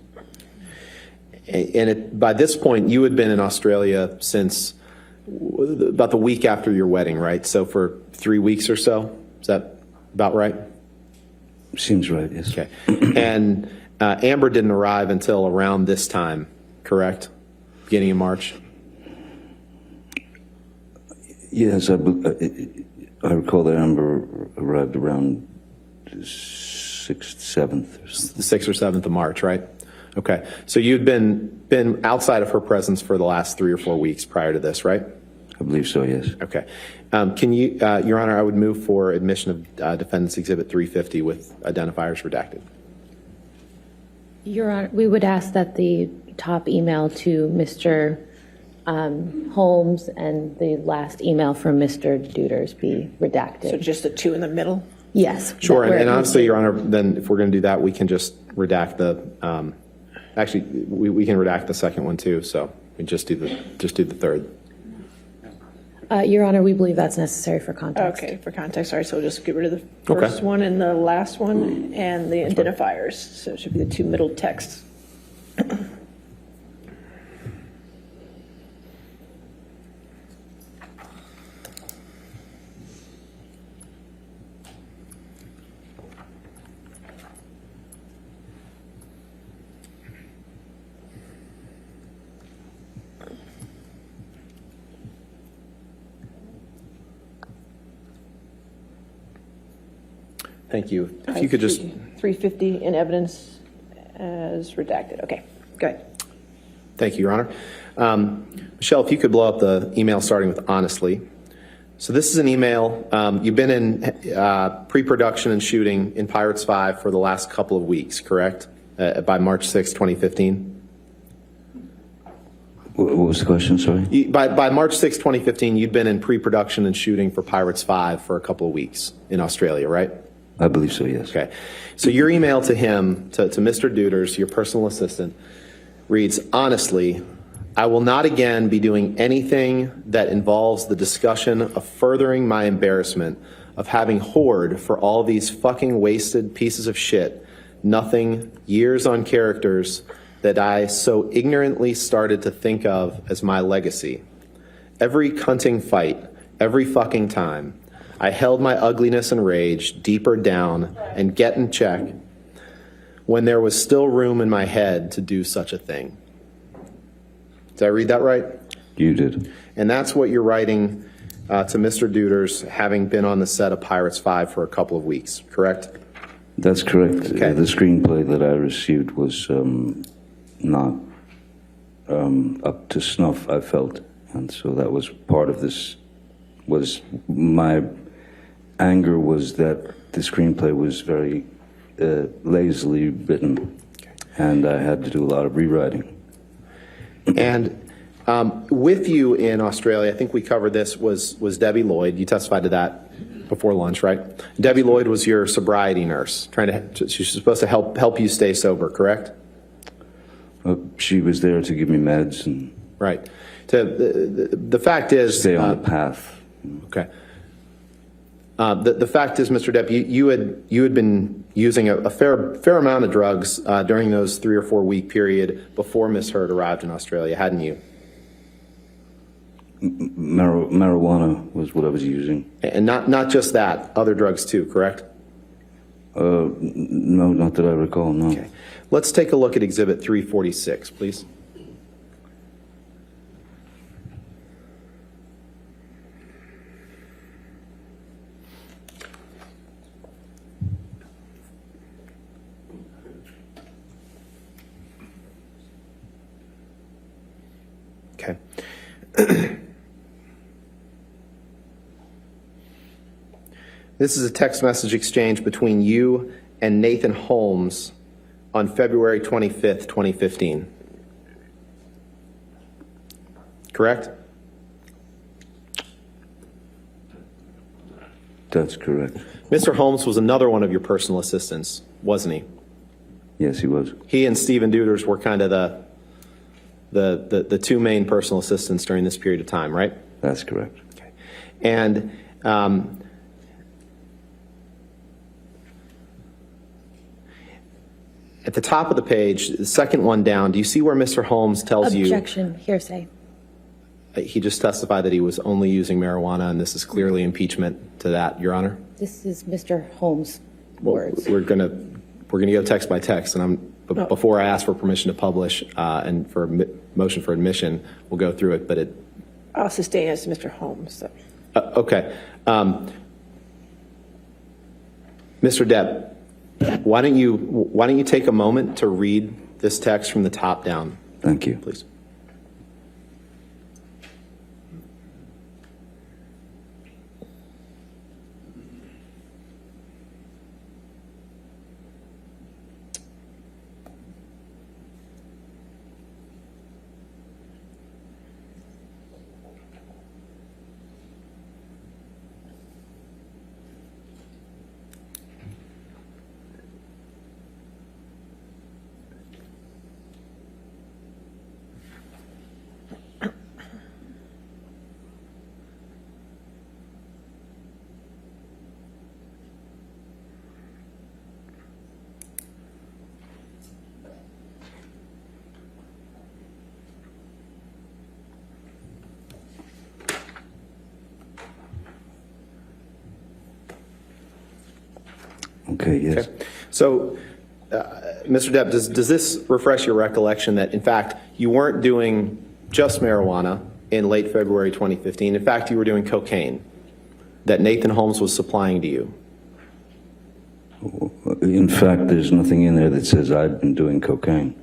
And by this point, you had been in Australia since about the week after your wedding, right? So for 3 weeks or so? Is that about right? Seems right, yes. Okay. And Amber didn't arrive until around this time, correct? Beginning of March? Yes, I recall that Amber arrived around the 6th, 7th or something. The 6th or 7th of March, right? Okay. So you'd been outside of her presence for the last 3 or 4 weeks prior to this, right? I believe so, yes. Okay. Can you, Your Honor, I would move for admission of Defendant's Exhibit 350 with identifiers redacted. Your Honor, we would ask that the top email to Mr. Holmes and the last email from Mr. Duders be redacted. So just the two in the middle? Yes. Sure, that- and honestly, Your Honor, then if we're going to do that, we can just redact the, actually, we can redact the second one too, so we just do the third. Your Honor, we believe that's necessary for context. Okay, for context, all right, so we'll just get rid of the Okay. first one and the last one and the identifiers. So it should be the two middle texts. Thank you. If you could just, 350 in evidence as redacted. Okay, go ahead. thank you, Your Honor. Michelle, if you could blow up the email starting with honestly. So this is an email. You've been in pre-production and shooting in Pirates 5 for the last couple of weeks, correct? By March 6, 2015? What was the question, sorry? By March 6, 2015, you'd been in pre-production and shooting for Pirates 5 for a couple of weeks in Australia, right? I believe so, yes. Okay. So your email to him, to Mr. Duders, your personal assistant, reads, honestly, I will not again be doing anything that involves the discussion of furthering my embarrassment of having whored for all these fucking wasted pieces of shit, nothing, years on characters that I so ignorantly started to think of as my legacy. Every cunting fight, every fucking time, I held my ugliness and rage deeper down and get in check when there was still room in my head to do such a thing. Did I read that right? You did. And that's what you're writing to Mr. Duders, having been on the set of Pirates 5 for a couple of weeks, correct? That's correct. Okay. The screenplay that I received was not up to snuff, I felt. And so that was part of this, was my anger was that the screenplay was very lazily written, and I had to do a lot of rewriting. And with you in Australia, I think we covered this, was Debbie Lloyd. You testified to that before lunch, right? Debbie Lloyd was your sobriety nurse, she's supposed to help you stay sober, correct? She was there to give me meds and Right. The fact is, stay on the path. okay. The fact is, Mr. Depp, you had been using a fair amount of drugs during those 3 or 4 week period before Miss Heard arrived in Australia, hadn't you? Marijuana was what I was using. And not just that, other drugs too, correct? No, not that I recall, no. Okay. Let's take a look at Exhibit 346, please. Okay. This is a text message exchange between you and Nathan Holmes on February 25th, 2015. Correct? That's correct. Mr. Holmes was another one of your personal assistants, wasn't he? Yes, he was. He and Stephen Duders were kind of the two main personal assistants during this period of time, right? That's correct. Okay. And at the top of the page, the second one down, do you see where Mr. Holmes tells you? Objection, hearsay. He just testified that he was only using marijuana, and this is clearly impeachment to that, Your Honor. This is Mr. Holmes' Well, words. we're gonna go text by text, and before I ask for permission to publish and for motion for admission, we'll go through it. But I'll sustain as Mr. Holmes. So. Okay, Mr. Depp, why don't you take a moment to read this text from the top down, Thank you. please? Okay, yes. Okay. So, Mr. Depp, does this refresh your recollection that, in fact, you weren't doing just marijuana in late February 2015? In fact, you were doing cocaine that Nathan Holmes was supplying to you? In fact, there's nothing in there that says I've been doing cocaine.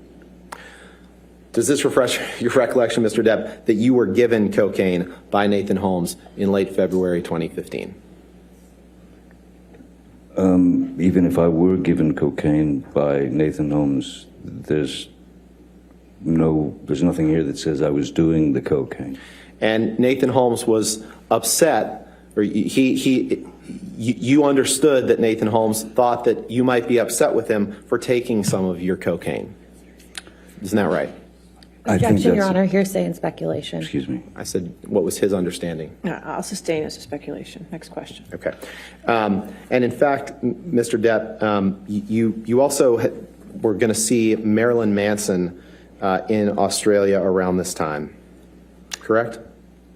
Does this refresh your recollection, Mr. Depp, that you were given cocaine by Nathan Holmes in late February 2015? Even if I were given cocaine by Nathan Holmes, there's nothing here that says I was doing the cocaine. And Nathan Holmes was upset, or you understood that Nathan Holmes thought that you might be upset with him for taking some of your cocaine. Isn't that right? I think Objection, Your that's- Honor, hearsay and speculation. Excuse me. I said, what was his understanding? No, I'll sustain as a speculation. Next question. Okay. And in fact, Mr. Depp, you also were going to see Marilyn Manson in Australia around this time, correct?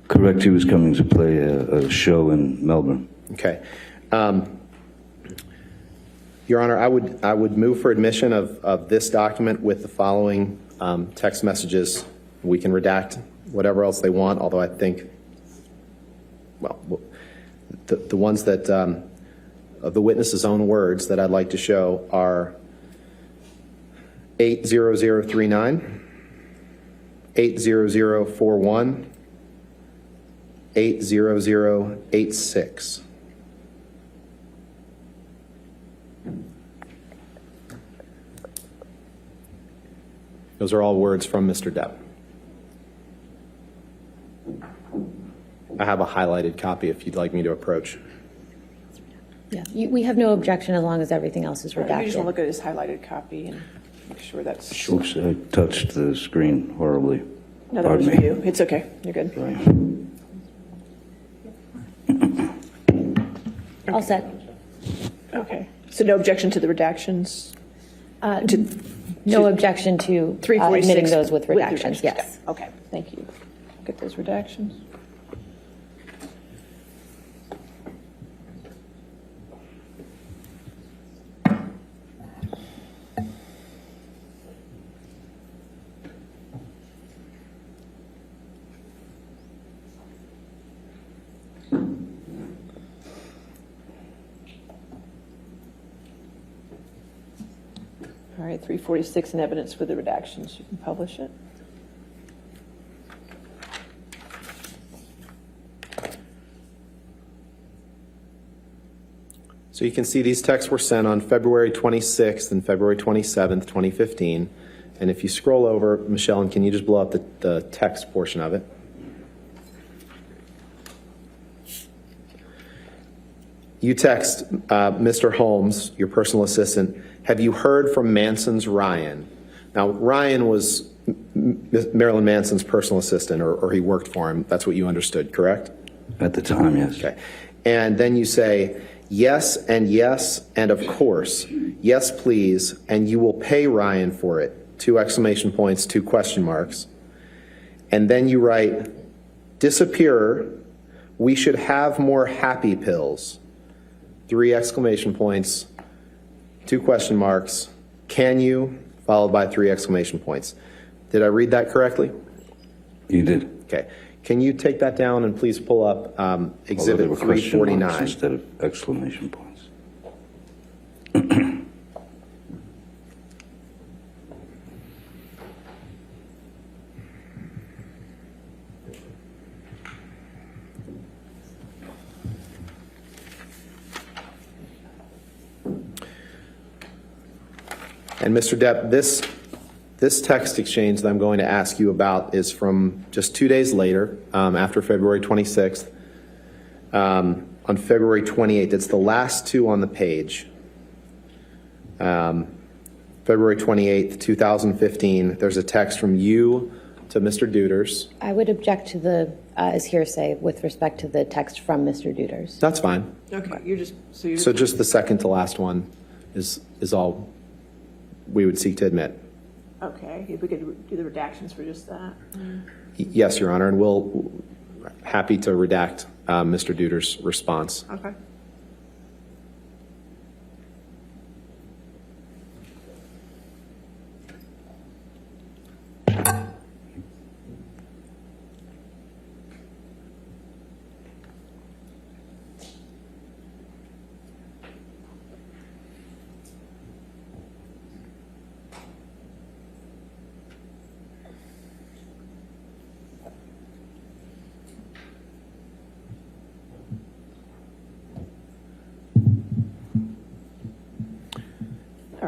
Correct, he was coming to play a show in Melbourne. Okay. Your Honor, I would move for admission of this document with the following text messages. We can redact whatever else they want, although I think, well, the ones that, of the witness's own words that I'd like to show are 80039, 80041, 80086. Those are all words from Mr. Depp. I have a highlighted copy if you'd like me to approach. Yeah, we have no objection as long as everything else is You just want to redacted. look at his highlighted copy and make sure that's. Oops, I touched the screen horribly. No, that was Pardon me. you. It's okay. You're good. All set. Okay. So no objection to the redactions? No objection to 346 admitting those with redactions, yeah. yes. Okay, thank you. Get those redactions. All right, 346 in evidence with the redactions. You can publish it. So you can see these texts were sent on February 26th and February 27th, 2015. And if you scroll over, Michelle, and can you just blow up the text portion of it? You text Mr. Holmes, your personal assistant, have you heard from Manson's Ryan? Now, Ryan was Marilyn Manson's personal assistant, or he worked for him. That's what you understood, correct? At the time, yes. Okay. And then you say, yes, and of course, yes, please, and you will pay Ryan for it. 2 exclamation points, 2 question marks. And then you write, disappearer, we should have more happy pills. 3 exclamation points, 2 question marks, can you, followed by 3 exclamation points. Did I read that correctly? You did. Okay. Can you take that down and please pull up Although there Exhibit were question marks 349? instead of exclamation points. And Mr. Depp, this text exchange that I'm going to ask you about is from just 2 days later, after February 26th. On February 28th, it's the last 2 on the page. February 28th, 2015, there's a text from you to Mr. Duders. I would object to the, as hearsay with respect to the text from Mr. Duders. That's fine. Okay, you're just, so you're. So just the second to last one is all we would seek to admit. Okay, if we could do the redactions for just that. Yes, Your Honor, and we'll, happy to redact Mr. Duders' response. Okay.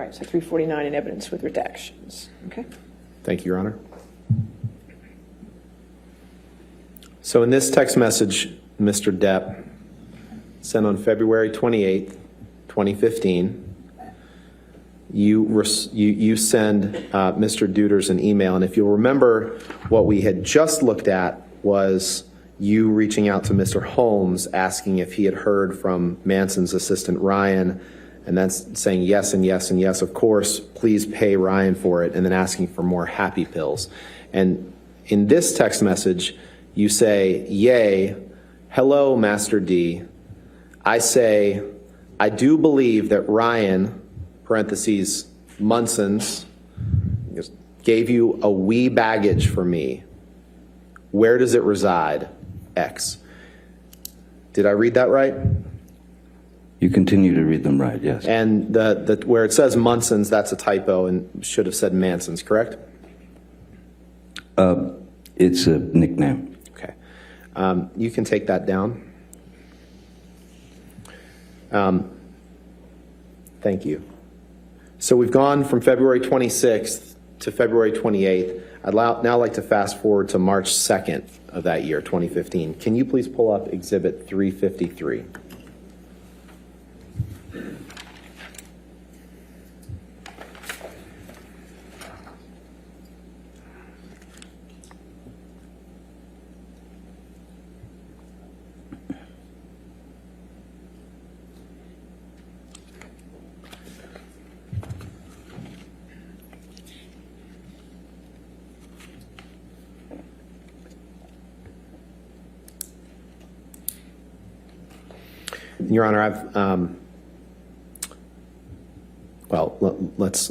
right, so 349 in evidence with redactions. Okay. Thank you, Your Honor. So in this text message, Mr. Depp sent on February 28th, 2015, you send Mr. Deuters an email, and if you'll remember, what we had just looked at was you reaching out to Mr. Holmes, asking if he had heard from Manson's assistant Ryan, and then saying yes and yes and yes, of course, please pay Ryan for it, and then asking for more happy pills. And in this text message, you say, yay, hello, Master D. I say, I do believe that Ryan, parentheses, Munson's, gave you a wee baggage for me. Where does it reside? X. Did I read that right? You continue to read them right, yes. And where it says Munson's, that's a typo and should have said Manson's, correct? It's a nickname. Okay. You can take that down. Thank you. So we've gone from February 26th to February 28th. I'd now like to fast forward to March 2nd of that year, 2015. Can you please pull up Exhibit 353? Your Honor, let's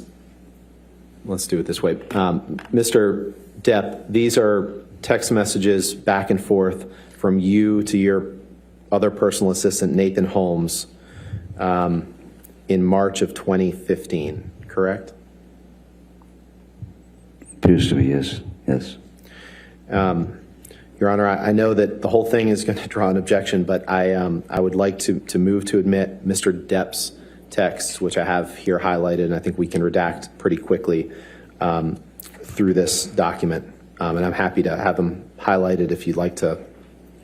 do it this way. Mr. Depp, these are text messages back and forth from you to your other personal assistant, Nathan Holmes, in March of 2015, correct? Appears to be, yes, yes. Your Honor, I know that the whole thing is going to draw an objection, but I would like to move to admit Mr. Depp's text, which I have here highlighted, and I think we can redact pretty quickly through this document. And I'm happy to have them highlighted if you'd like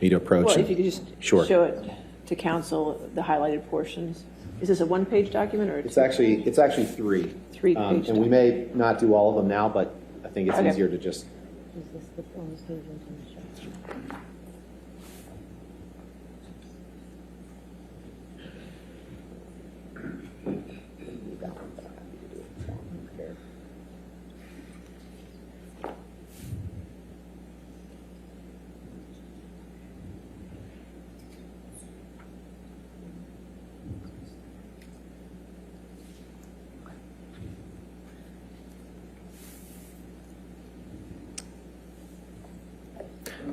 me to approach. Well, if you could just Sure. show it to counsel, the highlighted portions. Is this a one-page document or? It's actually three. Three-page and we may not do all of them now, but I think it's Okay. easier to just. Is this the bonus page into the show?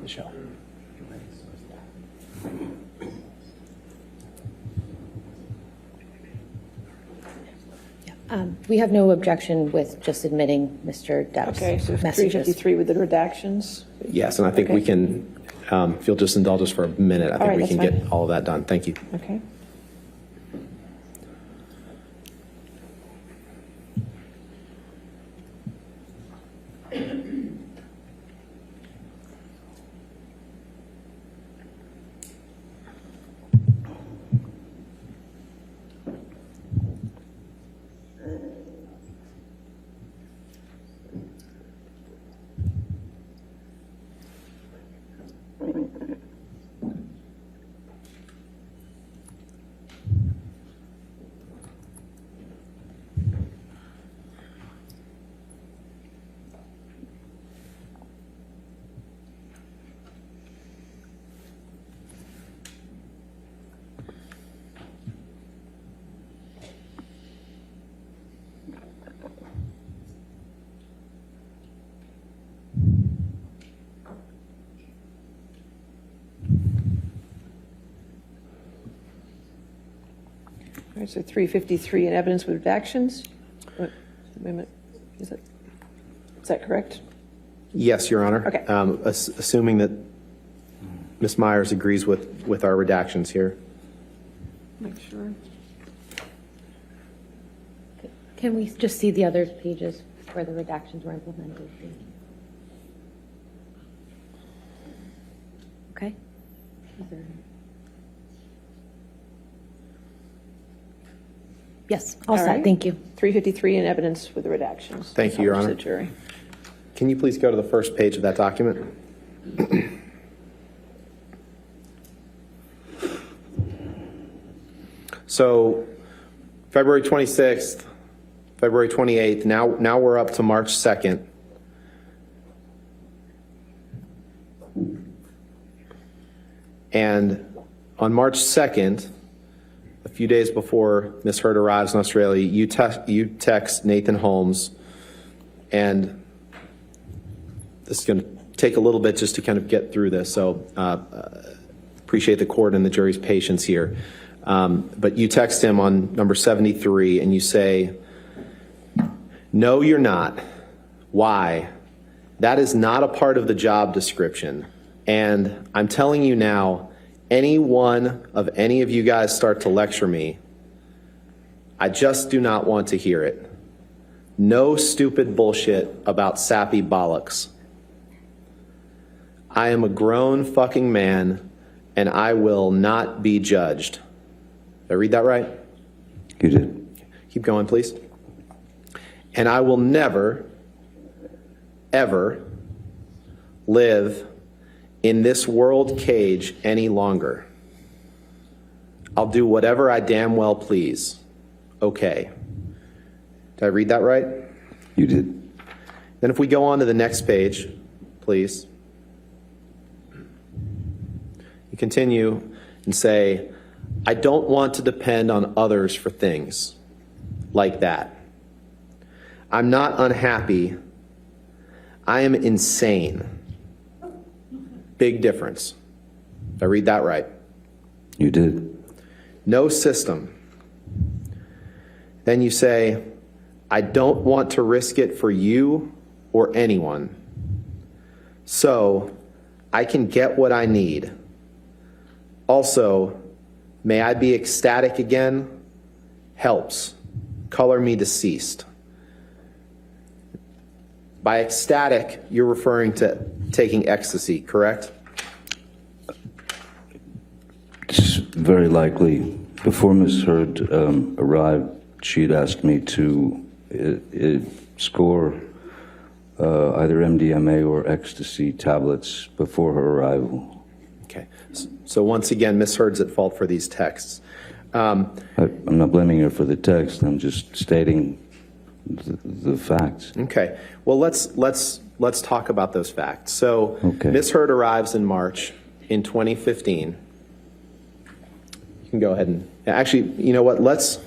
Michelle. We have no objection with just admitting Mr. Depp's Okay, so messages. 353 with the redactions. Yes, and I think Okay. we can, if you'll just indulge us for a minute, I think right, we that's can fine. get all of that done. Thank you. Okay. All right, so 353 in evidence with redactions. Wait a minute. Is that correct? Yes, Your Honor. Okay. Assuming that Ms. Myers agrees with our redactions here. Make sure. Can we just see the other pages where the redactions were implemented? Okay. Is there- Yes, all All set, right. thank you. 353 in evidence with the redactions. Thank you, Your Published Honor. to the jury. Can you please go to the first page of that document? So, February 26th, February 28th, now we're up to March 2nd. And on March 2nd, a few days before Ms. Heard arrives in Australia, you text Nathan Holmes, and this is going to take a little bit just to kind of get through this, so appreciate the court and the jury's patience here. But you text him on number 73, and you say, "No, you're not. Why? That is not a part of the job description. And I'm telling you now, any of you guys start to lecture me, I just do not want to hear it. No stupid bullshit about sappy bollocks. I am a grown fucking man, and I will not be judged." Did I read that right? You did. Keep going, please. "And I will never, ever live in this world cage any longer. I'll do whatever I damn well please. Okay." Did I read that right? You did. Then if we go on to the next page, please. You continue and say, "I don't want to depend on others for things like that. I'm not unhappy. I am insane." Big difference. Did I read that right? You did. "No system." Then you say, "I don't want to risk it for you or anyone. So I can get what I need. Also, may I be ecstatic again? Helps. Color me deceased." By ecstatic, you're referring to taking ecstasy, correct? It's very likely. Before Ms. Heard arrived, she'd asked me to score either MDMA or ecstasy tablets before her arrival. Okay. So once again, Ms. Heard's at fault for these texts. I'm not blaming her for the text. I'm just stating the facts. Okay. Well, let's talk about those facts. So Okay. Ms. Heard arrives in March in 2015. You can go ahead and actually, you know what? Let's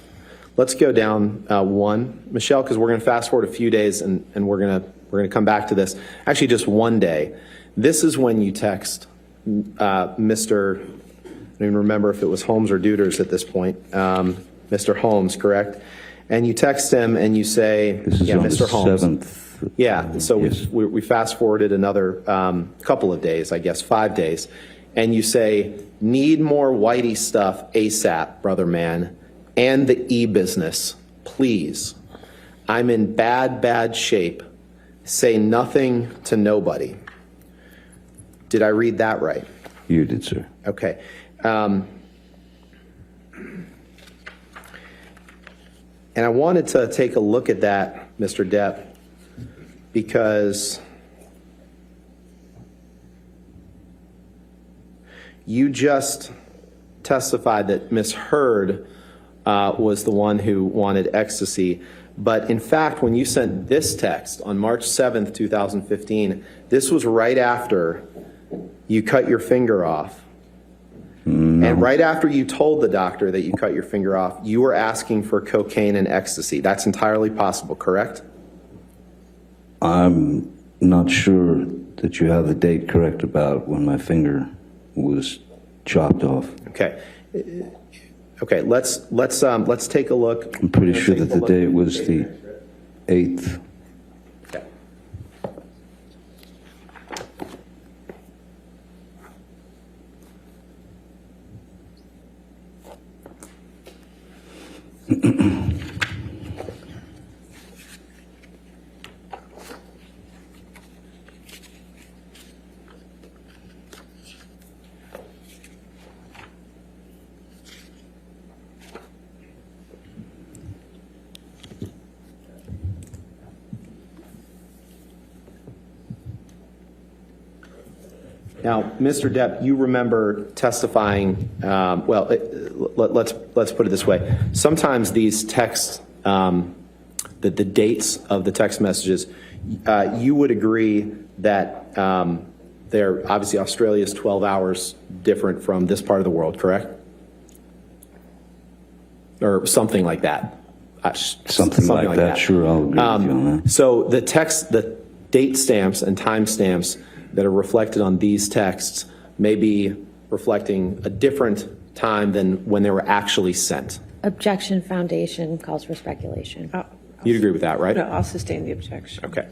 go down one, Michelle, because we're going to fast forward a few days and we're going to come back to this. Actually, just one day. This is when you text Mr. I don't even remember if it was Holmes or Deuters at this point. Mr. Holmes, correct? And you text him and you say, This is "Yeah, on Mr. the Holmes." 7th. Yeah, so Yes. we fast forwarded another couple of days, I guess 5 days, and you say, "Need more Whitey stuff ASAP, brother man, and the e-business, please. I'm in bad shape. Say nothing to nobody." Did I read that right? You did, sir. Okay. And I wanted to take a look at that, Mr. Depp, because you just testified that Ms. Heard was the one who wanted ecstasy. But in fact, when you sent this text on March 7th, 2015, this was right after you cut your finger off. And right after you told the doctor that you cut your finger off, you were asking for cocaine and ecstasy. That's entirely possible, correct? I'm not sure that you have the date correct about when my finger was chopped off. Okay. Okay, let's take a look. I'm pretty sure that the date was the 8th. Okay. Now, Mr. Depp, you remember testifying, let's put it this way. Sometimes these texts, the dates of the text messages, you would agree that they're obviously Australia is 12 hours different from this part of the world, correct? Or something like that. Something like that, sure, I'll agree with you on that. So the text, the date stamps and time stamps that are reflected on these texts may be reflecting a different time than when they were actually sent. Objection foundation calls for speculation. You'd agree with that, right? No, I'll sustain the objection. Okay.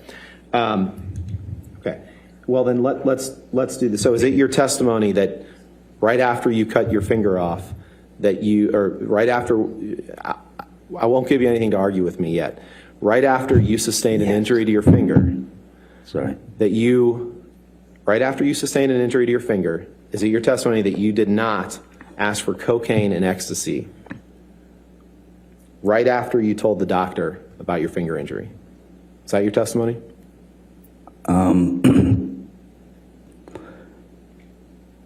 Okay. Well, then let's do this. So is it your testimony that right after you cut your finger off, that you, or right after, I won't give you anything to argue with me yet, right after you sustained an injury to your finger, Sorry. that you, right after you sustained an injury to your finger, is it your testimony that you did not ask for cocaine and ecstasy right after you told the doctor about your finger injury? Is that your testimony?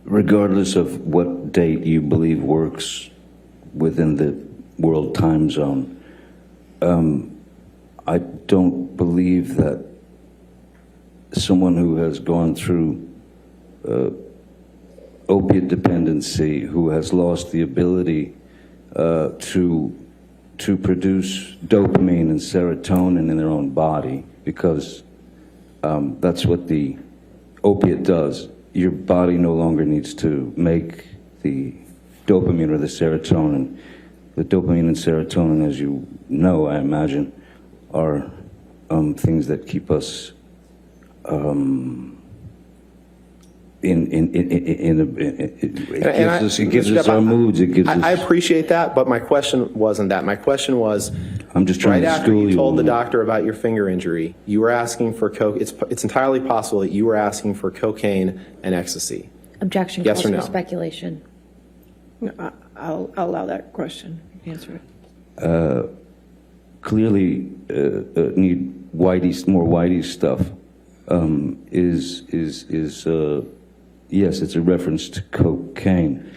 Regardless of what date you believe works within the world time zone, I don't believe that someone who has gone through opiate dependency, who has lost the ability to produce dopamine and serotonin in their own body, because that's what the opiate does. Your body no longer needs to make the dopamine or the serotonin. The dopamine and serotonin, as you know, I imagine, are things that keep us it gives us our moods. It gives us. I appreciate that, but my question wasn't that. My question was, I'm just trying right to after school you you told the on- doctor about your finger injury, you were asking for coke. It's entirely possible that you were asking for cocaine and ecstasy. Objection Yes calls or for no? speculation. No, I'll allow that question. Answer it. Clearly need more Whitey stuff. Yes, it's a reference to cocaine,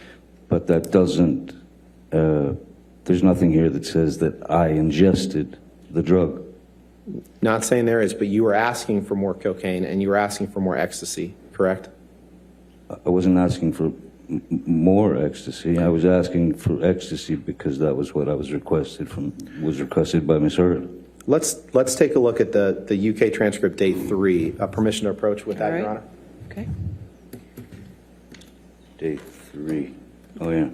but that doesn't. There's nothing here that says that I ingested the drug. Not saying there is, but you were asking for more cocaine and you were asking for more ecstasy, correct? I wasn't asking for more ecstasy. I was asking for ecstasy because that was what I was requested by Ms. Hurd. Let's take a look at the UK transcript, day 3. Permission to approach with that, All right. Your Honor? Okay. Day 3. Oh, yeah.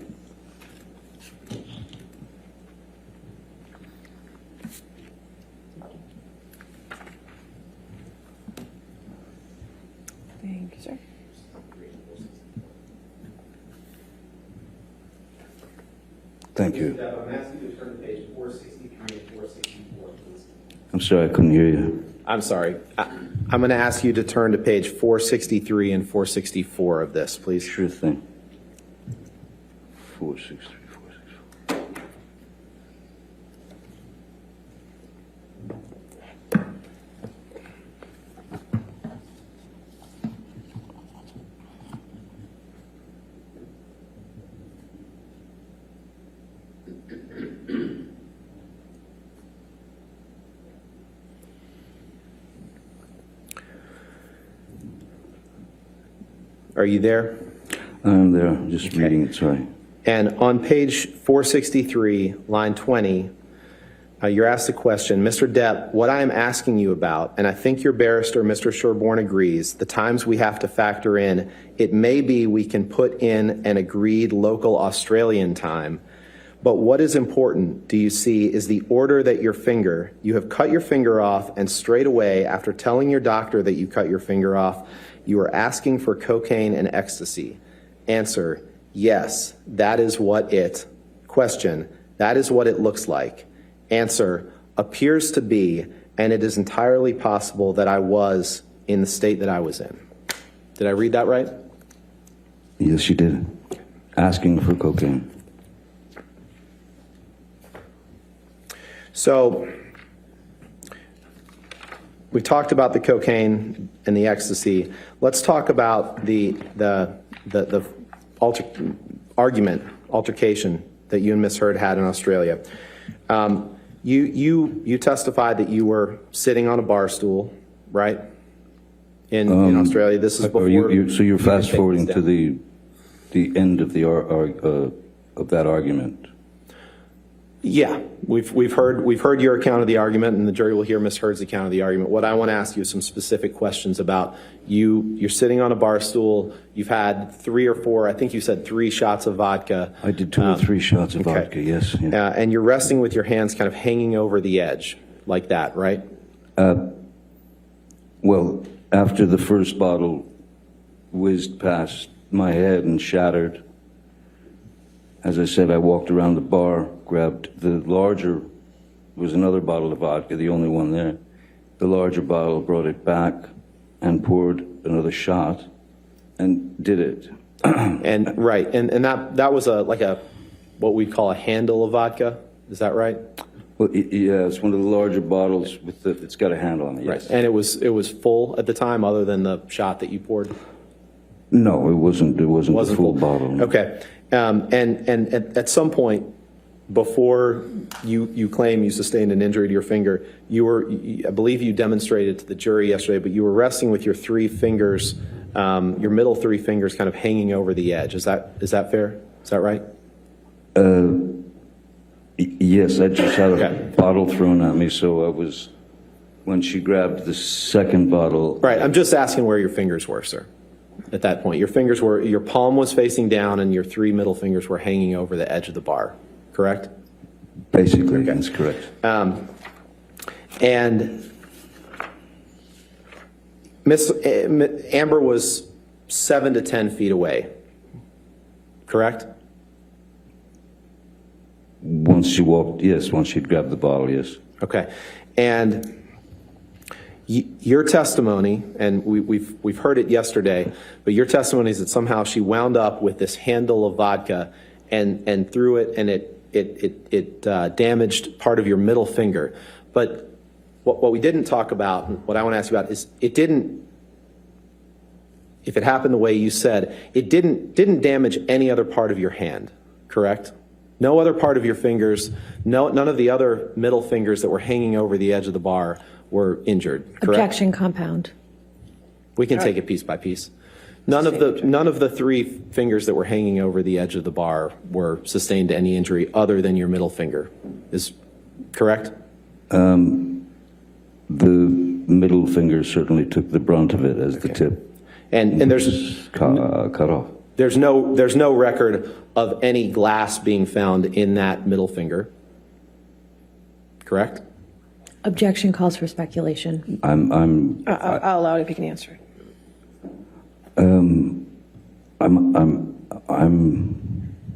Thank you, sir. Thank you. I'm asking you to turn to page 463 and 464, please. I'm sorry, I couldn't hear you. I'm sorry. I'm going to ask you to turn to page 463 and 464 of this, please. Sure thing. 463, 464. Are you there? I'm there, just reading it, sorry. And on page 463, line 20, you're asked a question, Mr. Depp, what I am asking you about, and I think your barrister, Mr. Sherborne, agrees, the times we have to factor in, it may be we can put in an agreed local Australian time, but what is important, do you see, is the order that you have cut your finger off, and straight away, after telling your doctor that you cut your finger off, you are asking for cocaine and ecstasy. Answer, yes, that is what it. Question, that is what it looks like. Answer, appears to be, and it is entirely possible that I was in the state that I was in. Did I read that right? Yes, you did. Asking for cocaine. So, we talked about the cocaine and the ecstasy. Let's talk about the altercation that you and Miss Heard had in Australia. You testified that you were sitting on a bar stool, right? In Australia. This is before. So you're fast forwarding down. to the end of the of that argument. Yeah, we've heard your account of the argument, and the jury will hear Ms. Heard's account of the argument. What I want to ask you is some specific questions about you're sitting on a bar stool. You've had 3 or 4, I think you said 3 shots of vodka. I did 2 or 3 shots of vodka. Yes. Yeah. And you're resting with your hands kind of hanging over the edge like that, right? Well, after the first bottle whizzed past my head and shattered, as I said, I walked around the bar, grabbed the larger, was another bottle of vodka, the only one there. The larger bottle, brought it back and poured another shot and did it. And right, and that was like a what we call a handle of vodka. Is that right? Well, yeah, it's one of the larger bottles with it's got a handle on it. Yes. Right. And it was full at the time, other than the shot that you poured. No, it wasn't. It wasn't a full bottle. No. Okay. And at some point, before you claim you sustained an injury to your finger, I believe you demonstrated to the jury yesterday, but you were resting with your 3 fingers, your middle 3 fingers kind of hanging over the edge. Is that fair? Is that right? Yes, I just had a bottle thrown at me, so I was, when she grabbed the second bottle. Right. I'm just asking where your fingers were, sir. At that point, your palm was facing down and your 3 middle fingers were hanging over the edge of the bar, correct? Basically, that's correct. And Miss Amber was 7 to 10 feet away, correct? Once she walked, yes, once she'd grabbed the bottle, yes. Okay. And your testimony, and we've heard it yesterday, but your testimony is that somehow she wound up with this handle of vodka and threw it, and it damaged part of your middle finger. But what we didn't talk about, what I want to ask you about, is it didn't. If it happened the way you said, it didn't damage any other part of your hand, correct? No other part of your fingers, none of the other middle fingers that were hanging over the edge of the bar were injured, correct? Objection compound. We can take it piece by piece. None of the 3 fingers that were hanging over the edge of the bar were sustained any injury other than your middle finger. Is correct? The middle finger certainly took the brunt of it as the tip. And there's cut off. There's no record of any glass being found in that middle finger. Correct? Objection calls for speculation. I'll allow it if you can answer it. I'm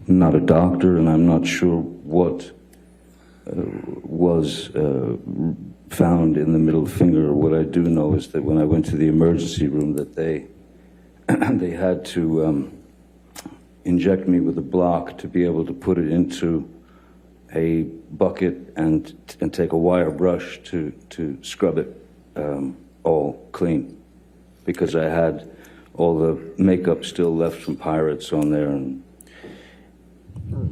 not a doctor, and I'm not sure what was found in the middle finger. What I do know is that when I went to the emergency room, that they had to inject me with a block to be able to put it into a bucket and take a wire brush to scrub it all clean, because I had all the makeup still left from Pirates on there. And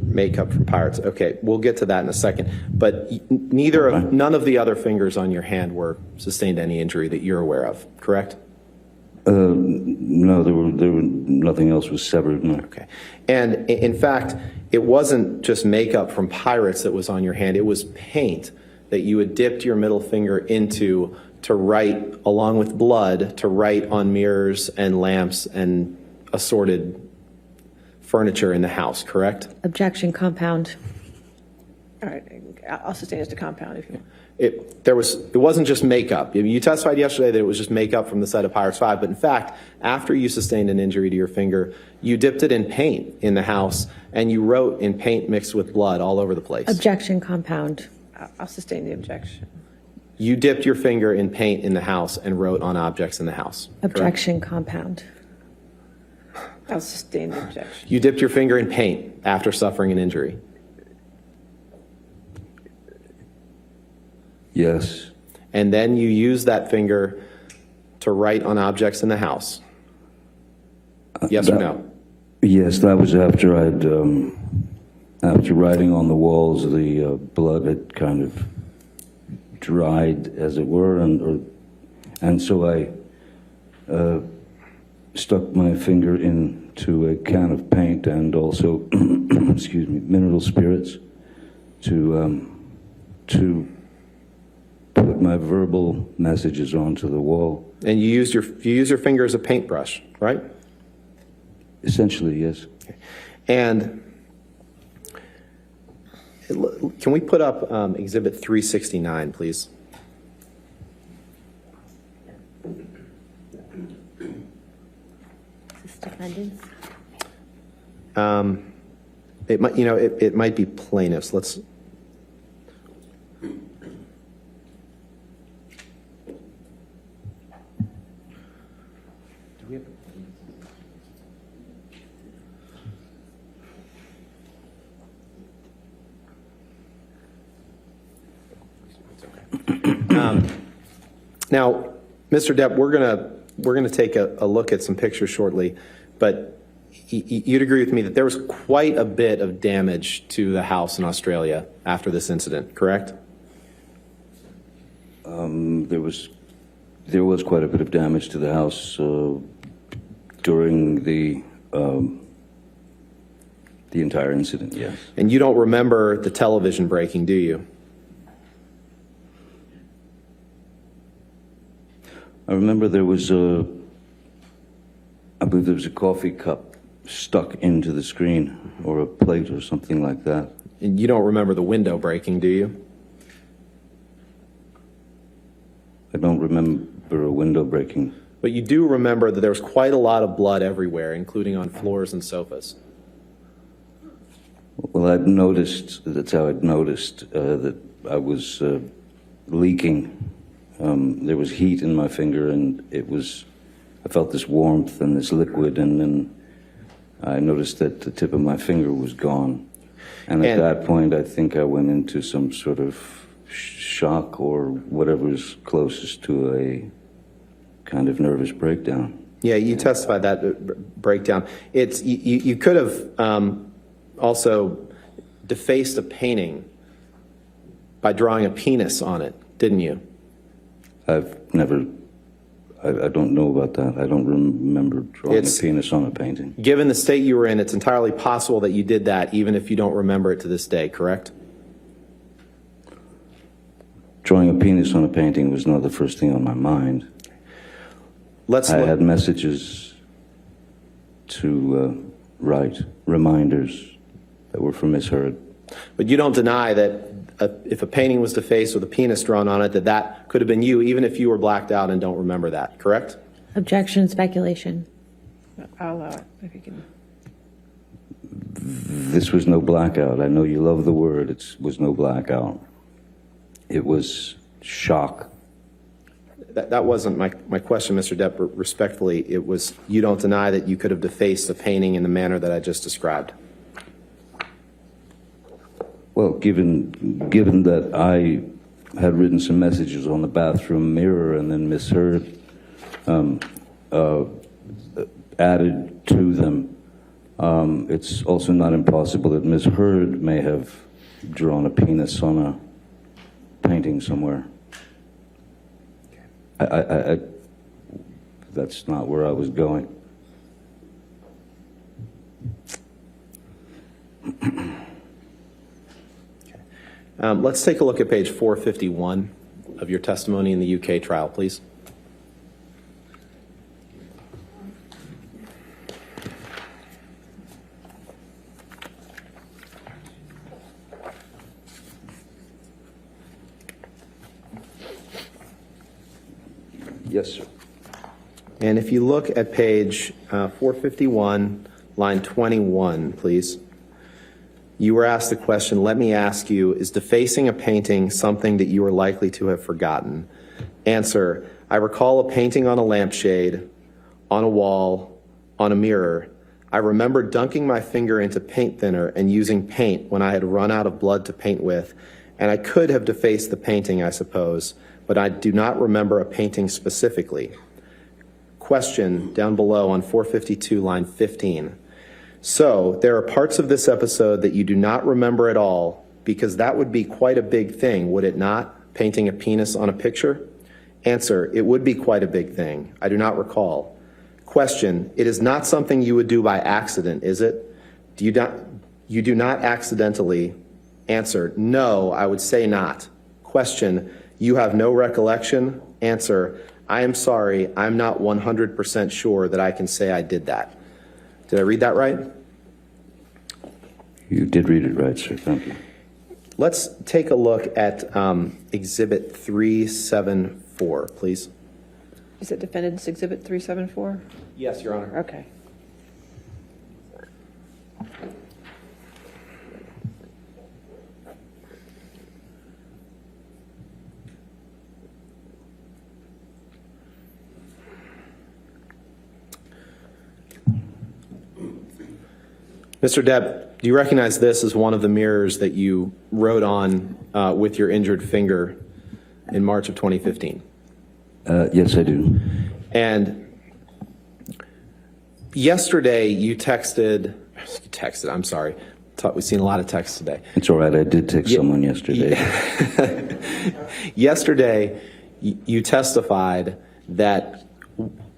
makeup from Pirates. Okay, we'll get to that in a second. But none of the other fingers on your hand were sustained any injury that you're aware of, correct? No, there were nothing else was severed. No. Okay, and in fact, it wasn't just makeup from Pirates that was on your hand. It was paint that you had dipped your middle finger into to write, along with blood, to write on mirrors and lamps and assorted furniture in the house, correct? Objection compound. All right, I'll sustain as to compound if you want. It wasn't just makeup. You testified yesterday that it was just makeup from the set of Pirates 5, but in fact, after you sustained an injury to your finger, you dipped it in paint in the house, and you wrote in paint mixed with blood all over the place. Objection compound. I'll sustain the objection. You dipped your finger in paint in the house and wrote on objects in the house. Objection compound. I'll sustain the objection. You dipped your finger in paint after suffering an injury. Yes. and then you used that finger to write on objects in the house. Yes or no? Yes, that was after after writing on the walls, the blood had kind of dried, as it were, and so I stuck my finger into a can of paint and also, excuse me, mineral spirits to put my verbal messages onto the wall. And you use your finger as a paintbrush, right? Essentially, yes. And can we put up Exhibit 369, please? Is this defendants? It might, you know, it might be plaintiffs. Let's. Do we have? Now, Mr. Depp, we're gonna take a look at some pictures shortly, but you'd agree with me that there was quite a bit of damage to the house in Australia after this incident, correct? There was quite a bit of damage to the house during the entire incident. Yes. And you don't remember the television breaking, do you? I remember there was I believe there was a coffee cup stuck into the screen, or a plate or something like that. And you don't remember the window breaking, do you? I don't remember a window breaking. But you do remember that there was quite a lot of blood everywhere, including on floors and sofas. Well, I'd noticed, that's how I'd noticed that I was leaking. There was heat in my finger, and I felt this warmth and this liquid, and then I noticed that the tip of my finger was gone. And at that point, I think I went into some sort of shock or whatever's closest to a kind of nervous breakdown. Yeah, you testified that breakdown. You could have also defaced a painting by drawing a penis on it, didn't you? I've never, I don't know about that. I don't remember drawing a penis on a painting. Given the state you were in, it's entirely possible that you did that, even if you don't remember it to this day, correct? Drawing a penis on a painting was not the first thing on my mind. I had messages to write, reminders that were for Miss Heard. But you don't deny that if a painting was defaced with a penis drawn on it, that could have been you, even if you were blacked out and don't remember that, correct? Objection, speculation. I'll allow it, if you can. This was no blackout. I know you love the word. It was no blackout. It was shock. That wasn't my question, Mr. Depp. Respectfully, it was, you don't deny that you could have defaced a painting in the manner that I just described. Well, given that I had written some messages on the bathroom mirror, and then Miss Heard added to them, it's also not impossible that Miss Heard may have drawn a penis on a painting somewhere. That's not where I was going. Let's take a look at page 451 of your testimony in the UK trial, please. Yes, sir. And if you look at page 451, line 21, please. You were asked the question, let me ask you, is defacing a painting something that you are likely to have forgotten? Answer, I recall a painting on a lampshade, on a wall, on a mirror. I remember dunking my finger into paint thinner and using paint when I had run out of blood to paint with, and I could have defaced the painting, I suppose, but I do not remember a painting specifically. Question down below on 452, line 15. So there are parts of this episode that you do not remember at all, because that would be quite a big thing, would it not? Painting a penis on a picture? Answer, it would be quite a big thing. I do not recall. Question, it is not something you would do by accident, is it? You do not accidentally. Answer, no, I would say not. Question, you have no recollection? Answer, I am sorry, I'm not 100% sure that I can say I did that. Did I read that right? You did read it right, sir. Thank you. Let's take a look at Exhibit 374, please. Is it Defendant's Exhibit 374? Yes, Your Honor. Okay. Mr. Depp, do you recognize this as one of the mirrors that you wrote on with your injured finger in March of 2015? Yes, I do. And yesterday you texted, I'm sorry. We've seen a lot of texts today. It's all right. I did text someone yesterday. Yesterday you testified that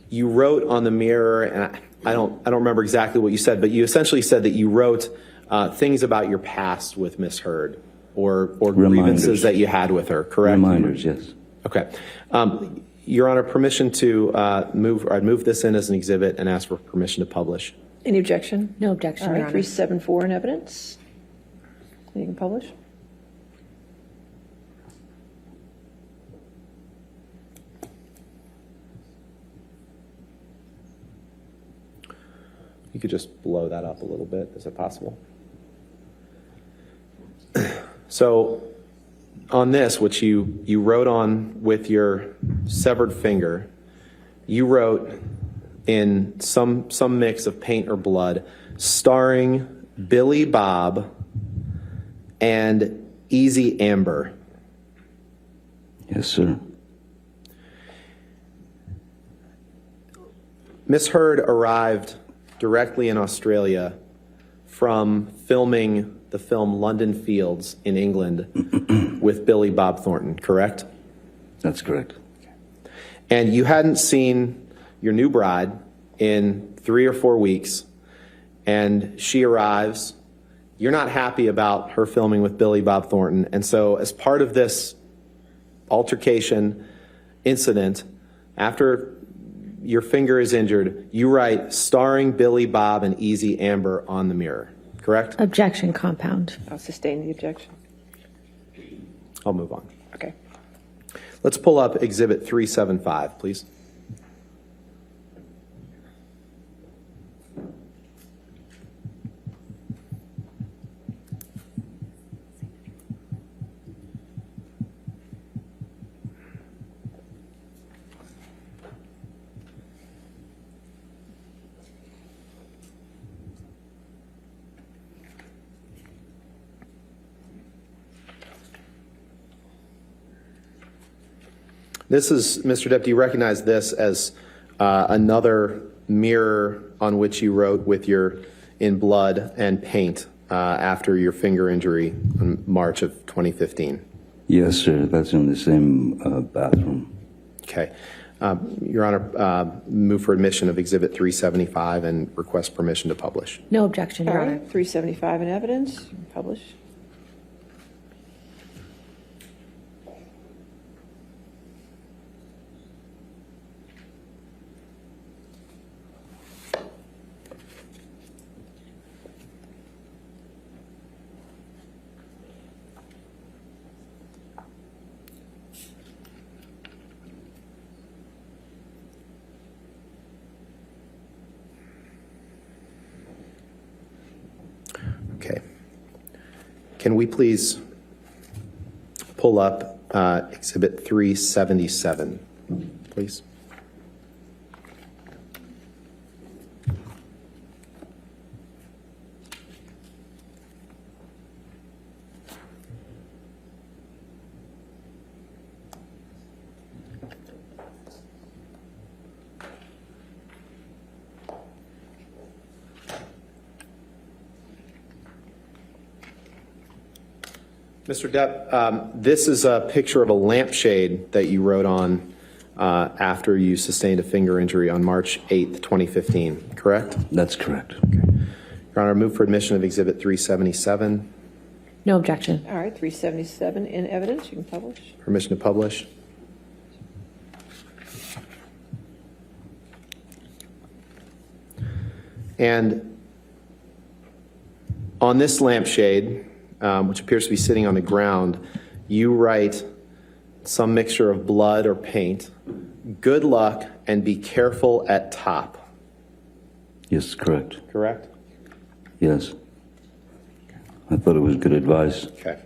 you wrote on the mirror, and I don't remember exactly what you said, but you essentially said that you wrote things about your past with Miss Heard, or grievances that you had with her, correct? Reminders, yes. Okay. Your Honor, permission to I'd move this in as an exhibit and ask for permission to publish. Any objection? No objection, All Your right, Honor. 374 in evidence. You can publish. You could just blow that up a little bit. Is it possible? So on this, which you wrote on with your severed finger, you wrote in some mix of paint or blood, starring Billy Bob and Easy Amber. Yes, sir. Miss Heard arrived directly in Australia from filming the film London Fields in England with Billy Bob Thornton, correct? That's correct. And you hadn't seen your new bride in 3 or 4 weeks, and she arrives. You're not happy about her filming with Billy Bob Thornton, and so as part of this altercation incident, after your finger is injured, you write starring Billy Bob and Easy Amber on the mirror, correct? Objection compound. I'll sustain the objection. I'll move on. Okay. Let's pull up Exhibit 375, please. This is, Mr. Depp, do you recognize this as another mirror on which you wrote with your, in blood and paint after your finger injury in March of 2015? Yes, sir. That's in the same bathroom. Okay. Your Honor, move for admission of Exhibit 375 and request permission to publish. No objection, All Your right, Honor. 375 in evidence, publish. Okay. Can we please pull up Exhibit 377, please? Mr. Depp, this is a picture of a lampshade that you wrote on after you sustained a finger injury on March 8th, 2015, correct? That's correct. Your Honor, move for admission of Exhibit 377. No objection. All right, 377 in evidence. You can publish. Permission to publish. And on this lampshade, which appears to be sitting on the ground, you write some mixture of blood or paint. Good luck and be careful at top. Yes, correct. Correct? Yes. I thought it was good advice. Okay.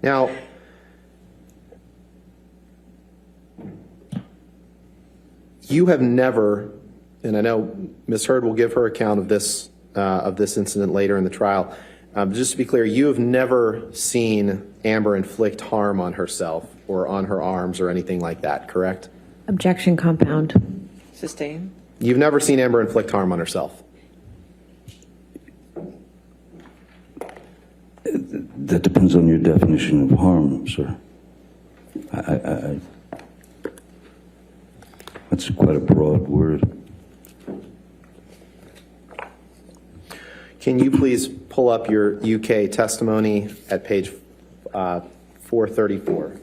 Now, you have never, and I know Ms. Hurd will give her account of this incident later in the trial. Just to be clear, you have never seen Amber inflict harm on herself or on her arms or anything like that, correct? Objection compound. Sustain. You've never seen Amber inflict harm on herself? That depends on your definition of harm, sir. That's quite a broad word. Can you please pull up your UK testimony at page 434?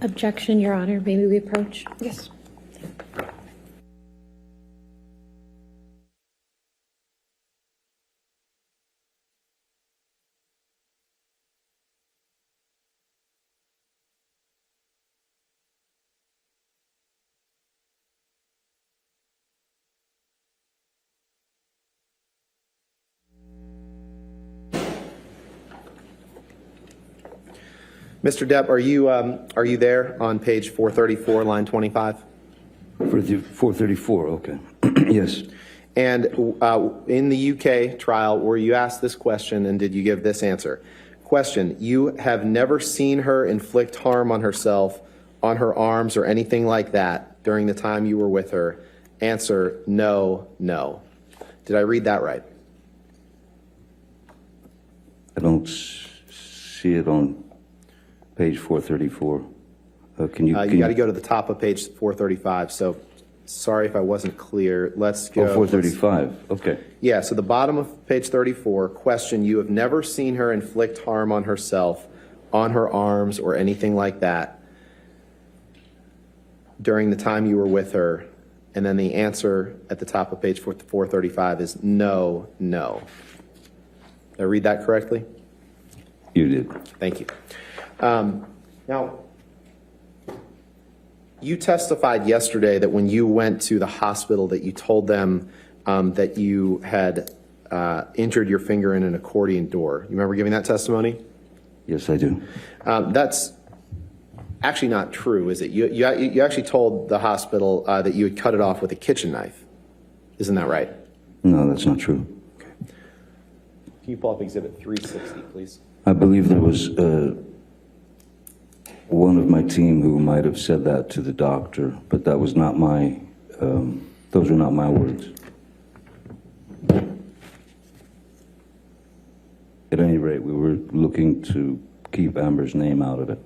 Objection, Your Honor. Maybe we approach? Yes. Mr. Depp, are you there on page 434, line 25? 434, okay. Yes. And in the UK trial, were you asked this question and did you give this answer? Question, you have never seen her inflict harm on herself, on her arms, or anything like that during the time you were with her? Answer, no, no. Did I read that right? I don't see it on page 434. Can you? You got to go to the top of page 435. So sorry if I wasn't clear. Let's go. Oh, 435. Okay. Yeah, so the bottom of page 34, question, you have never seen her inflict harm on herself, on her arms, or anything like that during the time you were with her. And then the answer at the top of page 435 is no, no. Did I read that correctly? You did. Thank you. Now, you testified yesterday that when you went to the hospital that you told them that you had injured your finger in an accordion door. You remember giving that testimony? Yes, I do. That's actually not true, is it? You actually told the hospital that you had cut it off with a kitchen knife. Isn't that right? No, that's not true. Okay. Can you pull up Exhibit 360, please? I believe there was one of my team who might have said that to the doctor, but that was not my, those were not my words. At any rate, we were looking to keep Amber's name out of it.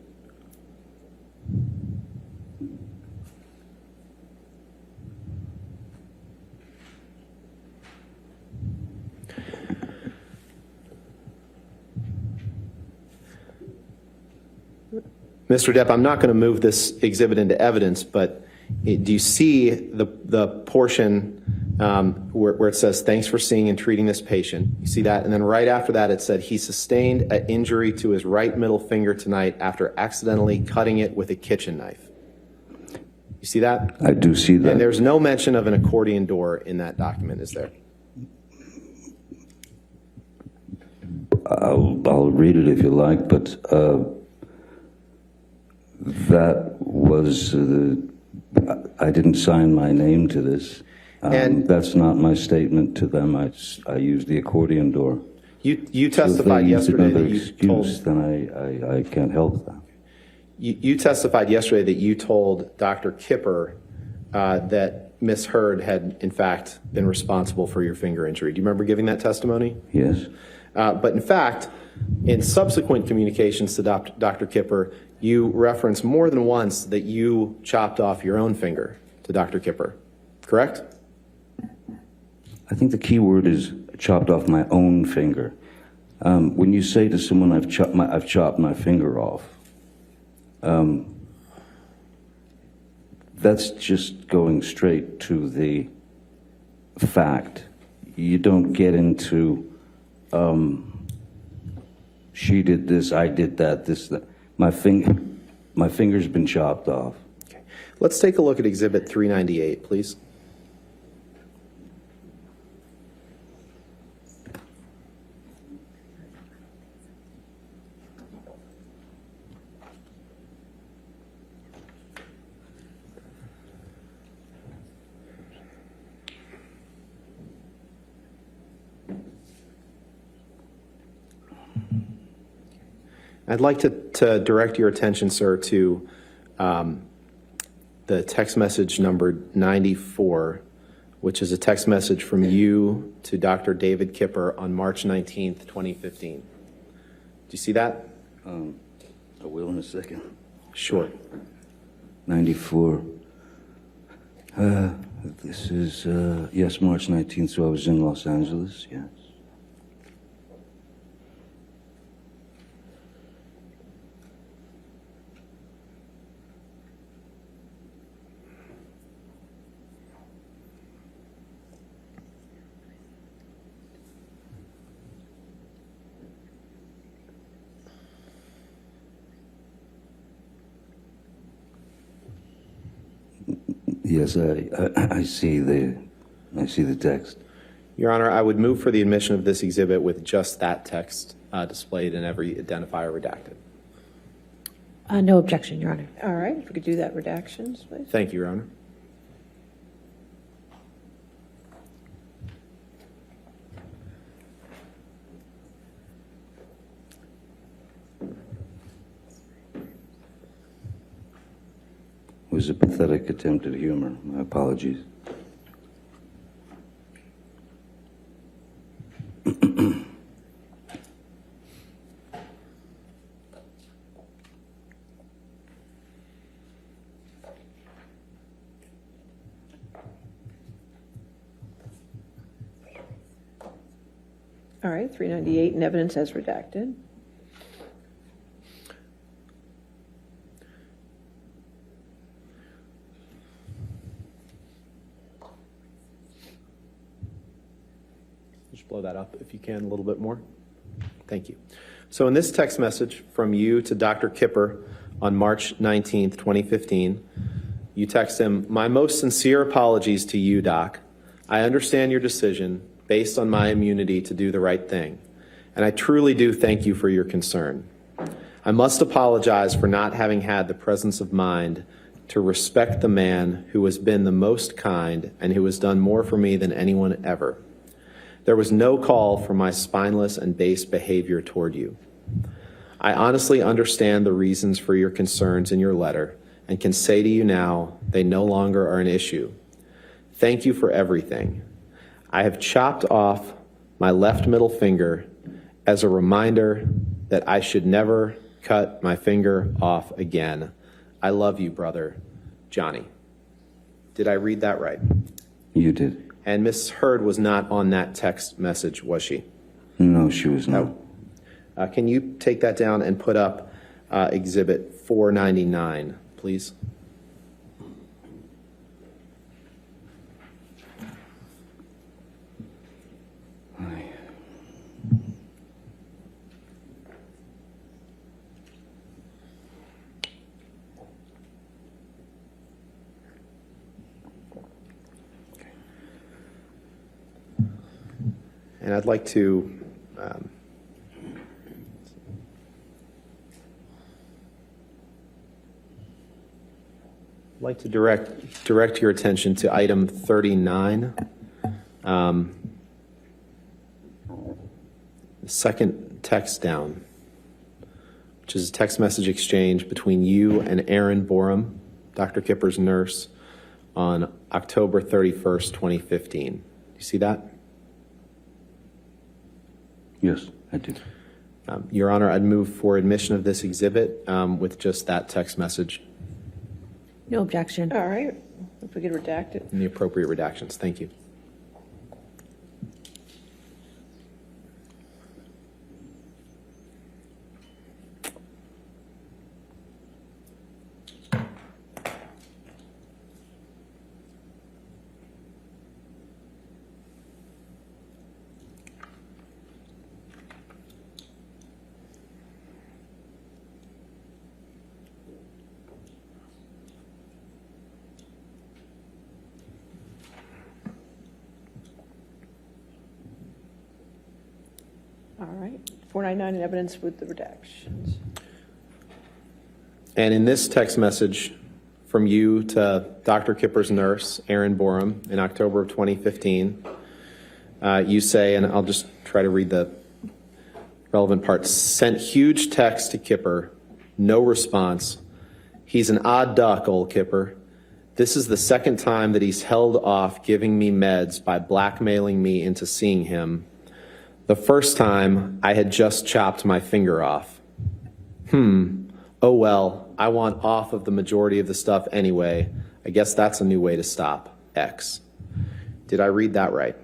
Mr. Depp, I'm not going to move this exhibit into evidence, but do you see the portion where it says, thanks for seeing and treating this patient? You see that? And then right after that, it said, he sustained an injury to his right middle finger tonight after accidentally cutting it with a kitchen knife. You see that? I do see that. And there's no mention of an accordion door in that document, is there? I'll read it if you like, but that was I didn't sign my name to this. And- That's not my statement to them. I used the accordion door. You So if testified they used yesterday another that you excuse, told then I can't help that. you testified yesterday that you told Dr. Kipper that Miss Hurd had in fact been responsible for your finger injury. Do you remember giving that testimony? Yes. But in fact, in subsequent communications to Dr. Kipper, you referenced more than once that you chopped off your own finger to Dr. Kipper, correct? I think the key word is chopped off my own finger. When you say to someone, I've chopped my finger off, that's just going straight to the fact. You don't get into, she did this, I did that, this, that. My finger's been chopped off. Okay. Let's take a look at Exhibit 398, please. I'd like to direct your attention, sir, to the text message number 94, which is a text message from you to Dr. David Kipper on March 19th, 2015. Do you see that? I will in a second. Sure. 94. This is, yes, March 19th, so I was in Los Angeles, yes. Yes, I see the text. Your Honor, I would move for the admission of this exhibit with just that text displayed and every identifier redacted. No objection, Your Honor. All right, if we could do that redactions, please. Thank you, Your Honor. It was a pathetic attempt at humor. My apologies. All right, 398 in evidence as redacted. Just blow that up if you can a little bit more. Thank you. So in this text message from you to Dr. Kipper on March 19th, 2015, you text him, "My most sincere apologies to you, Doc. I understand your decision based on my immunity to do the right thing, and I truly do thank you for your concern. I must apologize for not having had the presence of mind to respect the man who has been the most kind and who has done more for me than anyone ever. There was no call for my spineless and base behavior toward you. I honestly understand the reasons for your concerns in your letter and can say to you now they no longer are an issue. Thank you for everything. I have chopped off my left middle finger as a reminder that I should never cut my finger off again. I love you, brother, Johnny." Did I read that right? You did. And Miss Hurd was not on that text message, was she? No, she was not. Can you take that down and put up Exhibit 499, please? And I'd like to I'd like to direct your attention to item 39. The second text down, which is a text message exchange between you and Erin Borum, Dr. Kipper's nurse, on October 31st, 2015. You see that? Yes, I do. Your Honor, I'd move for admission of this exhibit with just that text message No objection. All right, if we could redact it. and the appropriate redactions. Thank you. All right, 499 in evidence with the redactions. And in this text message from you to Dr. Kipper's nurse, Erin Borum, in October of 2015, you say, and I'll just try to read the relevant parts, sent huge text to Kipper, no response. He's an odd duck, old Kipper. This is the second time that he's held off giving me meds by blackmailing me into seeing him. The first time, I had just chopped my finger off. Oh well, I want off of the majority of the stuff anyway. I guess that's a new way to stop. X. Did I read that right?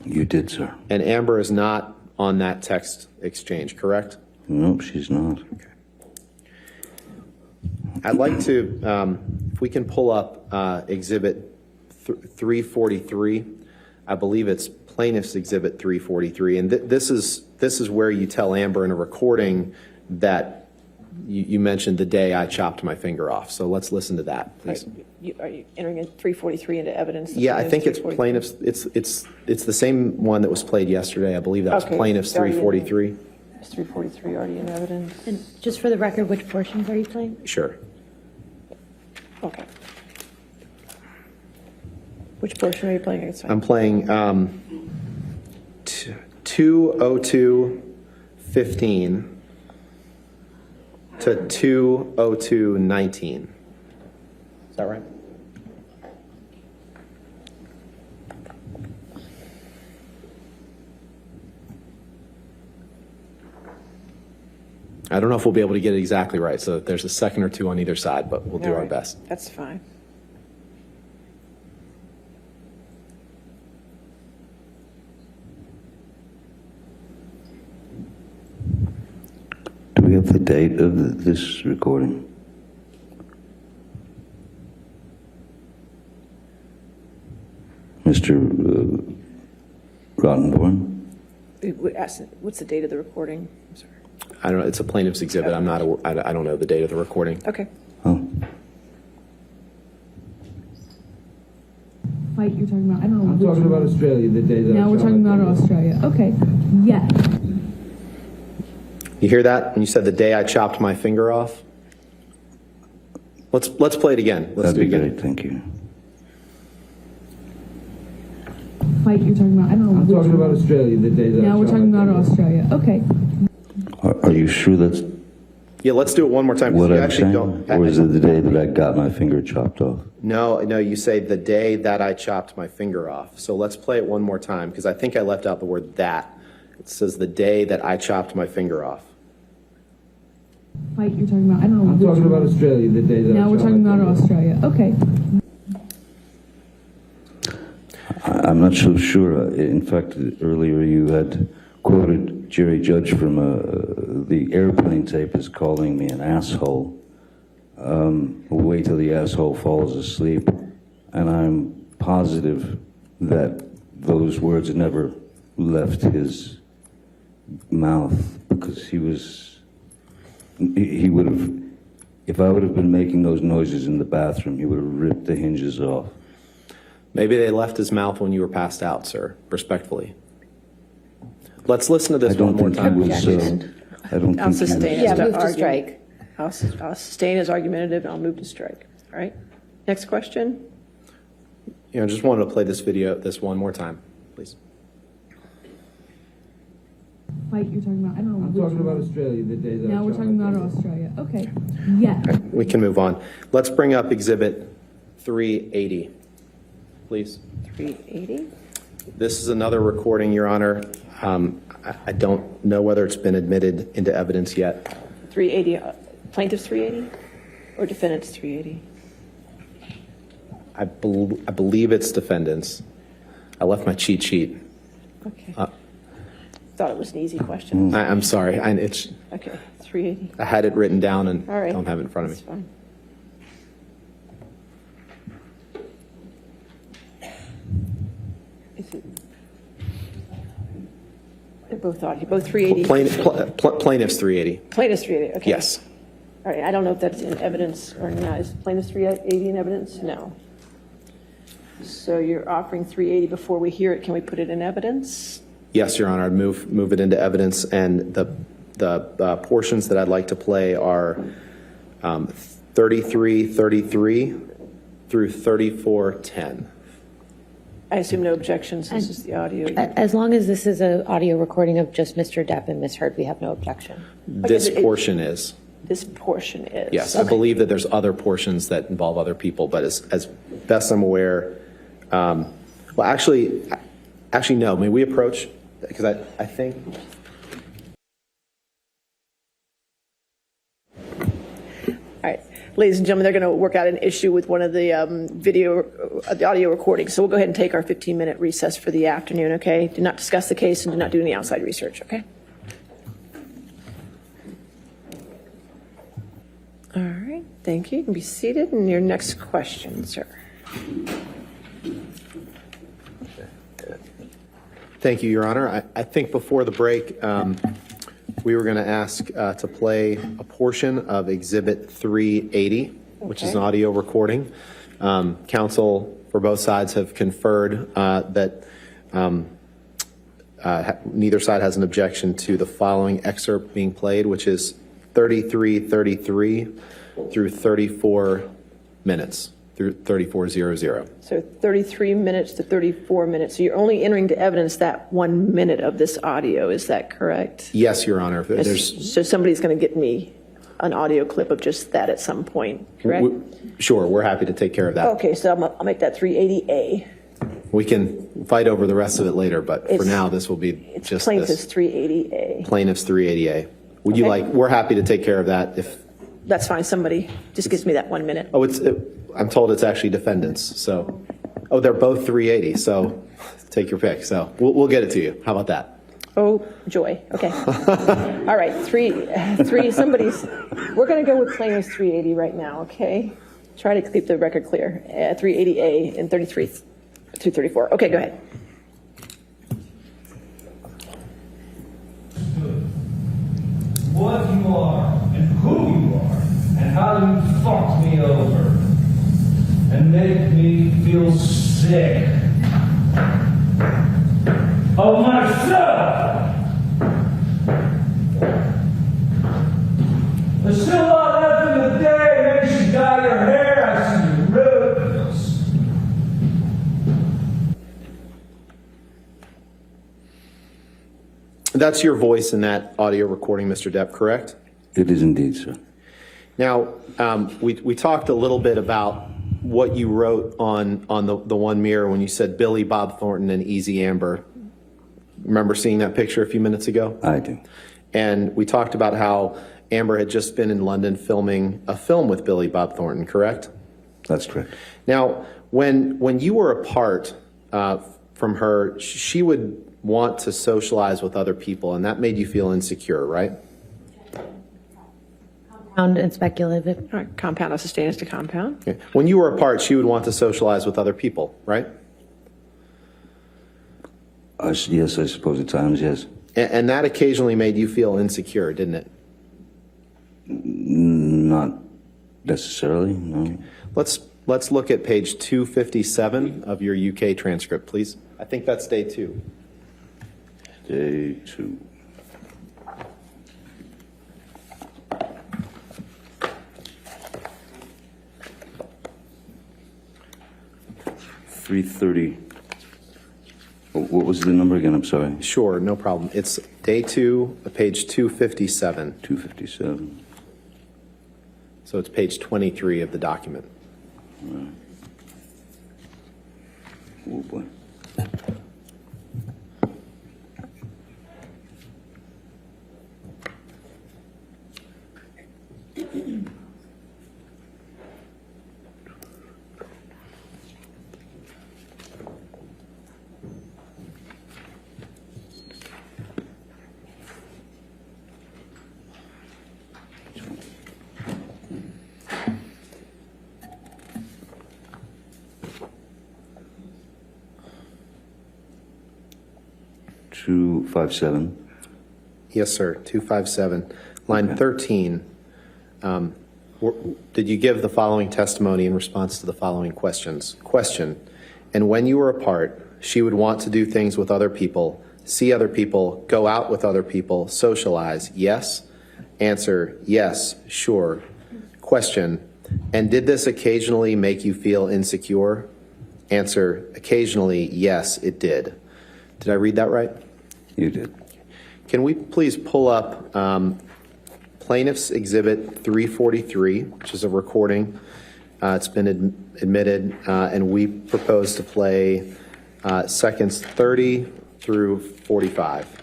You did, sir. And Amber is not on that text exchange, correct? Nope, she's not. I'd like to, if we can pull up Exhibit 343. I believe it's Plaintiff's Exhibit 343. And this is where you tell Amber in a recording that you mentioned the day I chopped my finger off. So let's listen to that, please. Are you entering in 343 into evidence? Yeah, I think it's 343? Plaintiff's, it's the same one that was played yesterday. I believe that was Okay, Plaintiff's it's already in 343. Is 343 already in evidence? And just for the record, which portions are you playing? Sure. Okay. Which portion are you playing against? I'm playing 202:15 to 202:19. Is that right? I don't know if we'll be able to get it exactly right, so there's a second or two on either side, but we'll do All our right, best. That's fine. Do we have the date of this recording? Mr. Rottenborn? What's the date of the recording? I'm sorry. I don't know, it's a plaintiff's exhibit. I don't know the date of the recording. Okay. Oh, Fight you're talking about, I don't know. I'm talking about Australia, the day that. Now we're talking about Australia. Okay. Yeah. You hear that? When you said the day I chopped my finger off? Let's play it again. Let's that'd do it be again. great, thank you. Fight you're talking about, I don't know. I'm talking about Australia, the day that. Now we're talking about Australia. Okay. Are you sure that's Yeah, let's do it one more time. 'cause what you I'm actually saying? don't. Or is it the day that I got my finger chopped off? No, you say the day that I chopped my finger off. So let's play it one more time because I think I left out the word that. It says the day that I chopped my finger off. Fight you're talking about, I don't know. I'm talking about Australia, the day that. Now we're talking about Australia. Okay. I'm not so sure. In fact, earlier you had quoted Jerry Judge from the airplane tape as calling me an asshole. We'll wait till the asshole falls asleep. And I'm positive that those words never left his mouth because he would have, if I would have been making those noises in the bathroom, he would have ripped the hinges off. Maybe they left his mouth when you were passed out, sir, respectfully. Let's listen to this I don't one more think he time. was, I don't I'll think he sustain was. his Yeah, move to argument. strike. I'll sustain his argumentative and I'll move to strike. All right? Next question. Just wanted to play this one more time, please. Fight you're talking about? I don't know. I'm which talking about one. Australia, the day that. Now we're talking about Australia. Okay. Yeah. We can move on. Let's bring up Exhibit 380, please. 380. This is another recording, Your Honor. I don't know whether it's been admitted into evidence yet. 380. Plaintiff's 380 or defendant's 380? I believe it's defendants. I left my cheat sheet. Okay. Thought it was an easy question. I'm sorry. Okay, 380. I had it written down and All right. don't have it in front of me. That's fine. Is it? They're both 380. Plaintiff's 380. Plaintiff's 380, okay. Yes. All right, I don't know if that's in evidence or not. Is plaintiff's 380 in evidence? No. So you're offering 380 before we hear it. Can we put it in evidence? Yes, Your Honor. I'd move it into evidence, and the portions that I'd like to play are 3333 through 3410. I assume no objections. This is the audio. As long as this is an audio recording of just Mr. Depp and Ms. Heard, we have no objection. This portion is. This portion is. Yes, I believe that there's other portions that involve other people, but as best I'm aware, well, actually, no. May we approach? Because I think. All right, ladies and gentlemen, they're going to work out an issue with one of the the audio recordings. So we'll go ahead and take our 15-minute recess for the afternoon, okay? Do not discuss the case and do not do any outside research, okay? All right, thank you. You can be seated. And your next question, sir. Thank you, Your Honor. I think before the break, we were going to ask to play a portion of Exhibit 380, which is an audio recording. Counsel for both sides have conferred that neither side has an objection to the following excerpt being played, which is 3333 through 34 minutes, through 3400. So 33 minutes to 34 minutes. So you're only entering to evidence that 1 minute of this audio. Is that correct? Yes, Your Honor. So somebody's going to get me an audio clip of just that at some point, correct? Sure, we're happy to take care of that. Okay, so I'll make that 380A. We can fight over the rest of it later, but for It's- now, this will be It's just plaintiff's this. 380A. Plaintiff's 380A. Would you Okay. we're happy to take care of that if, That's fine. Somebody just gives me that 1 minute. I'm told it's actually defendants, so, they're both 380, so take your pick. So we'll get it to you. How about that? Oh, joy. Okay. All right. We're going to go with plaintiff's 380 right now, okay? Try to keep the record clear. 380A and 33 to 34. Okay, go ahead. What you are and who you are and how you fucked me over and make me feel sick of myself. There's still a lot left in the day. Maybe you should dye your hair. I see you roots. That's your voice in that audio recording, Mr. Depp, correct? It is indeed, sir. Now, we talked a little bit about what you wrote on the one mirror when you said Billy Bob Thornton and Easy Amber. Remember seeing that picture a few minutes ago? I do. And we talked about how Amber had just been in London filming a film with Billy Bob Thornton, correct? That's correct. Now, when you were apart from her, she would want to socialize with other people, and that made you feel insecure, right? Compound and speculative. All right, compound of sustainers to compound. Okay. When you were apart, she would want to socialize with other people, right? Yes, I suppose at times, yes. And that occasionally made you feel insecure, didn't it? Not necessarily, no. Let's look at page 257 of your UK transcript, please. I think that's day 2. Day 2. 3:30. What was the number again? I'm sorry. Sure, no problem. It's day 2, page 257. 257. So it's page 23 of the document. Oh, boy. Two, 5-7. Yes, sir, 257. Line 13, did you give the following testimony in response to the following questions? Question, and when you were apart, she would want to do things with other people, see other people, go out with other people, socialize, yes? Answer, yes, sure. Question, and did this occasionally make you feel insecure? Answer, occasionally, yes, it did. Did I read that right? You did. Can we please pull up Plaintiff's Exhibit 343, which is a recording. It's been admitted, and we propose to play seconds 30 through 45.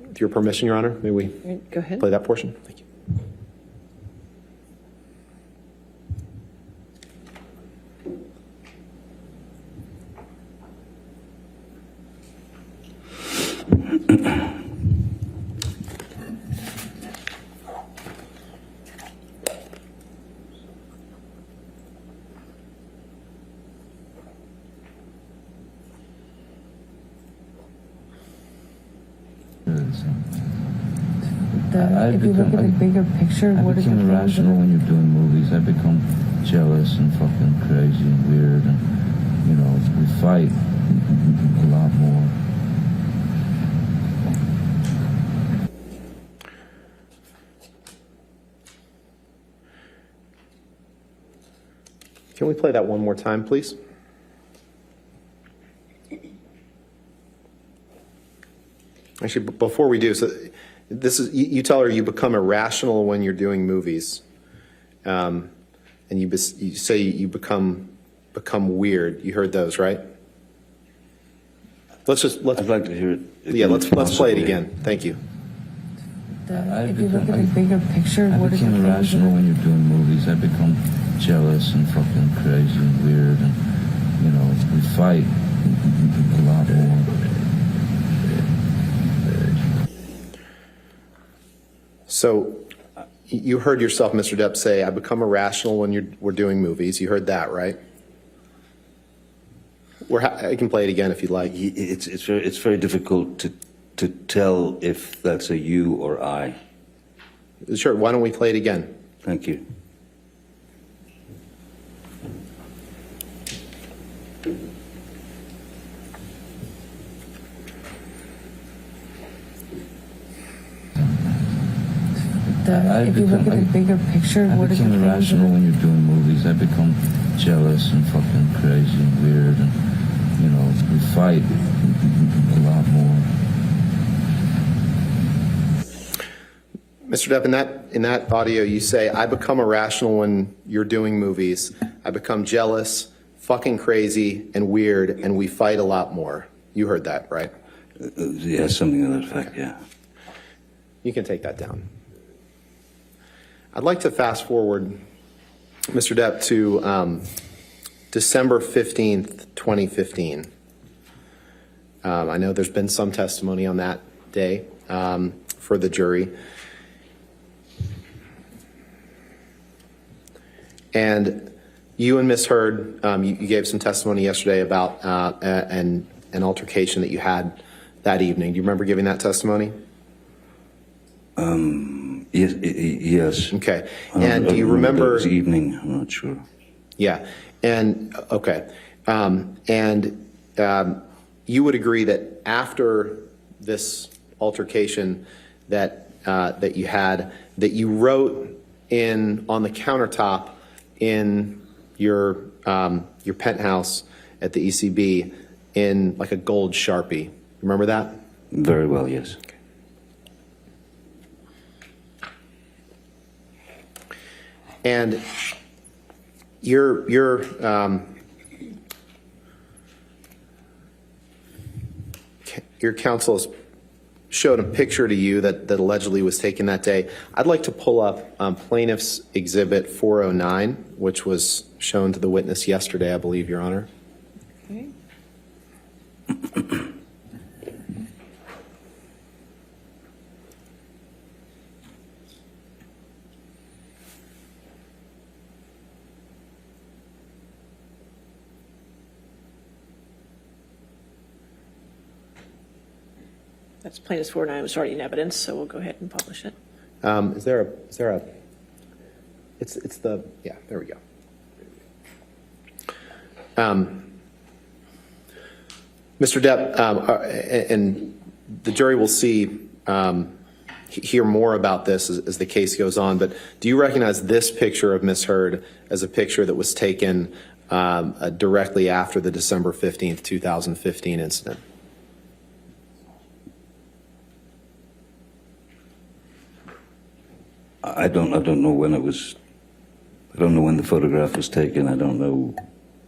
With your permission, Your Honor, may we Go ahead. play that portion? Thank you. If you look at the bigger picture, I what is the become plans irrational of when you're doing movies. I become jealous and fucking crazy and weird, and you know, we fight a lot more. Can we play that one more time, please? Actually, before we do, so this is, you tell her you become irrational when you're doing movies. And you say you become weird. You heard those, right? Let's I'd like to hear it. yeah, let's play it possibly. again. Thank you. if you look at the bigger picture, I what is the become plans of irrational when you're doing movies. I become jealous and fucking crazy and weird, and you know, we fight a lot more. So you heard yourself, Mr. Depp, say, I become irrational when we're doing movies. You heard that, right? I can play it again if you'd like. It's very difficult to tell if that's a you or I. Sure, why don't we play it again? Thank you. if you look at the bigger picture, I what is the become plans of irrational when you're doing movies. I become jealous and fucking crazy and weird, and you know, we fight a lot more. Mr. Depp, in that audio, you say, I become irrational when you're doing movies. I become jealous, fucking crazy, and weird, and we fight a lot more. You heard that, right? Yeah, something to that effect, yeah. You can take that down. I'd like to fast forward, Mr. Depp, to December 15th, 2015. I know there's been some testimony on that day for the jury. And you and Ms. Heard, you gave some testimony yesterday about an altercation that you had that evening. Do you remember giving that testimony? Yes. Okay. And do you remember? This evening, I'm not sure. Yeah. And, okay. You would agree that after this altercation, that that you had that you wrote on the countertop in your penthouse at the ECB in like a gold Sharpie. Remember that? Very well, yes. And your counsel has showed a picture to you that allegedly was taken that day. I'd like to pull up Plaintiff's Exhibit 409, which was shown to the witness yesterday, I believe, Your Honor. Okay. That's plaintiff's 409 was already in evidence, so we'll go ahead and publish it. Is there a, it's the, yeah, there we go. Mr. Depp, and the jury will hear more about this as the case goes on, but do you recognize this picture of Ms. Heard as a picture that was taken directly after the December 15th, 2015 incident? I don't know when it was. I don't know when the photograph was taken. I don't know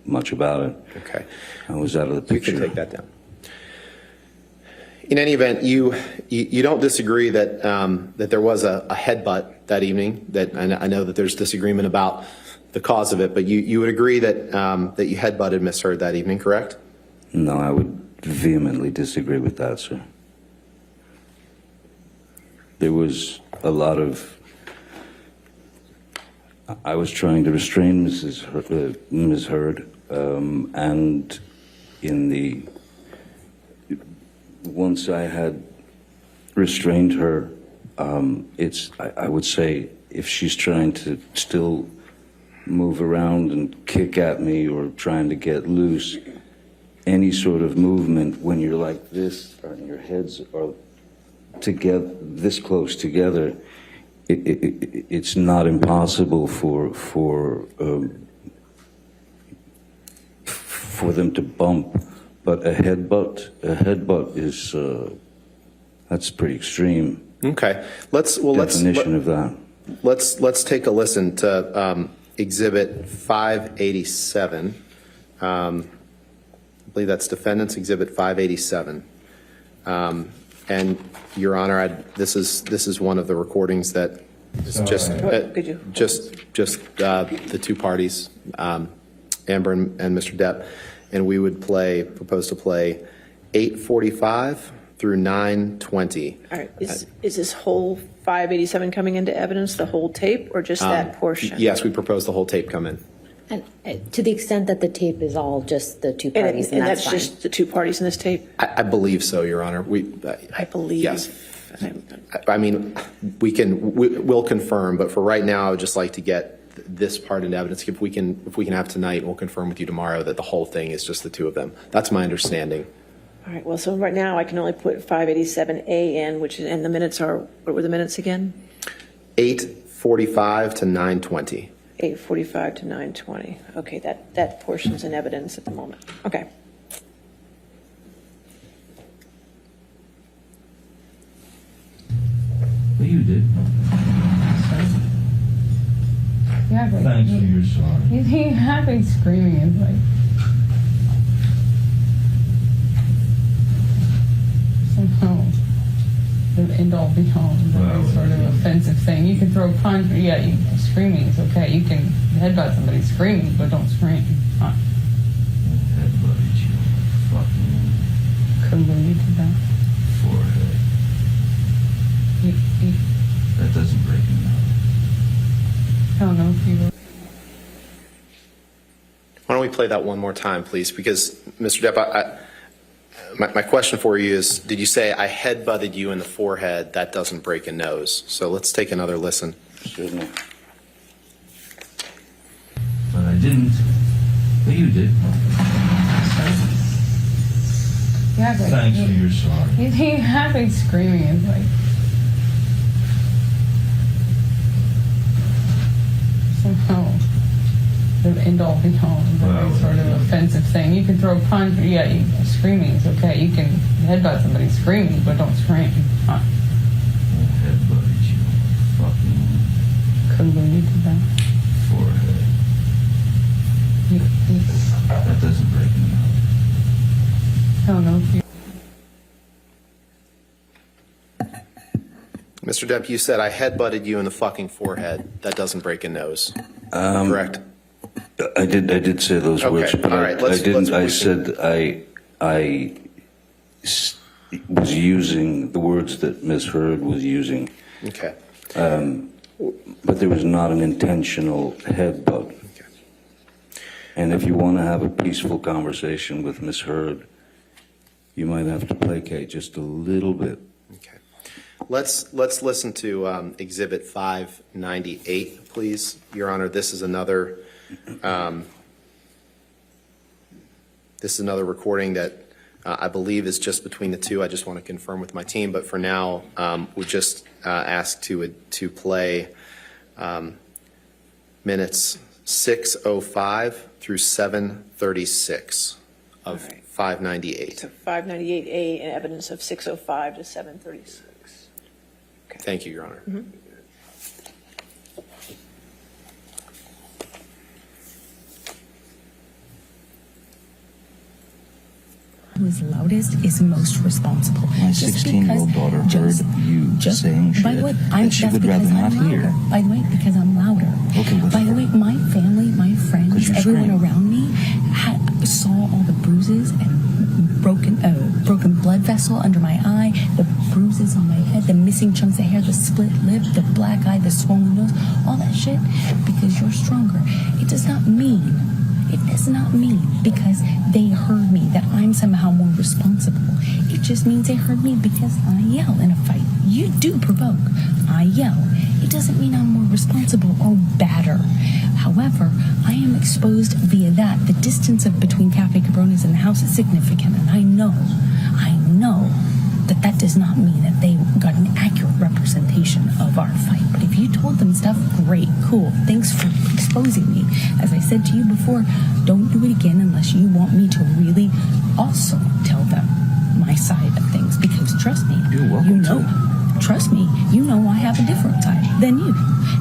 much about it. Okay. I was out of the picture. You can take that down. In any event, you don't disagree that that there was a headbutt that evening. That I know that there's disagreement about the cause of it, but you would agree that that you headbutted Ms. Heard that evening, correct? No, I would vehemently disagree with that, sir. There was a lot of. I was trying to restrain Ms. Heard, and once I had restrained her, I would say if she's trying to still move around and kick at me or trying to get loose, any sort of movement when you're like this and your heads are together, this close together, it's not impossible for them to bump, but a headbutt is that's pretty extreme. Okay, definition of that. Let's take a listen to Exhibit 587. I believe that's Defendant's Exhibit 587. And Your Honor, this is one of the recordings that is just the two parties, Amber and Mr. Depp, and we would propose to play 8:45 through 9:20. All right, is this whole 587 coming into evidence, the whole tape, or just that portion? Yes, we propose the whole tape come in. And to the extent that the tape is all just the two parties, and that's that's fine. just the two parties in this tape? I believe so, Your Honor. I believe. Yes. I mean, we'll confirm, but for right now, I would just like to get this part into evidence. If we can have tonight, we'll confirm with you tomorrow that the whole thing is just the two of them. That's my understanding. All right, well, so right now I can only put 587A in, and the minutes are, what were the minutes again? 8:45 to 9:20. 8:45 to 9:20. Okay, that portion's in evidence at the moment. Okay. Well, you did. Yeah, but Thanks for your sorry. he had me screaming. It's like somehow the end all be all very sort of offensive thing. You can throw a punch, but yeah, screaming is okay. You can headbutt somebody screaming, but don't scream. Headbutted you, fucking Couldn't believe you did that. forehead. That doesn't break me out. I don't know if you were. Why don't we play that one more time, please? Because, Mr. Depp, my question for you is, did you say I headbutted you in the forehead? That doesn't break a nose. So let's take another listen. Certainly. But I didn't. But you did. Yeah, but Thanks for your sorry. he had me screaming. It's like indulge, a very sort of offensive thing. You can throw a punch, screaming is okay. You can headbutt somebody screaming, but don't scream. Headbutted you. Fucking Couldn't believe you did that. forehead. That doesn't break me out. I don't know if you. Mr. Depp, you said I headbutted you in the fucking forehead. That doesn't break a nose. Correct? I did say those Okay, words, but all right, I didn't. I let's- said I was using the words that Ms. Heard was using, Okay. but there was not an intentional headbutt. And if you want to have a peaceful conversation with Ms. Heard, you might have to placate just a little bit. Okay. Let's listen to Exhibit 598, please, Your Honor. This is another recording that I believe is just between the two. I just want to confirm with my team, but for now, we just ask to play minutes 6:05 through 7:36 of 598. So 598A and evidence of 6:05 to 7:36. Thank you, Your Honor. Who is loudest is most responsible. My Just 16-year-old because- daughter heard just- you just- saying by the shit way, that she that's would rather because not I'm hear. louder. By the way, because I'm louder. Okay, what's by the that? way, my family, my 'Cause friends, you're everyone screaming. around me saw all the bruises and broken blood vessel under my eye, the bruises on my head, the missing chunks of hair, the split lip, the black eye, the swollen nose, all that shit. Because you're stronger. It does not mean because they heard me that I'm somehow more responsible. It just means they heard me because I yell in a fight. You do provoke. I yell. It doesn't mean I'm more responsible or badder. However, I am exposed via that. The distance between Cafe Cabrones and the house is significant, and I know that does not mean that they got an accurate representation of our fight. But if you told them stuff, great, cool. Thanks for exposing me. As I said to you before, don't do it again unless you want me to really also tell them my side of things. Because trust me, You're welcome to. Trust me, you know I have a different side than you.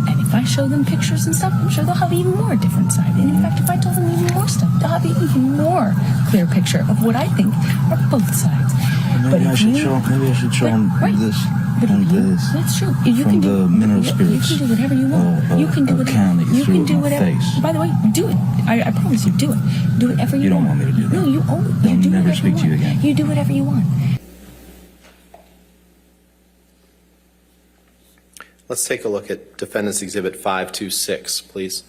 And if I show them pictures and stuff, I'm sure they'll have even more different side. And in fact, if I told them even more stuff, they'll have an even more clear picture of what I think are both sides. Maybe I should show them Right. this But and if you, this. that's true. You From can do, the mineral you spirits, can do whatever you want. You can do a whatever can that you you threw can at do my whatever. face. By the way, do it. I promise you, do it. Do whatever you, You don't want. want me to do that. No, you own it. I'll You do never whatever speak to you want. again. You do whatever you want. Let's take a look at Defendant's Exhibit 526, please.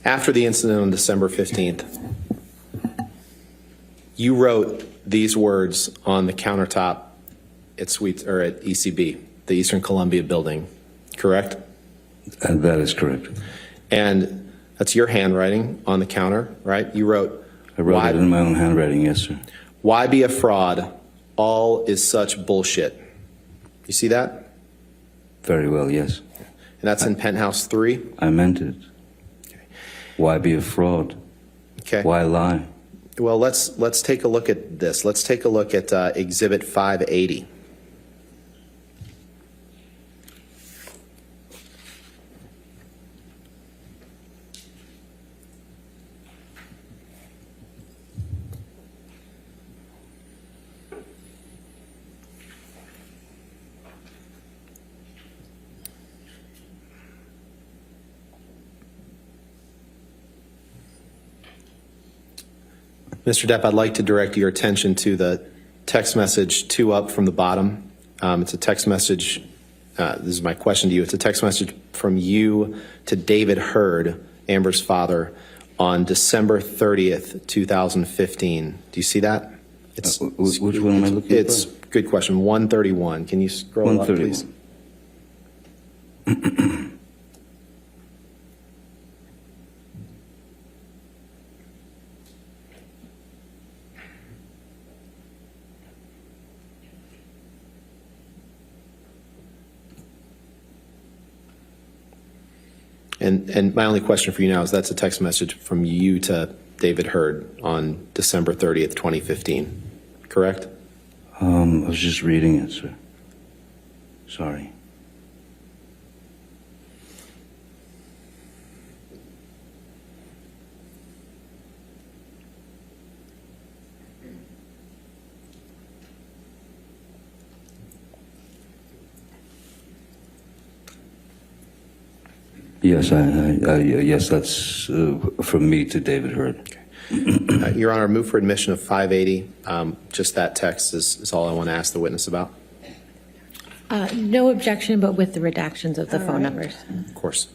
After the incident on December 15th, you wrote these words on the countertop at ECB, the Eastern Columbia building, correct? And that is correct. And that's your handwriting on the counter, right? You wrote, I wrote it in my own handwriting, yes, sir. "Why be a fraud? All is such bullshit." You see that? Very well, yes. And that's in Penthouse 3? I meant it. Why be a fraud? Okay. Why lie? Well, let's take a look at this. Let's take a look at Exhibit 580. Mr. Depp, I'd like to direct your attention to the text message 2 up from the bottom. It's a text message. This is my question to you. It's a text message from you to David Heard, Amber's father, on December 30th, 2015. Do you see that? Which one am I looking at? It's good question. 131. Can you scroll up, please? 131. And my only question for you now is that's a text message from you to David Hurd on December 30th, 2015, correct? I was just reading it, sir. Sorry. Yes, yes, that's from me to David Hurd. Your Honor, move for admission of 580. Just that text is all I want to ask the witness about. No objection, but with the redactions of the phone numbers. Of course.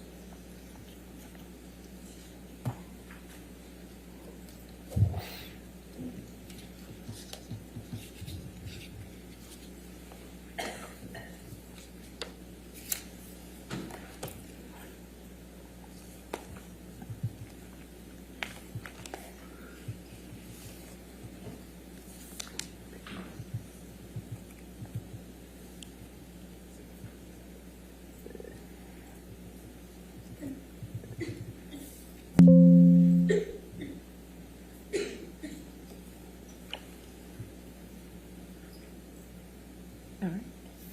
All right.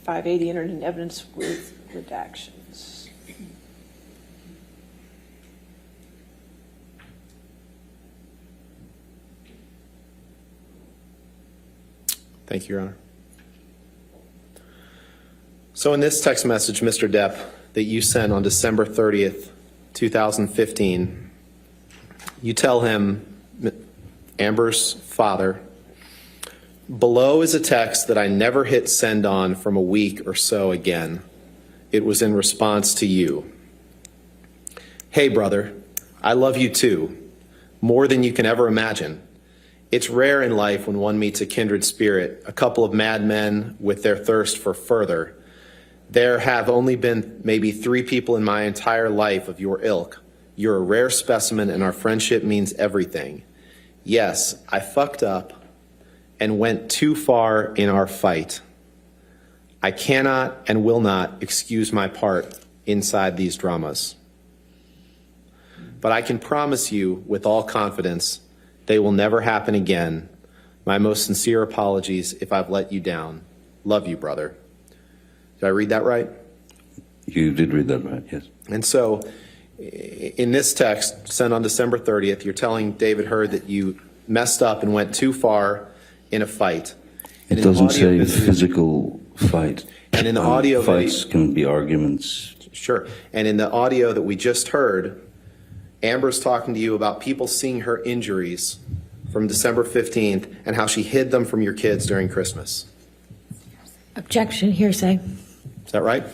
580 entered in evidence with redactions. Thank you, Your Honor. So in this text message, Mr. Depp, that you sent on December 30th, 2015, you tell him, Amber's father, below is a text that I never hit send on from a week or so again. It was in response to you. Hey, brother, I love you too, more than you can ever imagine. It's rare in life when one meets a kindred spirit, a couple of madmen with their thirst for further. There have only been maybe 3 people in my entire life of your ilk. You're a rare specimen and our friendship means everything. Yes, I fucked up and went too far in our fight. I cannot and will not excuse my part inside these dramas. But I can promise you with all confidence, they will never happen again. My most sincere apologies if I've let you down. Love you, brother. Did I read that right? You did read that right, yes. And so, in this text, sent on December 30th, you're telling David Hurd that you messed up and went too far in a fight. And It in the doesn't audio say that you- physical fight. And in the audio that fights can be arguments. Sure. And in the audio that we just heard, Amber's talking to you about people seeing her injuries from December 15th and how she hid them from your kids during Christmas. Objection, hearsay. Is that right?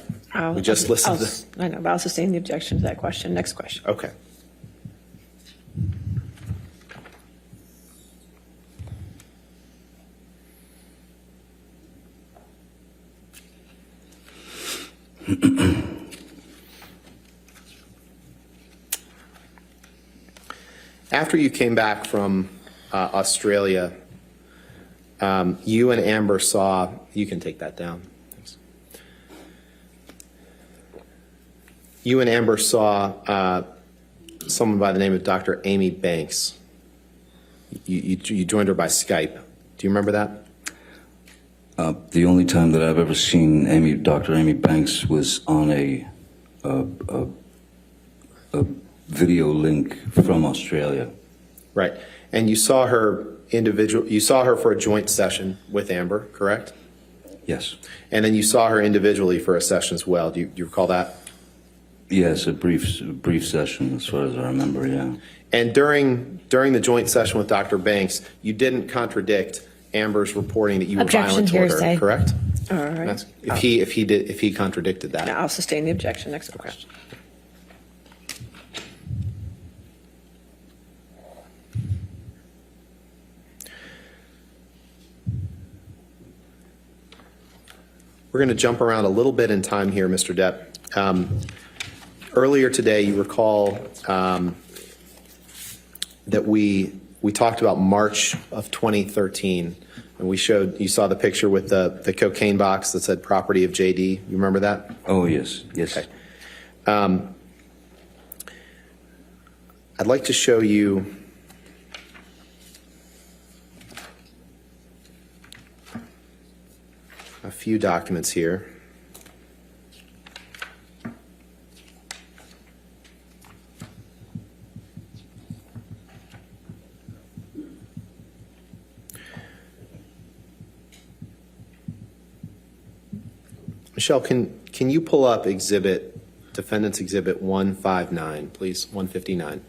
We just listened I know, but I'll sustain the objection to that question. Next question. Okay. After you came back from Australia, you and Amber saw, you can take that down. Thanks. You and Amber saw someone by the name of Dr. Amy Banks. You joined her by Skype. Do you remember that? The only time that I've ever seen Dr. Amy Banks was on a video link from Australia. Right. And you saw her you saw her for a joint session with Amber, correct? Yes. And then you saw her individually for a session as well. Do you recall that? Yes, a brief session, as far as I remember, yeah. And during the joint session with Dr. Banks, you didn't contradict Amber's reporting that you were Objection, violent toward her, hearsay. correct? All right. That's, if he contradicted that. Now I'll sustain the objection. Next question. We're going to jump around a little bit in time here, Mr. Depp. Earlier today, you recall that we talked about March of 2013, and you saw the picture with the cocaine box that said property of JD. You remember that? Oh, yes, yes. Okay. I'd like to show you a few documents here. Michelle, can you pull up Defendant's Exhibit 159, please, 159?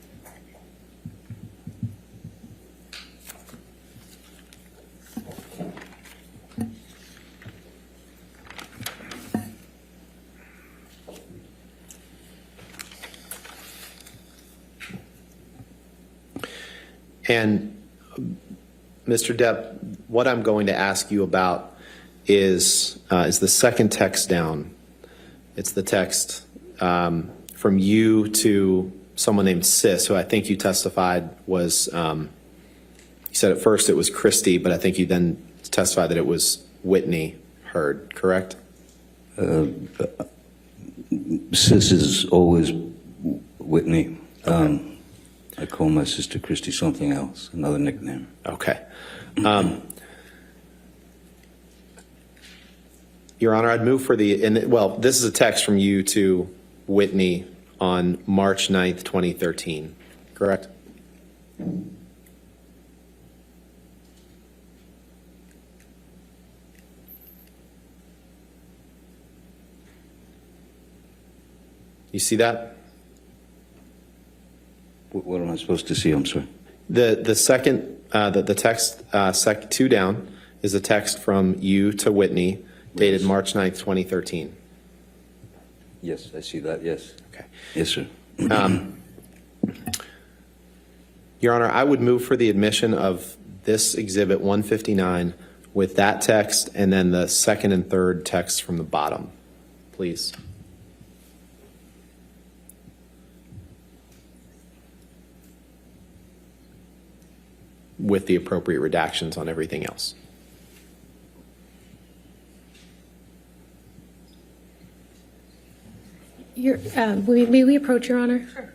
And Mr. Depp, what I'm going to ask you about is the second text down. It's the text from you to someone named Sis, who I think you testified was, you said at first it was Christy, but I think you then testified that it was Whitney Heard, correct? Sis is always Whitney. Okay. I call my sister Christy something else, another nickname. Okay. Your Honor, I'd move for this is a text from you to Whitney on March 9th, 2013, correct? You see that? What am I supposed to see? I'm sorry. The second, the text, two down, is a text from you to Whitney, dated March 9th, 2013. Yes, I see that, yes. Okay. Yes, sir. Your Honor, I would move for the admission of this Exhibit 159 with that text and then the second and third text from the bottom, please. With the appropriate redactions on everything else. May we approach, Your Honor? Sure.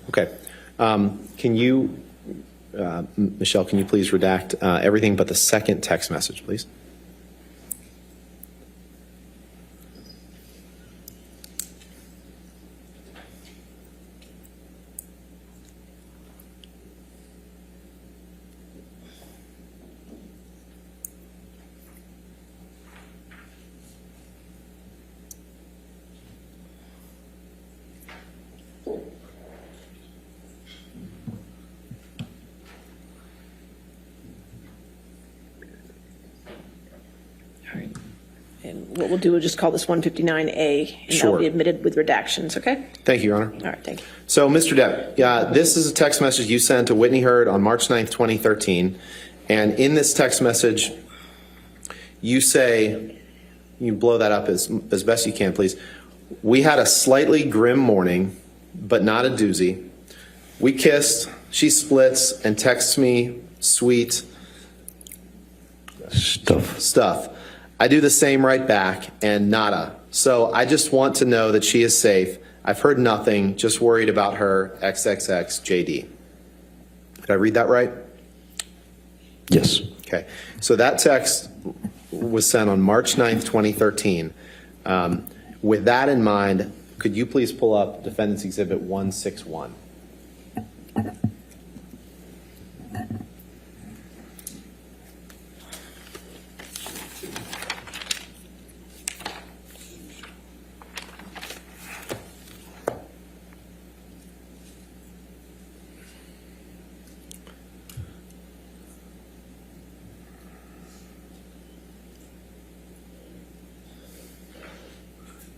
Okay. Can you, Michelle, can you please redact everything but the second text message, please? What we'll do is just call this 159A, and Sure. that'll be admitted with redactions, okay? Thank you, Your Honor. All right, thank you. So, Mr. Depp, this is a text message you sent to Whitney Heard on March 9th, 2013. And in this text message, you say, you blow that up as best you can, please. We had a slightly grim morning, but not a doozy. We kissed, she splits, and texts me sweet stuff. I do the same right back, and nada. So I just want to know that she is safe. I've heard nothing, just worried about her, XXXJD. Did I read that right? Yes. Okay. So that text was sent on March 9th, 2013. With that in mind, could you please pull up Defendant's Exhibit 161?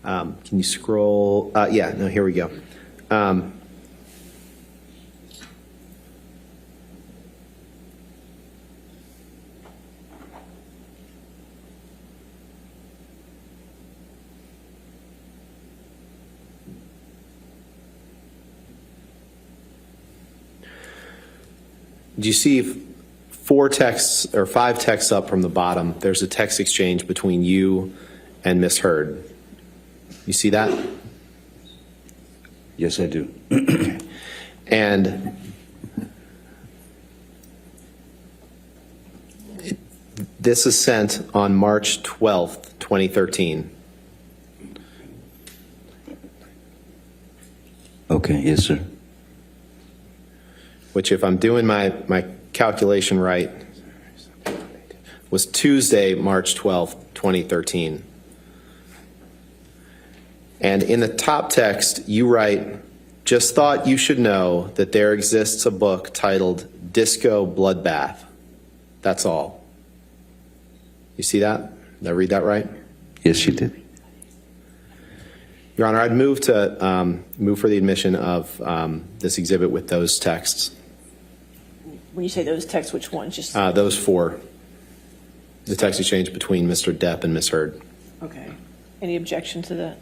Can you scroll? Yeah, no, here we go. Do you see 4 texts or 5 texts up from the bottom? There's a text exchange between you and Miss Heard. You see that? Yes, I do. And this is sent on March 12th, 2013. Okay, yes, sir. Which, if I'm doing my calculation right, was Tuesday, March 12th, 2013. And in the top text, you write, "Just thought you should know that there exists a book titled Disco Bloodbath. That's all." You see that? Did I read that right? Yes, you did. Your Honor, I'd move to move for the admission of this exhibit with those texts. When you say those texts, which ones? Just Those 4. The text exchange between Mr. Depp and Ms. Heard. okay. Any objection to that?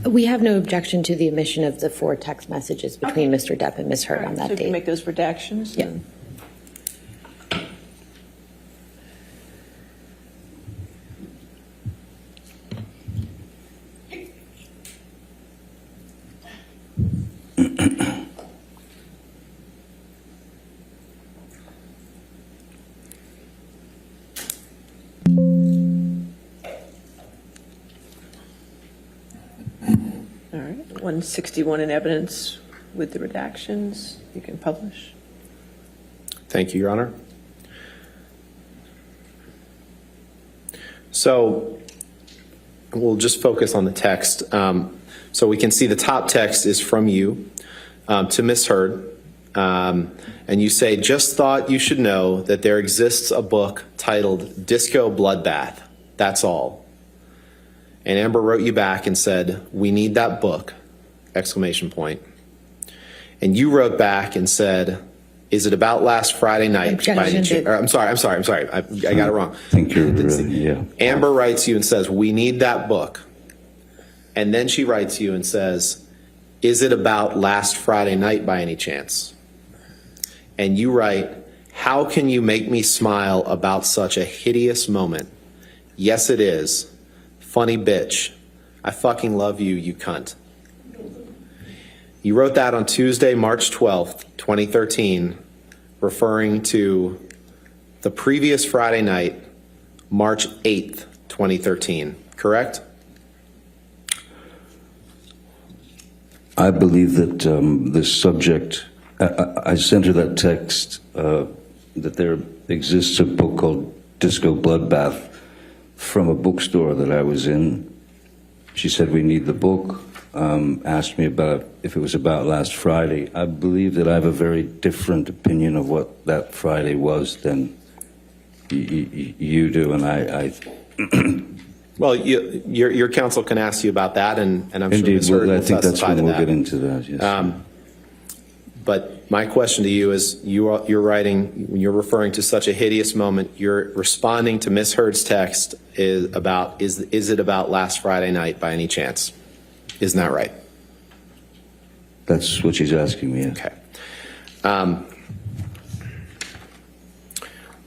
We have no objection to the omission of the 4 text messages between Mr. Depp and Ms. Heard on So that you can date. make those redactions? Yeah. and- All right, 161 in evidence with the redactions. You can publish. Thank you, Your Honor. So we'll just focus on the text. So we can see the top text is from you to Ms. Heard. And you say, "Just thought you should know that there exists a book titled Disco Bloodbath. That's all." And Amber wrote you back and said, "We need that book!" Exclamation point. And you wrote back and said, "Is it about last Friday night?" by any Objection. I'm sorry. I got it wrong. I think you're, yeah. Amber writes you and says, "We need that book." And then she writes you and says, "Is it about last Friday night by any chance?" And you write, "How can you make me smile about such a hideous moment? Yes, it is. Funny bitch. I fucking love you, you cunt." You wrote that on Tuesday, March 12th, 2013, referring to the previous Friday night, March 8th, 2013, correct? I believe that the subject, I sent her that text that there exists a book called Disco Bloodbath from a bookstore that I was in. She said, "We need the book," asked me about if it was about last Friday. I believe that I have a very different opinion of what that Friday was than you do, and I Well, your counsel can ask you about that, and I'm sure indeed, Ms. Heard I will think that's testify when to we'll that. get into that, yes. But my question to you is, you're writing, when you're referring to such a hideous moment, you're responding to Ms. Heard's text is it about last Friday night by any chance? Isn't that right? That's what she's asking me, yes. Okay.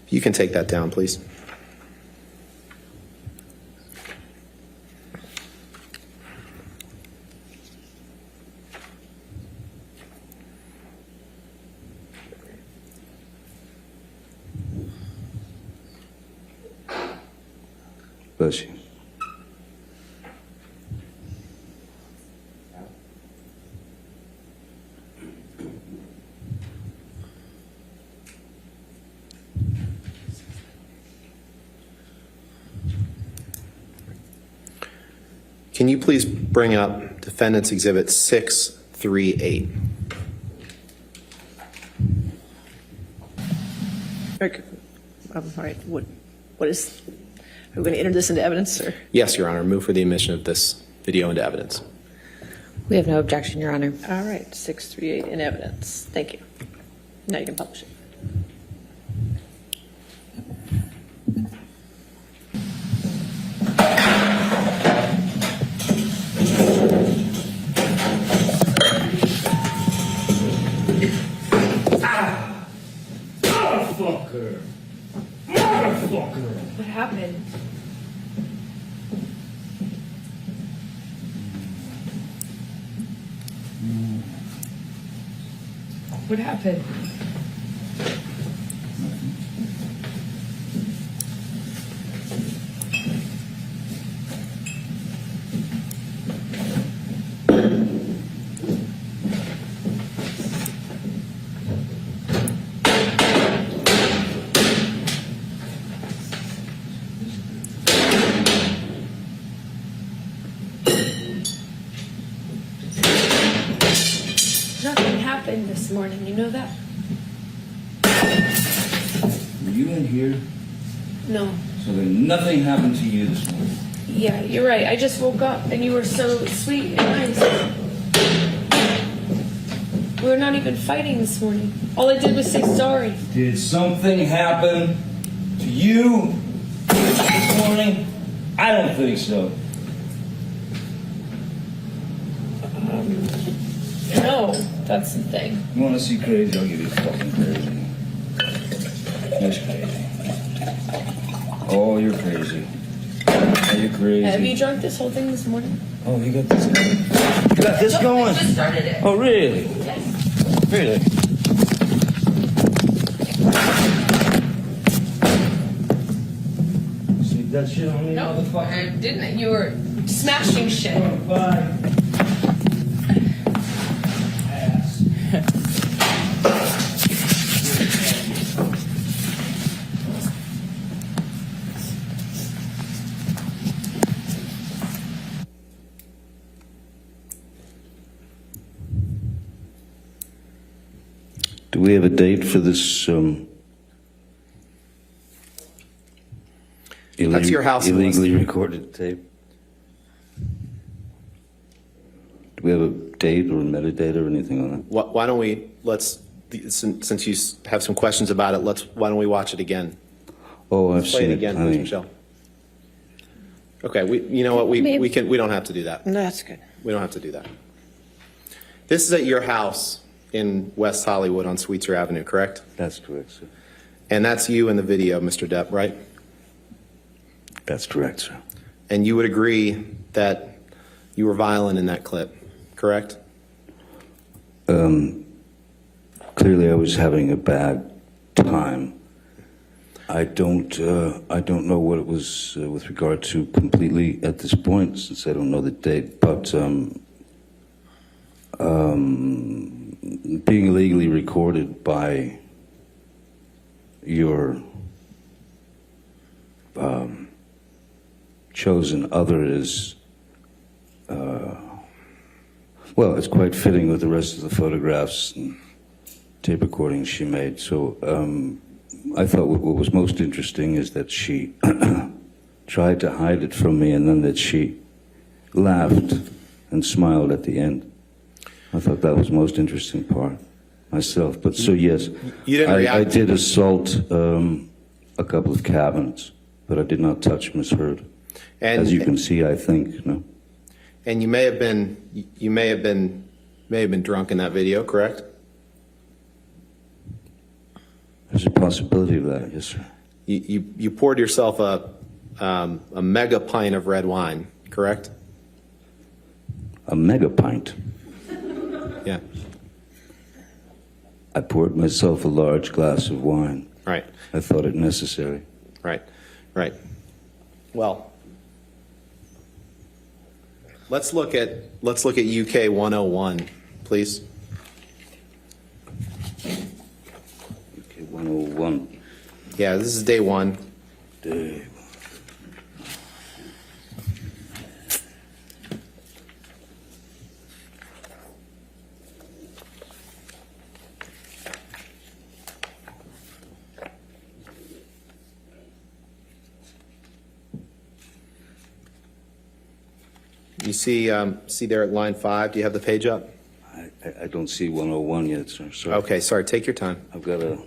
You can take that down, please. Bless you. Can you please bring up Defendant's Exhibit 638? All right, what is, are we going to enter this into evidence, or? Yes, Your Honor. Move for the admission of this video into evidence. We have no objection, Your Honor. All right, 638 in evidence. Thank you. Now you can publish it. Motherfucker! Motherfucker! What happened? What happened? Nothing happened this morning, you know that? Were you in here? No. So then nothing happened to you this morning? Yeah, you're right. I just woke up and you were so sweet and nice. We were not even fighting this morning. All I did was say sorry. Did something happen to you this morning? I don't think so. No, that's the thing. You want to see crazy? I'll give you fucking crazy. That's crazy. Oh, you're crazy. Oh, you're crazy. Have you drunk this whole thing this morning? Oh, you got this going? You got this going? I just started it. Oh, really? Yes. Really? See that shit on me, No, motherfucker? I didn't. You were smashing shit. Oh, bye. Ass. Do we have a date for this That's your house, illegally Melissa. recorded tape? Do we have a date or a metadata or anything on that? Why don't we, since you have some questions about it, why don't we watch it again? Oh, I've Play seen it it. again, I Ms. mean, Michelle. Okay, you know what, we don't have to do that. That's good. We don't have to do that. This is at your house in West Hollywood on Sweetser Avenue, correct? That's correct, sir. And that's you in the video, Mr. Depp, right? That's correct, sir. And you would agree that you were violent in that clip, correct? Clearly, I was having a bad time. I don't know what it was with regard to completely at this point, since I don't know the date. But being illegally recorded by your chosen other is, well, it's quite fitting with the rest of the photographs and tape recordings she made. So I thought what was most interesting is that she tried to hide it from me, and then that she laughed and smiled at the end. I thought that was the most interesting part myself. But so yes, You didn't I react. did assault a couple of cabinets, but I did not touch Miss Heard. As you can see, I think, no. And you may have been drunk in that video, correct? There's a possibility of that, yes, sir. You poured yourself a mega pint of red wine, correct? A mega pint. Yeah. I poured myself a large glass of wine. Right. I thought it necessary. Right. Well, let's look at UK 101, please. Okay, 101. Yeah, this is day one. Day. You see there at line 5, do you have the page up? I don't see 101 yet, sir. Sorry. Okay, sorry, take your time. I've got a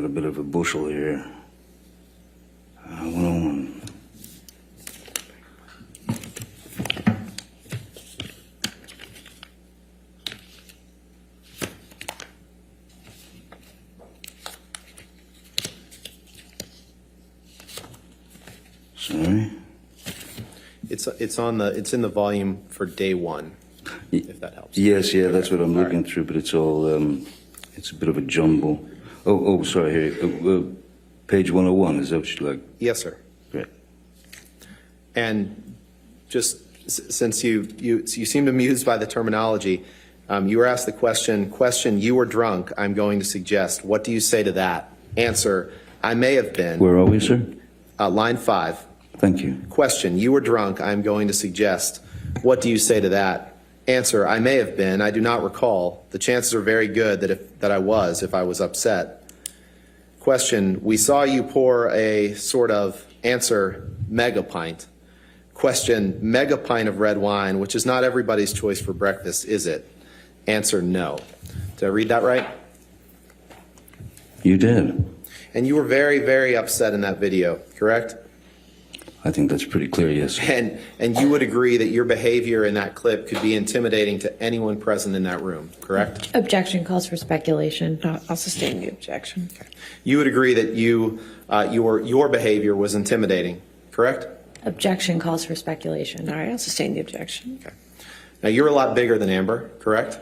bit of a bushel here. 101. Sorry. It's in the volume for day 1, if that helps. Yes, yeah, that's what I'm All looking right. through, but it's all, it's a bit of a jumble. Oh, sorry, here, page 101, is that what you'd like? Yes, sir. Great. And just since you seemed amused by the terminology, you were asked the question, you were drunk, I'm going to suggest. What do you say to that? Answer, I may have been. Where are we, sir? Line 5. Thank you. Question, you were drunk, I'm going to suggest. What do you say to that? Answer, I may have been, I do not recall. The chances are very good that I was, if I was upset. Question, we saw you pour a sort of, answer, mega pint. Question, mega pint of red wine, which is not everybody's choice for breakfast, is it? Answer, no. Did I read that right? You did. And you were very, very upset in that video, correct? I think that's pretty clear, yes. And you would agree that your behavior in that clip could be intimidating to anyone present in that room, correct? Objection calls for speculation. I'll sustain the objection. You would agree that your behavior was intimidating, correct? Objection calls for speculation. All right, I'll sustain the objection. Okay. Now, you're a lot bigger than Amber, correct?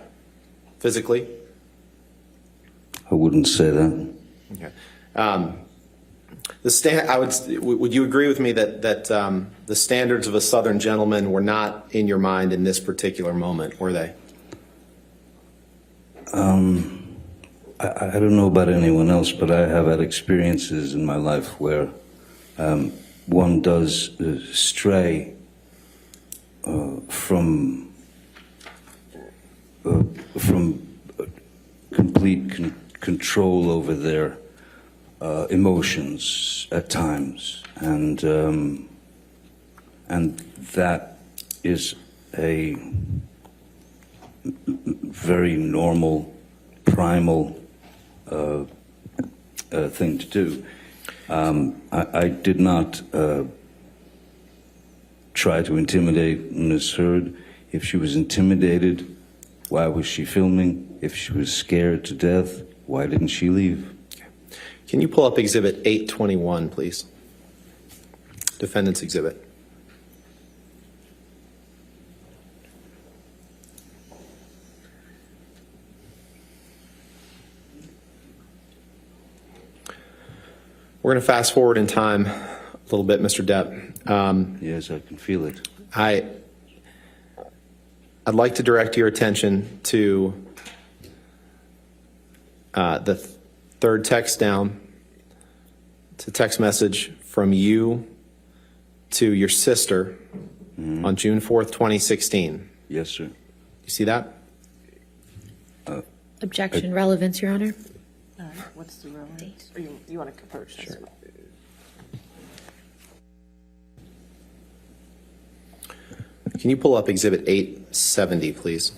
Physically? I wouldn't say that. Okay. Would you agree with me that the standards of a Southern gentleman were not in your mind in this particular moment, were they? I don't know about anyone else, but I have had experiences in my life where one does stray from complete control over their emotions at times, and that is a very normal, primal thing to do. I did not try to intimidate Ms. Heard. If she was intimidated, why was she filming? If she was scared to death, why didn't she leave? Can you pull up Exhibit 821, please? Defendant's Exhibit. We're going to fast forward in time a little bit, Mr. Depp. Yes, I can feel it. I'd like to direct your attention to the third text down. It's a text message from you to your sister on June 4th, 2016. Yes, sir. You see that? Objection, relevance, Your Honor. All right, what's the relevance? Or you want to approach this? Sure. Can you pull up Exhibit 870, please?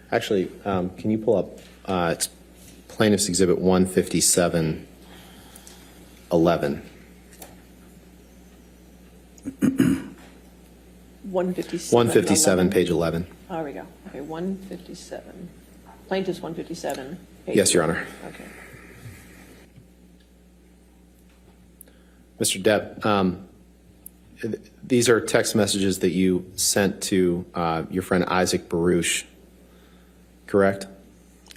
Actually, can you pull up it's Plaintiff's Exhibit 15711? 157. 157, page 11. Oh, there we go. Okay, 157. Plaintiff's 157. Yes, Your Honor. Okay. Mr. Depp, these are text messages that you sent to your friend Isaac Baruch, correct?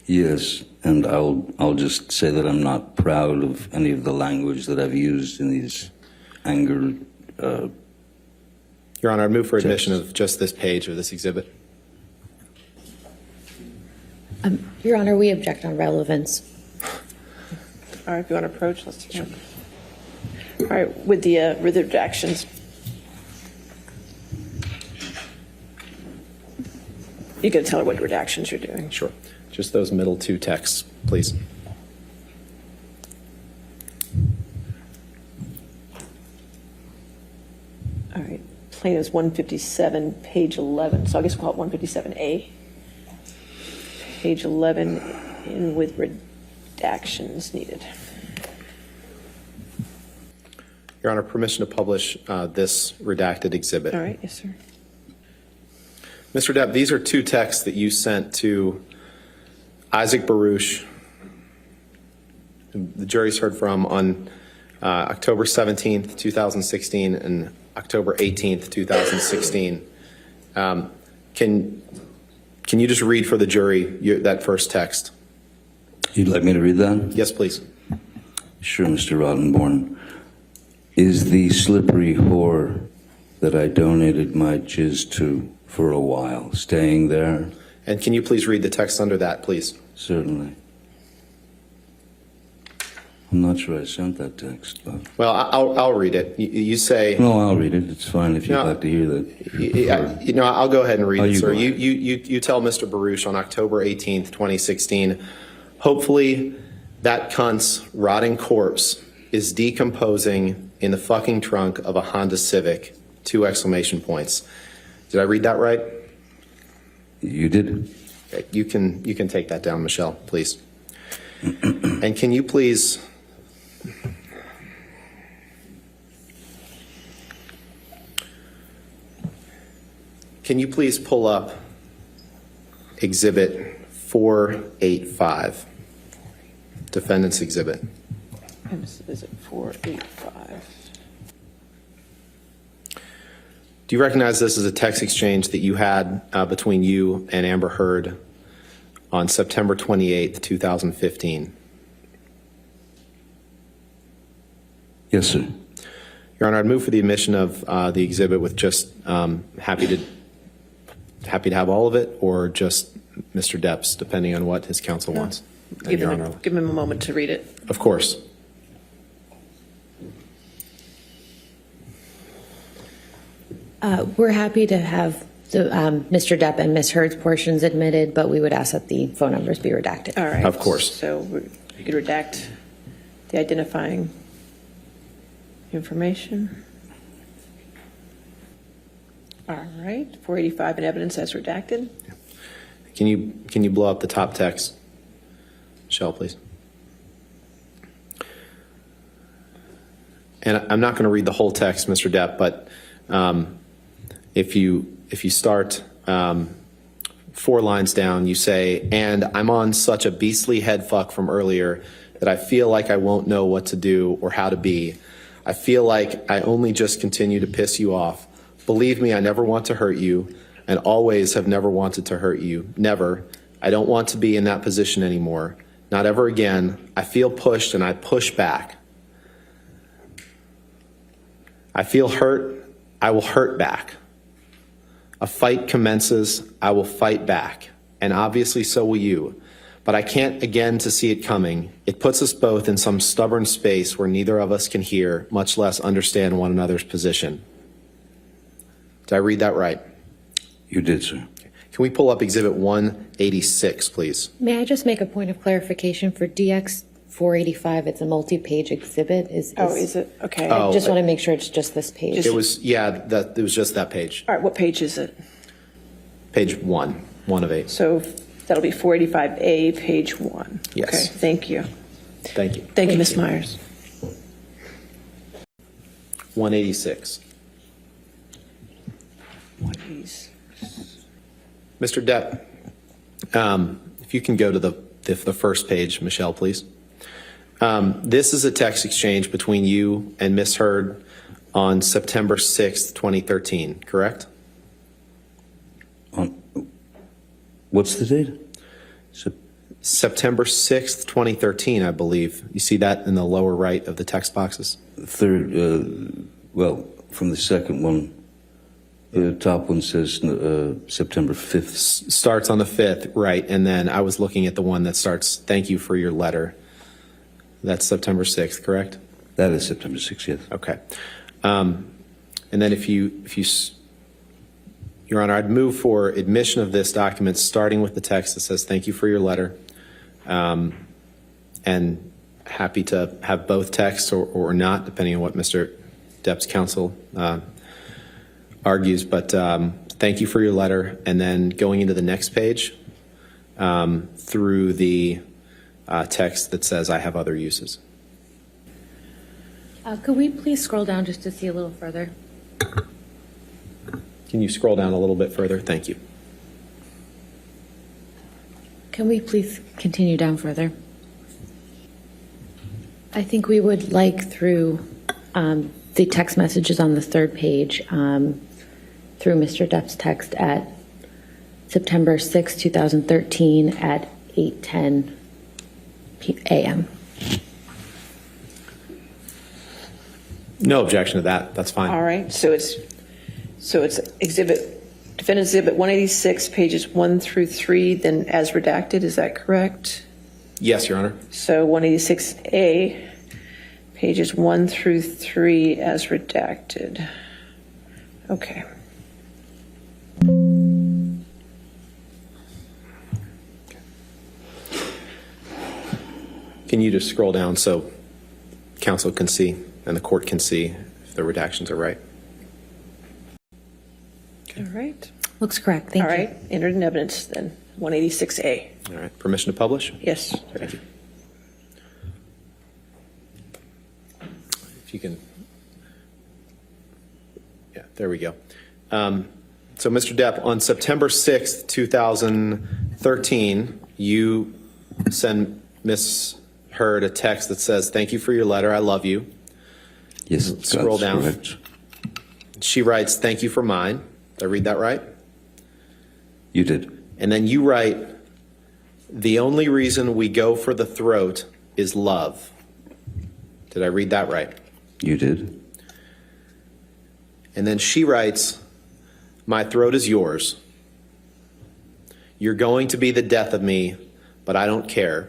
Yes, and I'll just say that I'm not proud of any of the language that I've used in these anger. Your Honor, I move for admission of just this page of this exhibit. Your Honor, we object on relevance. All right, if you want to approach, let's do it. All right, with the objections. You can tell her what redactions you're doing. Sure. Just those middle two texts, please. plaintiff's 157, page 11, so I guess we'll call it 157A. Page 11, in with redactions needed. Your Honor, permission to publish this redacted exhibit. All right, yes, sir. Mr. Depp, these are two texts that you sent to Isaac Baruch, the jury's heard from, on October 17th, 2016 and October 18th, 2016. Can you just read for the jury that first text? You'd like me to read that? Yes, please. Sure, Mr. Rottenborn. Is the slippery whore that I donated my jizz to for a while staying there? And can you please read the text under that, please? Certainly. I'm not sure I sent that text, but... Well, I'll read it. You say... No, I'll read it. It's fine if you'd like to hear that. You know, I'll go ahead and read it, you sir. go ahead. You tell Mr. Baruch on October 18th, 2016, hopefully that cunt's rotting corpse is decomposing in the fucking trunk of a Honda Civic, 2 exclamation points. Did I read that right? You did. Okay, you can take that down, Michelle, please. And can you please... Can you please pull up Exhibit 485, Defendant's Exhibit? Is it 485? Do you recognize this as a text exchange that you had between you and Amber Heard on September 28th, 2015? Yes, sir. Your Honor, I'd move for the admission of the exhibit with just happy to have all of it, or just Mr. Depp's, depending on what his counsel wants. Give Your him, Honor. give him a moment to read it. Of course. We're happy to have the, Mr. Depp and Ms. Heard's portions admitted, but we would ask that the phone numbers be redacted. All right. Of course. So you could redact the identifying information. All right. 485 in evidence as redacted. Can you blow up the top text, Michelle, please? And I'm not going to read the whole text, Mr. Depp, but if you start 4 lines down, you say, "And I'm on such a beastly head fuck from earlier that I feel like I won't know what to do or how to be. I feel like I only just continue to piss you off. Believe me, I never want to hurt you, and always have never wanted to hurt you. Never. I don't want to be in that position anymore. Not ever again. I feel pushed and I push back. I feel hurt. I will hurt back. A fight commences. I will fight back. And obviously so will you. But I can't again to see it coming. It puts us both in some stubborn space where neither of us can hear, much less understand one another's position." Did I read that right? You did, sir. Can we pull up Exhibit 186, please? May I just make a point of clarification for DX 485? It's a multi-page exhibit. Is it? Okay. I just want to make sure it's just this page. It was, yeah, it was just that page. All right. What page is it? Page 1 of 8. So that'll be 485A, page 1. Yes. Okay. Thank you. Thank you. Thank you, Ms. Myers. 186. Mr. Depp, if you can go to the first page, Michelle, please. This is a text exchange between you and Ms. Heard on September 6th, 2013, correct? What's the date? September 6th, 2013, I believe. You see that in the lower right of the text boxes? Third, well, from the second one, the top one says September 5th. Starts on the 5th, right, and then I was looking at the one that starts, "Thank you for your letter." That's September 6th, correct? That is September 6th, yes. Okay. And then if you, Your Honor, I'd move for admission of this document, starting with the text that says, "Thank you for your letter," and happy to have both texts or not, depending on what Mr. Depp's counsel argues, but thank you for your letter. And then going into the next page through the text that says, I have other uses. Could we please scroll down just to see a little further? Can you scroll down a little bit further? Thank you. Can we please continue down further? I think we would like through the text messages on the third page, through Mr. Depp's text at September 6, 2013 at 8:10 a.m. No objection to that. That's fine. All right, so it's Defendant Exhibit 186, pages 1 through 3, then as redacted, is that correct? Yes, Your Honor. So 186A, pages 1 through 3 as redacted. Okay. Can you just scroll down so counsel can see and the court can see if the redactions are right? All right. Looks correct. Thank All you. right, entered in evidence then, 186A. All right. Permission to publish? Yes. Thank you. If you can. Yeah, there we go. So, Mr. Depp, on September 6th, 2013, you send Ms. Hurd a text that says, thank you for your letter. I love you. Yes, Scroll that's down. correct. She writes, thank you for mine. Did I read that right? You did. And then you write, the only reason we go for the throat is love. Did I read that right? You did. And then she writes, my throat is yours. You're going to be the death of me, but I don't care.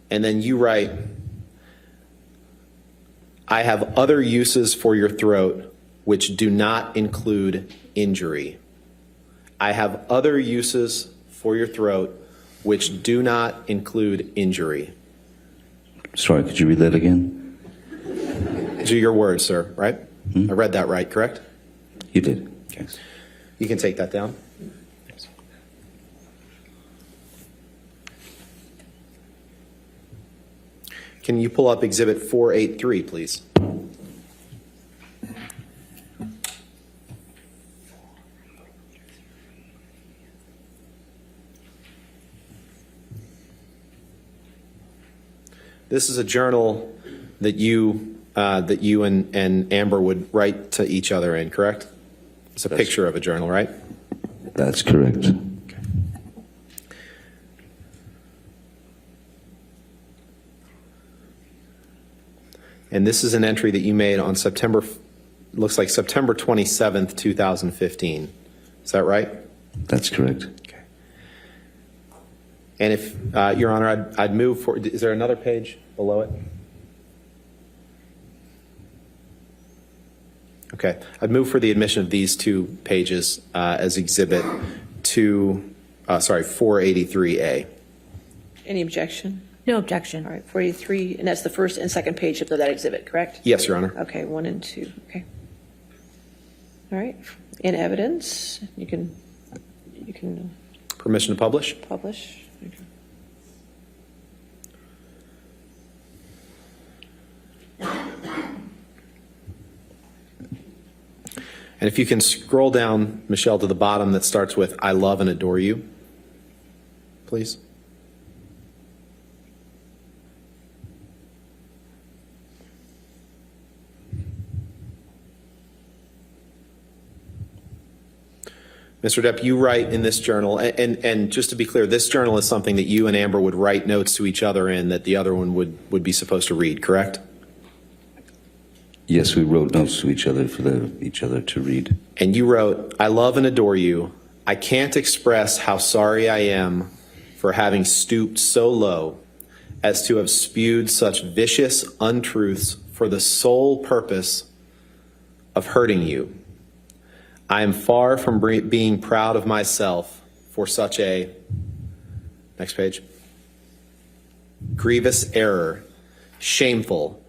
And then you write, I have other uses for your throat which do not include injury. I have other uses for your throat which do not include injury. Sorry, could you read that again? These are your words, sir, right? I read that right, correct? You did. Okay. You can take that down. Can you pull up Exhibit 483, please? This is a journal that you and Amber would write to each other in, correct? It's a picture of a journal, right? That's correct. And this is an entry that you made on looks like September 27th, 2015. Is that right? That's correct. Okay. And if, Your Honor, I'd move for, is there another page below it? Okay. I'd move for the admission of these two pages as Exhibit 483A. Any objection? No objection. All right, 483, and that's the first and second page of that exhibit, correct? Yes, Your Honor. Okay, 1 and 2, okay. All right, in evidence, you can Permission to publish? publish. Okay. And if you can scroll down, Michelle, to the bottom that starts with, I love and adore you, please. Mr. Depp, you write in this journal, and just to be clear, this journal is something that you and Amber would write notes to each other in that the other one would be supposed to read, correct? Yes, we wrote notes to each other for each other to read. And you wrote, I love and adore you. I can't express how sorry I am for having stooped so low as to have spewed such vicious untruths for the sole purpose of hurting you. I am far from being proud of myself for such a, next page, grievous error, shameful.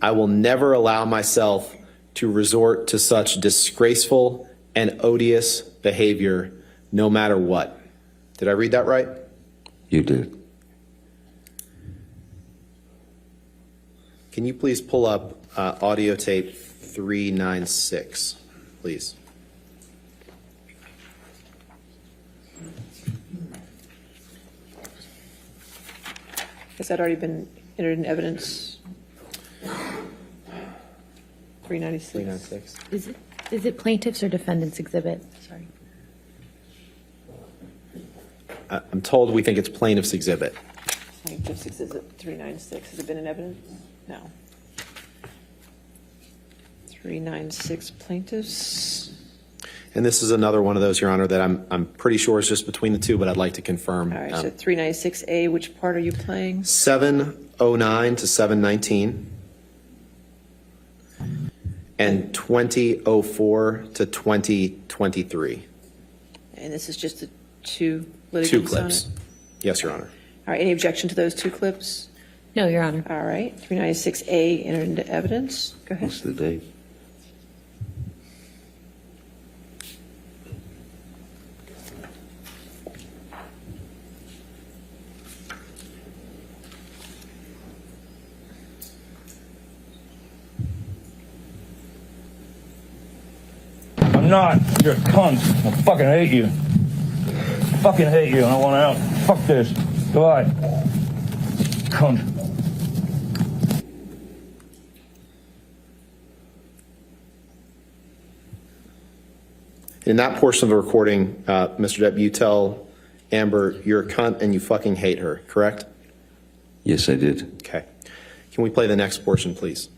I will never allow myself to resort to such disgraceful and odious behavior no matter what. Did I read that right? You did. Can you please pull up audio tape 396, please? Has that already been entered in evidence? 396. 396. Is it plaintiff's or defendant's exhibit? Sorry. I'm told we think it's plaintiff's exhibit. Plaintiff's exhibit 396. Has it been in evidence? No. 396 plaintiffs. And this is another one of those, Your Honor, that I'm pretty sure is just between the two, but I'd like to confirm. All right, so 396A, which part are you playing? 709 to 719. And 2004 to 2023. And this is just the two Two litigants on clips. it? Yes, Your Honor. All right, any objection to those two clips? No, Your Honor. All right, 396A entered into evidence. Go ahead. What's the date? I'm not. You're a cunt. I fucking hate you. Fucking hate you. I want out. Fuck this. Goodbye. Cunt. In that portion of the recording, Mr. Depp, you tell Amber you're a cunt and you fucking hate her, correct? Yes, I did. Okay. Can we play the next portion, please?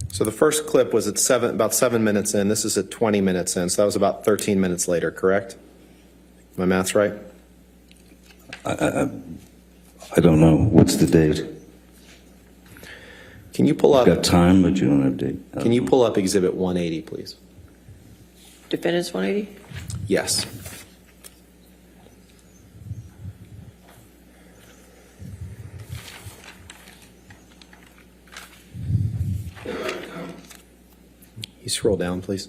So the first clip was at about 7 minutes in. This is at 20 minutes in. So that was about 13 minutes later, correct? My math's right? I don't know. What's the date? Can you pull I've got up, time, but you don't have date. can you pull up Exhibit 180, please? Defendants 180? Yes. You scroll down, please.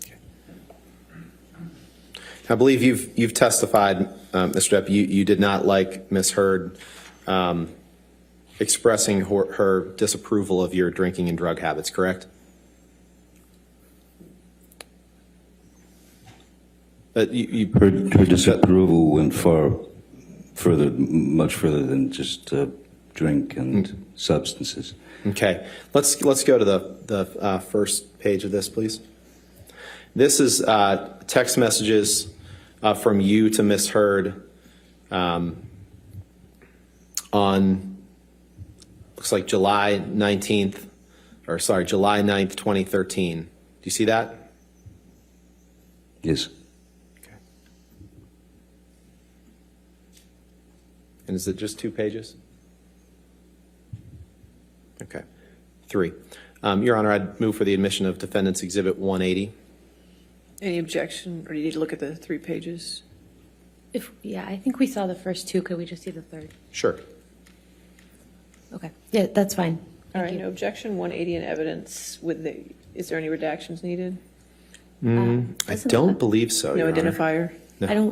Okay. I believe you've testified, Mr. Depp, you did not like Ms. Heard expressing her disapproval of your drinking and drug habits, correct? Her disapproval went much further than just drink and substances. Okay, let's go to the first page of this, please. This is text messages from you to Ms. Heard on, looks like July 9th, 2013. Do you see that? Yes. Okay. And is it just 2 pages? Okay. 3. Your Honor, I'd move for the admission of Defendant's Exhibit 180. Any objection, or do you need to look at the 3 pages? Yeah, I think we saw the first two. Could we just see the third? Sure. Okay. Yeah, that's fine. All right, Thank you. no objection, 180 in evidence is there any redactions needed? I don't believe so, No Your Honor. identifier?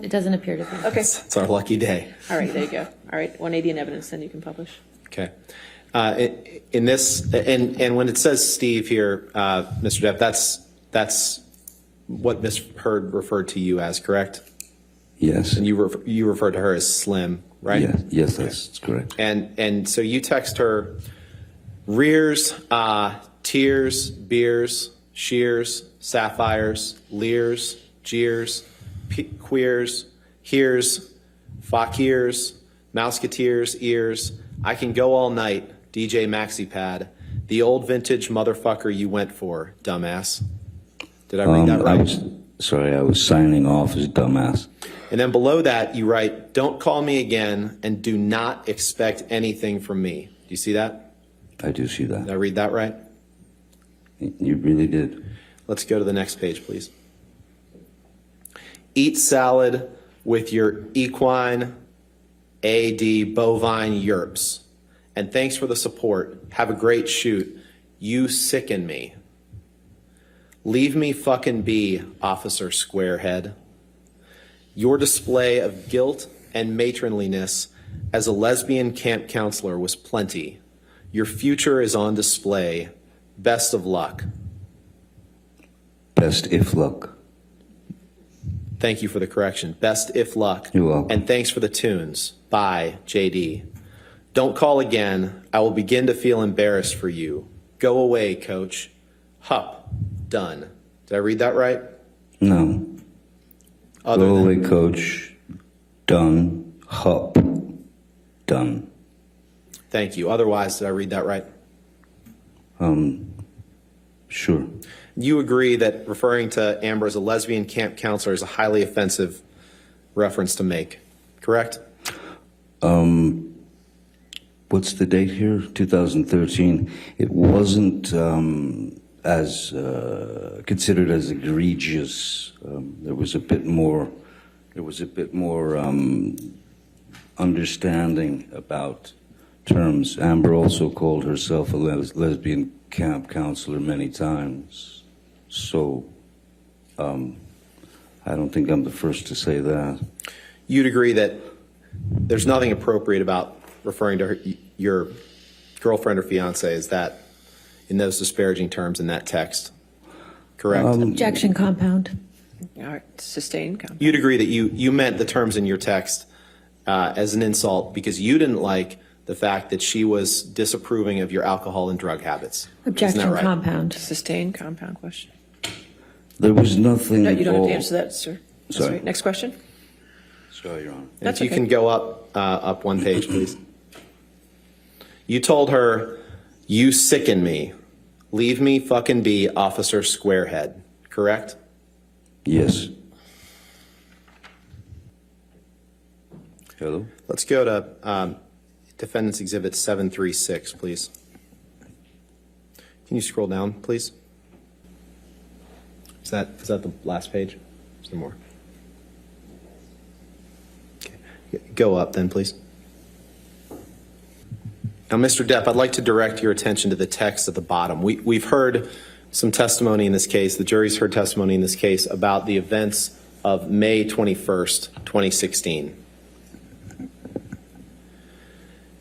It doesn't appear to be. Okay, It's our lucky day. all right, there you go. All right, 180 in evidence, then you can publish. Okay. In this, and when it says Steve here, Mr. Depp, that's what Ms. Heard referred to you as, correct? Yes. And you referred to her as Slim, right? Yes, that's correct. And so you text her rears, tears, beers, shears, sapphires, leers, jeers, queers, hears, fakirs, mouseketeers, ears. I can go all night, DJ Maxi Pad. The old vintage motherfucker you went for, dumbass. Did I read that right? I was signing off as dumbass. And then below that, you write, don't call me again and do not expect anything from me. Do you see that? I do see that. Did I read that right? You really did. Let's go to the next page, please. Eat salad with your equine AD bovine yerps. And thanks for the support. Have a great shoot. You sicken me. Leave me fucking be, Officer Squarehead. Your display of guilt and matronliness as a lesbian camp counselor was plenty. Your future is on display. Best of luck. Best if luck. Thank you for the correction. Best if luck. You're welcome. And thanks for the tunes. Bye, JD. Don't call again. I will begin to feel embarrassed for you. Go away, coach. Hup. Done. Did I read that right? No. Other Go than- away, coach. Done. Hup. Done. Thank you. Otherwise, did I read that right? Sure. You agree that referring to Amber as a lesbian camp counselor is a highly offensive reference to make, correct? What's the date here? 2013. It wasn't as considered as egregious. There was a bit more. Understanding about terms. Amber also called herself a lesbian camp counselor many times. So, I don't think I'm the first to say that. You'd agree that there's nothing appropriate about referring to your girlfriend or fiance as that in those disparaging terms in that text, correct? Objection compound. All right, sustained. You'd agree that you meant the terms in your text as an insult because you didn't like the fact that she was disapproving of your alcohol and drug habits. Objection Isn't that right? compound. Sustained compound question. There was nothing No, at you don't have all. to answer that, sir. That's Sorry. right. Next question. Sorry, Your Honor. And That's if you okay. can go up one page, please. You told her, you sicken me. Leave me fucking be, Officer Squarehead. Correct? Yes. Hello? Let's go to Defendant's Exhibit 736, please. Can you scroll down, please? Is that the last page? Is there more? Okay. Go up then, please. Now, Mr. Depp, I'd like to direct your attention to the text at the bottom. We've heard some testimony in this case, the jury's heard testimony in this case about the events of May 21st, 2016.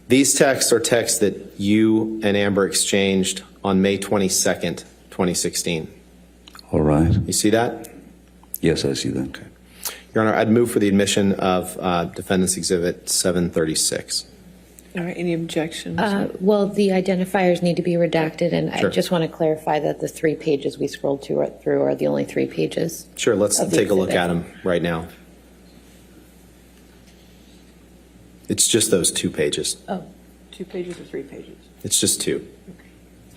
These texts are texts that you and Amber exchanged on May 22nd, 2016. All right. You see that? Yes, I see that. Okay. Your Honor, I'd move for the admission of Defendant's Exhibit 736. All right, any objections? Well, the identifiers need to be redacted, and Sure. I just want to clarify that the 3 pages we scrolled through are the only 3 pages. Sure, let's Of the take a look exhibit. at them right now. It's just those 2 pages. Oh, 2 pages or 3 pages? It's just 2.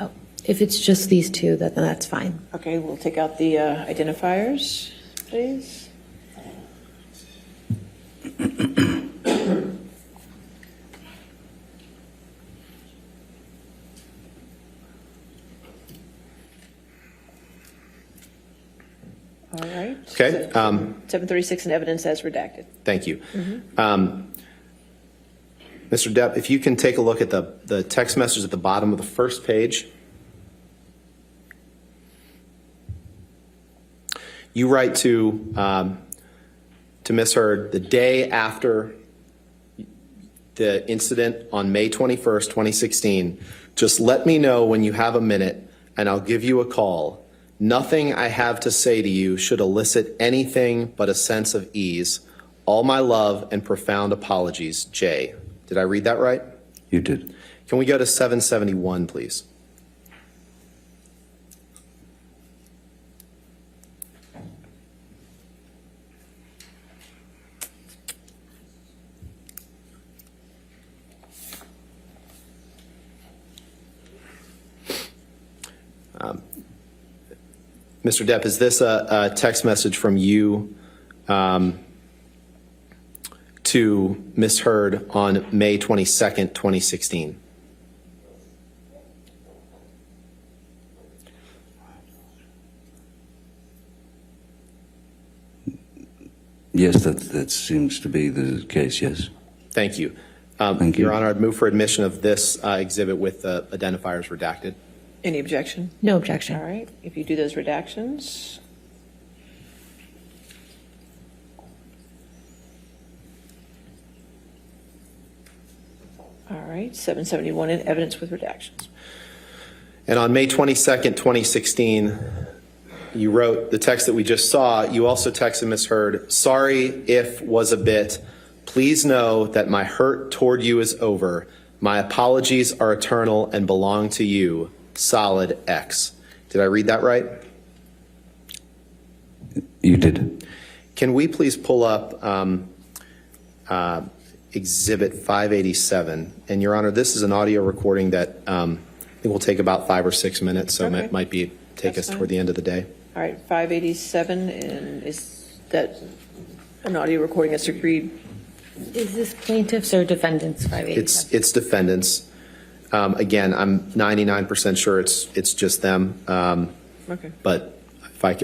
oh, if it's just these 2, then that's fine. Okay, we'll take out the identifiers, please. All right. Okay, 736 in evidence as redacted. Thank you. Mr. Depp, if you can take a look at the text message at the bottom of the first page. You write to Ms. Heard the day after the incident on May 21st, 2016. Just let me know when you have a minute and I'll give you a call. Nothing I have to say to you should elicit anything but a sense of ease. All my love and profound apologies, Jay. Did I read that right? You did. Can we go to 771, please? Mr. Depp, is this a text message from you to Ms. Heard on May 22nd, 2016? Yes, that seems to be the case, yes. Thank you. Thank you. Your Honor, I'd move for admission of this exhibit with identifiers redacted. Any objection? No objection. All right, if you do those redactions. All right, 771 in evidence with redactions. And on May 22nd, 2016, you wrote the text that we just saw. You also texted Ms. Heard, sorry if was a bit. Please know that my hurt toward you is over. My apologies are eternal and belong to you. Solid X. Did I read that right? You did. Can we please pull up Exhibit 587? And Your Honor, this is an audio recording that I think will take about 5 or 6 minutes, so Okay. it might take That's us fine. toward the end of the day. All right, 587, and is that an audio recording that's agreed? Is this plaintiffs or defendants 587? It's defendants. Again, I'm 99% sure it's just them, Okay. but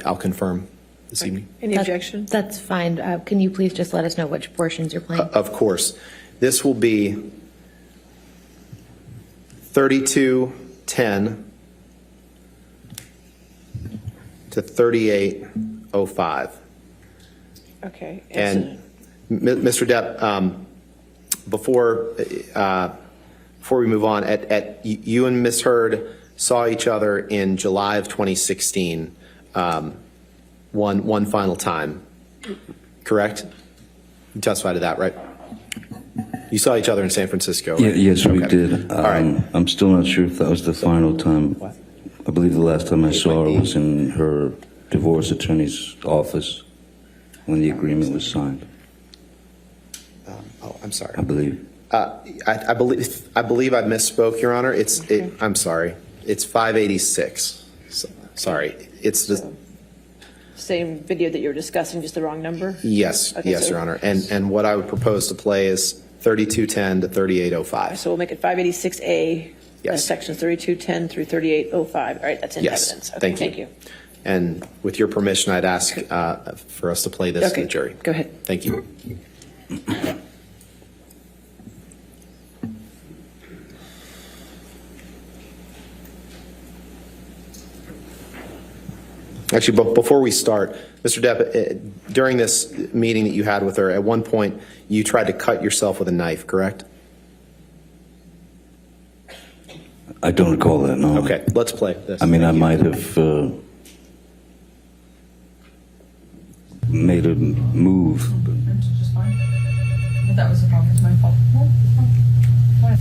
I'll confirm this evening. Any objection? That's fine. Can you please just let us know which portions you're playing? Of course. This will be 3210 to 3805. Okay. And Mr. Depp, before we move on, you and Ms. Heard saw each other in July of 2016, one final time, correct? You testified to that, right? You saw each other in San Francisco, right? Yes, we Okay. did. All right. I'm still not sure if that was the final time. What? I believe the last time I saw her might be. was in her divorce attorney's office when the agreement was signed, I'm sorry. I believe. I believe I misspoke, Your Honor. I'm sorry. It's 586. Sorry. It's the Same video that you were discussing, just the wrong number? yes, Okay, yes, so- Your Honor. And what I would propose to play is 3210 to 3805. So we'll make it 586A, Yes. sections 3210 through 3805. All right, that's in Yes, evidence. Okay, thank you. And with your permission, I'd ask for us to play this to Okay, the jury. go ahead. Thank you. Actually, but before we start, Mr. Depp, during this meeting that you had with her, at one point, you tried to cut yourself with a knife, correct? I don't recall that, no. Okay, let's play this. I mean, I Thank you. might have made a move. It's just fine. But that was the problem. It's my fault. What?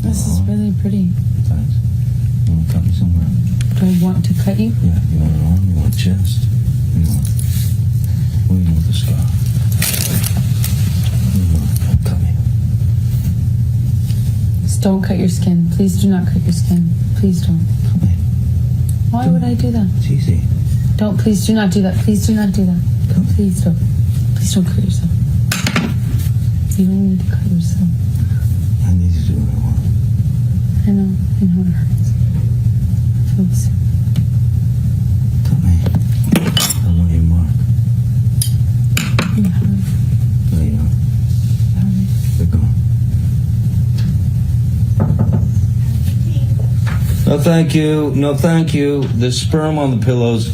This is really pretty. Thanks. You want to cut me somewhere? Do I want to cut you? Yeah, you want an arm? You want a chest? What do you want? What do you want with the scar? What do you want? Don't cut me. Just don't cut your skin. Please do not cut your skin. Please don't. Cut me. Why would I do that? It's easy. Don't. Please do not do that. Please do not do that. Please don't. Please don't cut yourself. You don't need to cut yourself. I need to do what I want. I know it hurts. It feels sick. Cut me. I want your mark. You have No, you don't. it. They're gone. No, thank you. No, thank you. There's sperm on the pillows.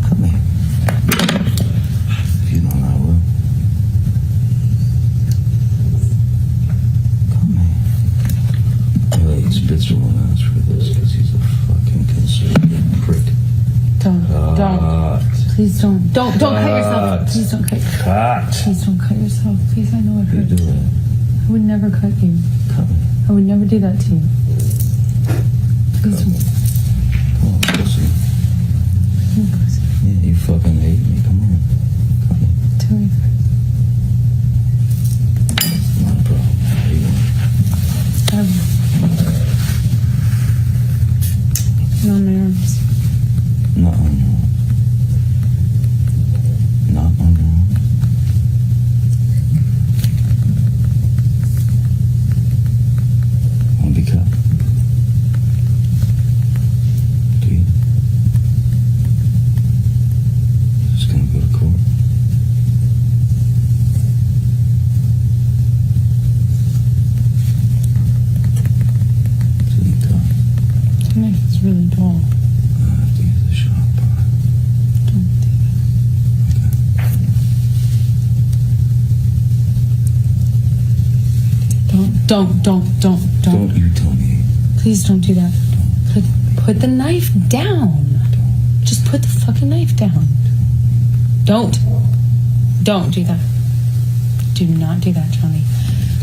Come here. If you don't, I will. Come here. Hey, Spitzer won't ask for this because he's a fucking conservative prick. Don't. Please don't. Don't cut yourself. Please don't cut. Please don't cut yourself. Please, I know it You hurts. do it. I would never cut you. Come here. I would never do that to you. Please don't. Come on, pussy. Yeah, you fucking hate me. Come on. Come on. Tell me. Not a problem. How you doing? Get on my arms. Not on your arm. Not on your arm. Want to be cut? Do you? Just gonna go to court? Didn't cut. The knife is really dull. I have to use the sharp part. Don't do that. Don't. Don't you tell me. Please don't do that. Put the knife down. Just put the fucking knife down. Don't do that. Do not do that, Johnny.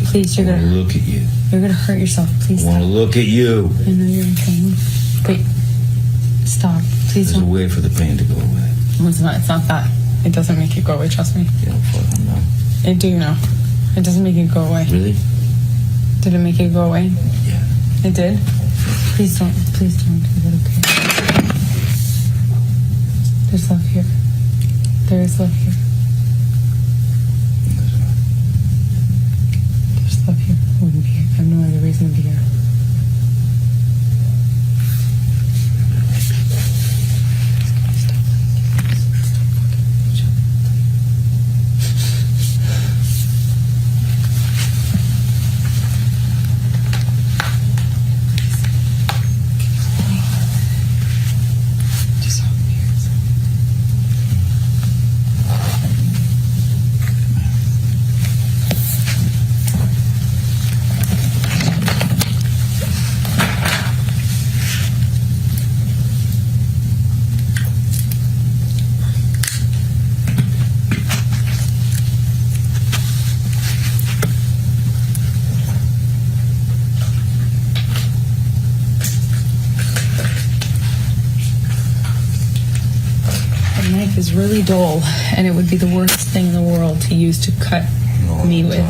Please, I want to look at you. you're gonna hurt yourself. Please I want to stop. look at you. I know you're in pain. Wait. Stop. Please There's a don't. way for the pain to go away. It's not that. It doesn't make it go away, trust me. You don't fucking know. I do know. It doesn't make it go away. Really? Did it make it go away? Yeah. It did? Please don't do that, okay? There's love here. There is love here. There's love here. I wouldn't be here. I have no other reason to be here. Is really dull, and it would be the worst thing in the world to use to cut me with.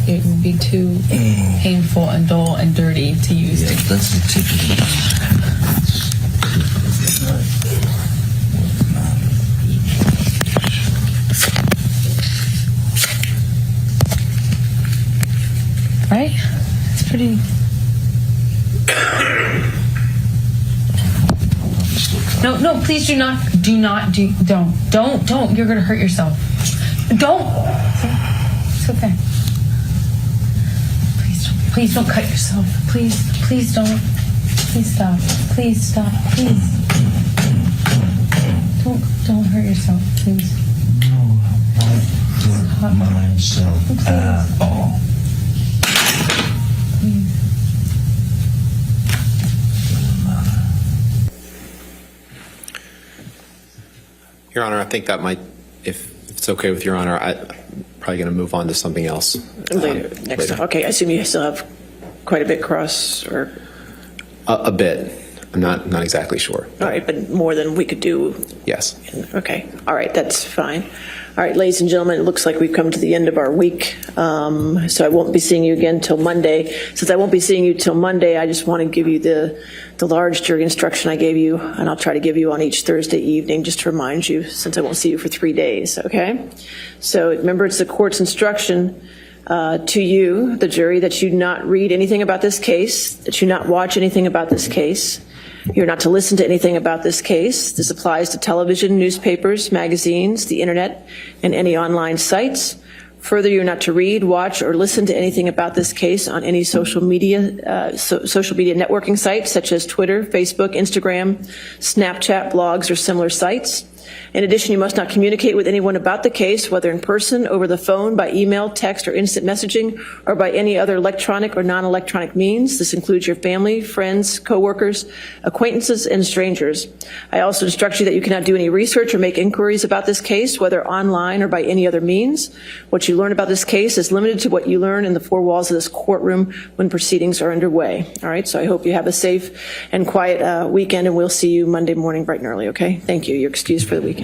It would be too painful and dull and dirty to use. Yeah, that's the tip of the Right? It's pretty. No, please do not. Don't. You're gonna hurt yourself. Don't. It's okay. Please don't cut yourself. Please don't. Please stop. Please stop. Please. Don't hurt yourself, please. No, I won't do myself at all. Please. Your Honor, I think that might, if it's okay with Your Honor, I'm probably going to move on to something else. Later, next time. Okay, I assume you still have quite a bit cross, or, A bit. I'm not exactly sure. all right, but more than we could do. Yes. Okay, all right, that's fine. All right, ladies and gentlemen, it looks like we've come to the end of our week, so I won't be seeing you again till Monday. Since I won't be seeing you till Monday, I just want to give you the large jury instruction I gave you, and I'll try to give you on each Thursday evening, just to remind you, since I won't see you for 3 days, okay? So remember, it's the court's instruction to you, the jury, that you not read anything about this case, that you not watch anything about this case, You're not to listen to anything about this case. This applies to television, newspapers, magazines, the internet, and any online sites. Further, you're not to read, watch, or listen to anything about this case on any social media networking sites such as Twitter, Facebook, Instagram, Snapchat, blogs, or similar sites. In addition, you must not communicate with anyone about the case, whether in person, over the phone, by email, text, or instant messaging, or by any other electronic or non-electronic means. This includes your family, friends, coworkers, acquaintances, and strangers. I also instruct you that you cannot do any research or make inquiries about this case, whether online or by any other means. What you learn about this case is limited to what you learn in the four walls of this courtroom when proceedings are underway. All right, so I hope you have a safe and quiet weekend, and we'll see you Monday morning bright and early, okay? Thank you. You're excused for the weekend.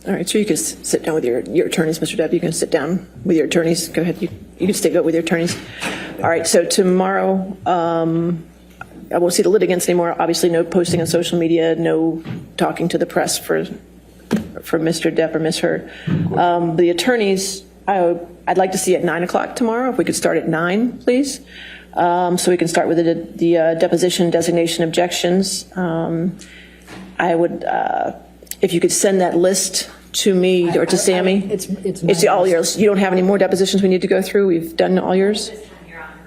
All right, so you can sit down with your attorneys, Mr. Depp. You can sit down with your attorneys. Go ahead. You can stay with your attorneys. All right, so tomorrow, I won't see the litigants anymore. Obviously, no posting on social media, no talking to the press for Mr. Depp or Ms. Heard. The attorneys, I'd like to see at 9 o'clock tomorrow. If we could start at 9, please. So we can start with the deposition designation objections. I would, if you could send that list to me or to Sammy. It's all yours. You don't have any more depositions we need to go through? We've done all yours?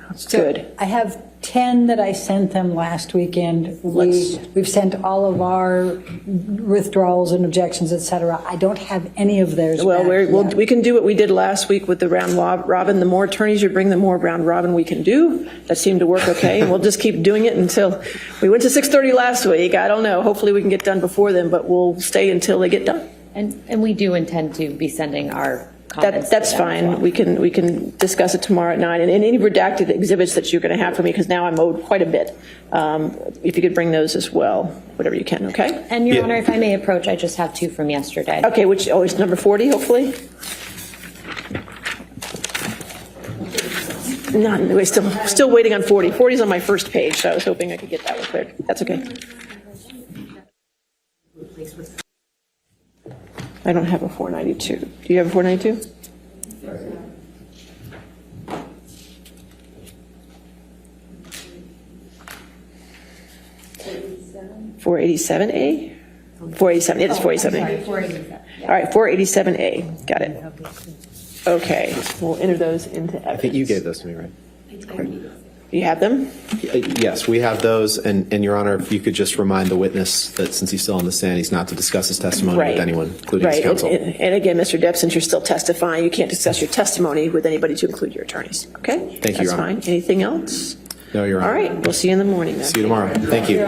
That's good. I have 10 that I sent them last weekend. We've sent all of our withdrawals and objections, et cetera. I don't have any of theirs. Well, we can do what we did last week with the round robin. The more attorneys you bring, the more round robin we can do. That seemed to work okay. And we'll just keep doing it until we went to 6:30 last week. I don't know. Hopefully we can get done before then, but we'll stay until they get done. And we do intend to be sending our comments. That's fine. Well. We can discuss it tomorrow at 9. And any redacted exhibits that you're going to have for me, because now I'm owed quite a bit. If you could bring those as well, whatever you can, okay? And Your Honor, if I may approach, I just have 2 from yesterday. Okay, which is number 40, hopefully? We're still waiting on 40. 40 is on my first page, so I was hoping I could get that one cleared. That's okay. I don't have a 492. Do you have a 492? 487A? 487. It is 487A. 487. All right, 487A. Got it. Okay, we'll enter those into evidence. I think you gave those to me, right? You have them? Yes, we have those. And Your Honor, if you could just remind the witness that since he's still on the stand, he's not to discuss his testimony with anyone, including his counsel. And again, Mr. Depp, since you're still testifying, you can't discuss your testimony with anybody to include your attorneys. Okay? Thank you, Your Honor. That's fine. Anything else? No, Your Honor. All right, we'll see you in the morning then. See you tomorrow. Thank you.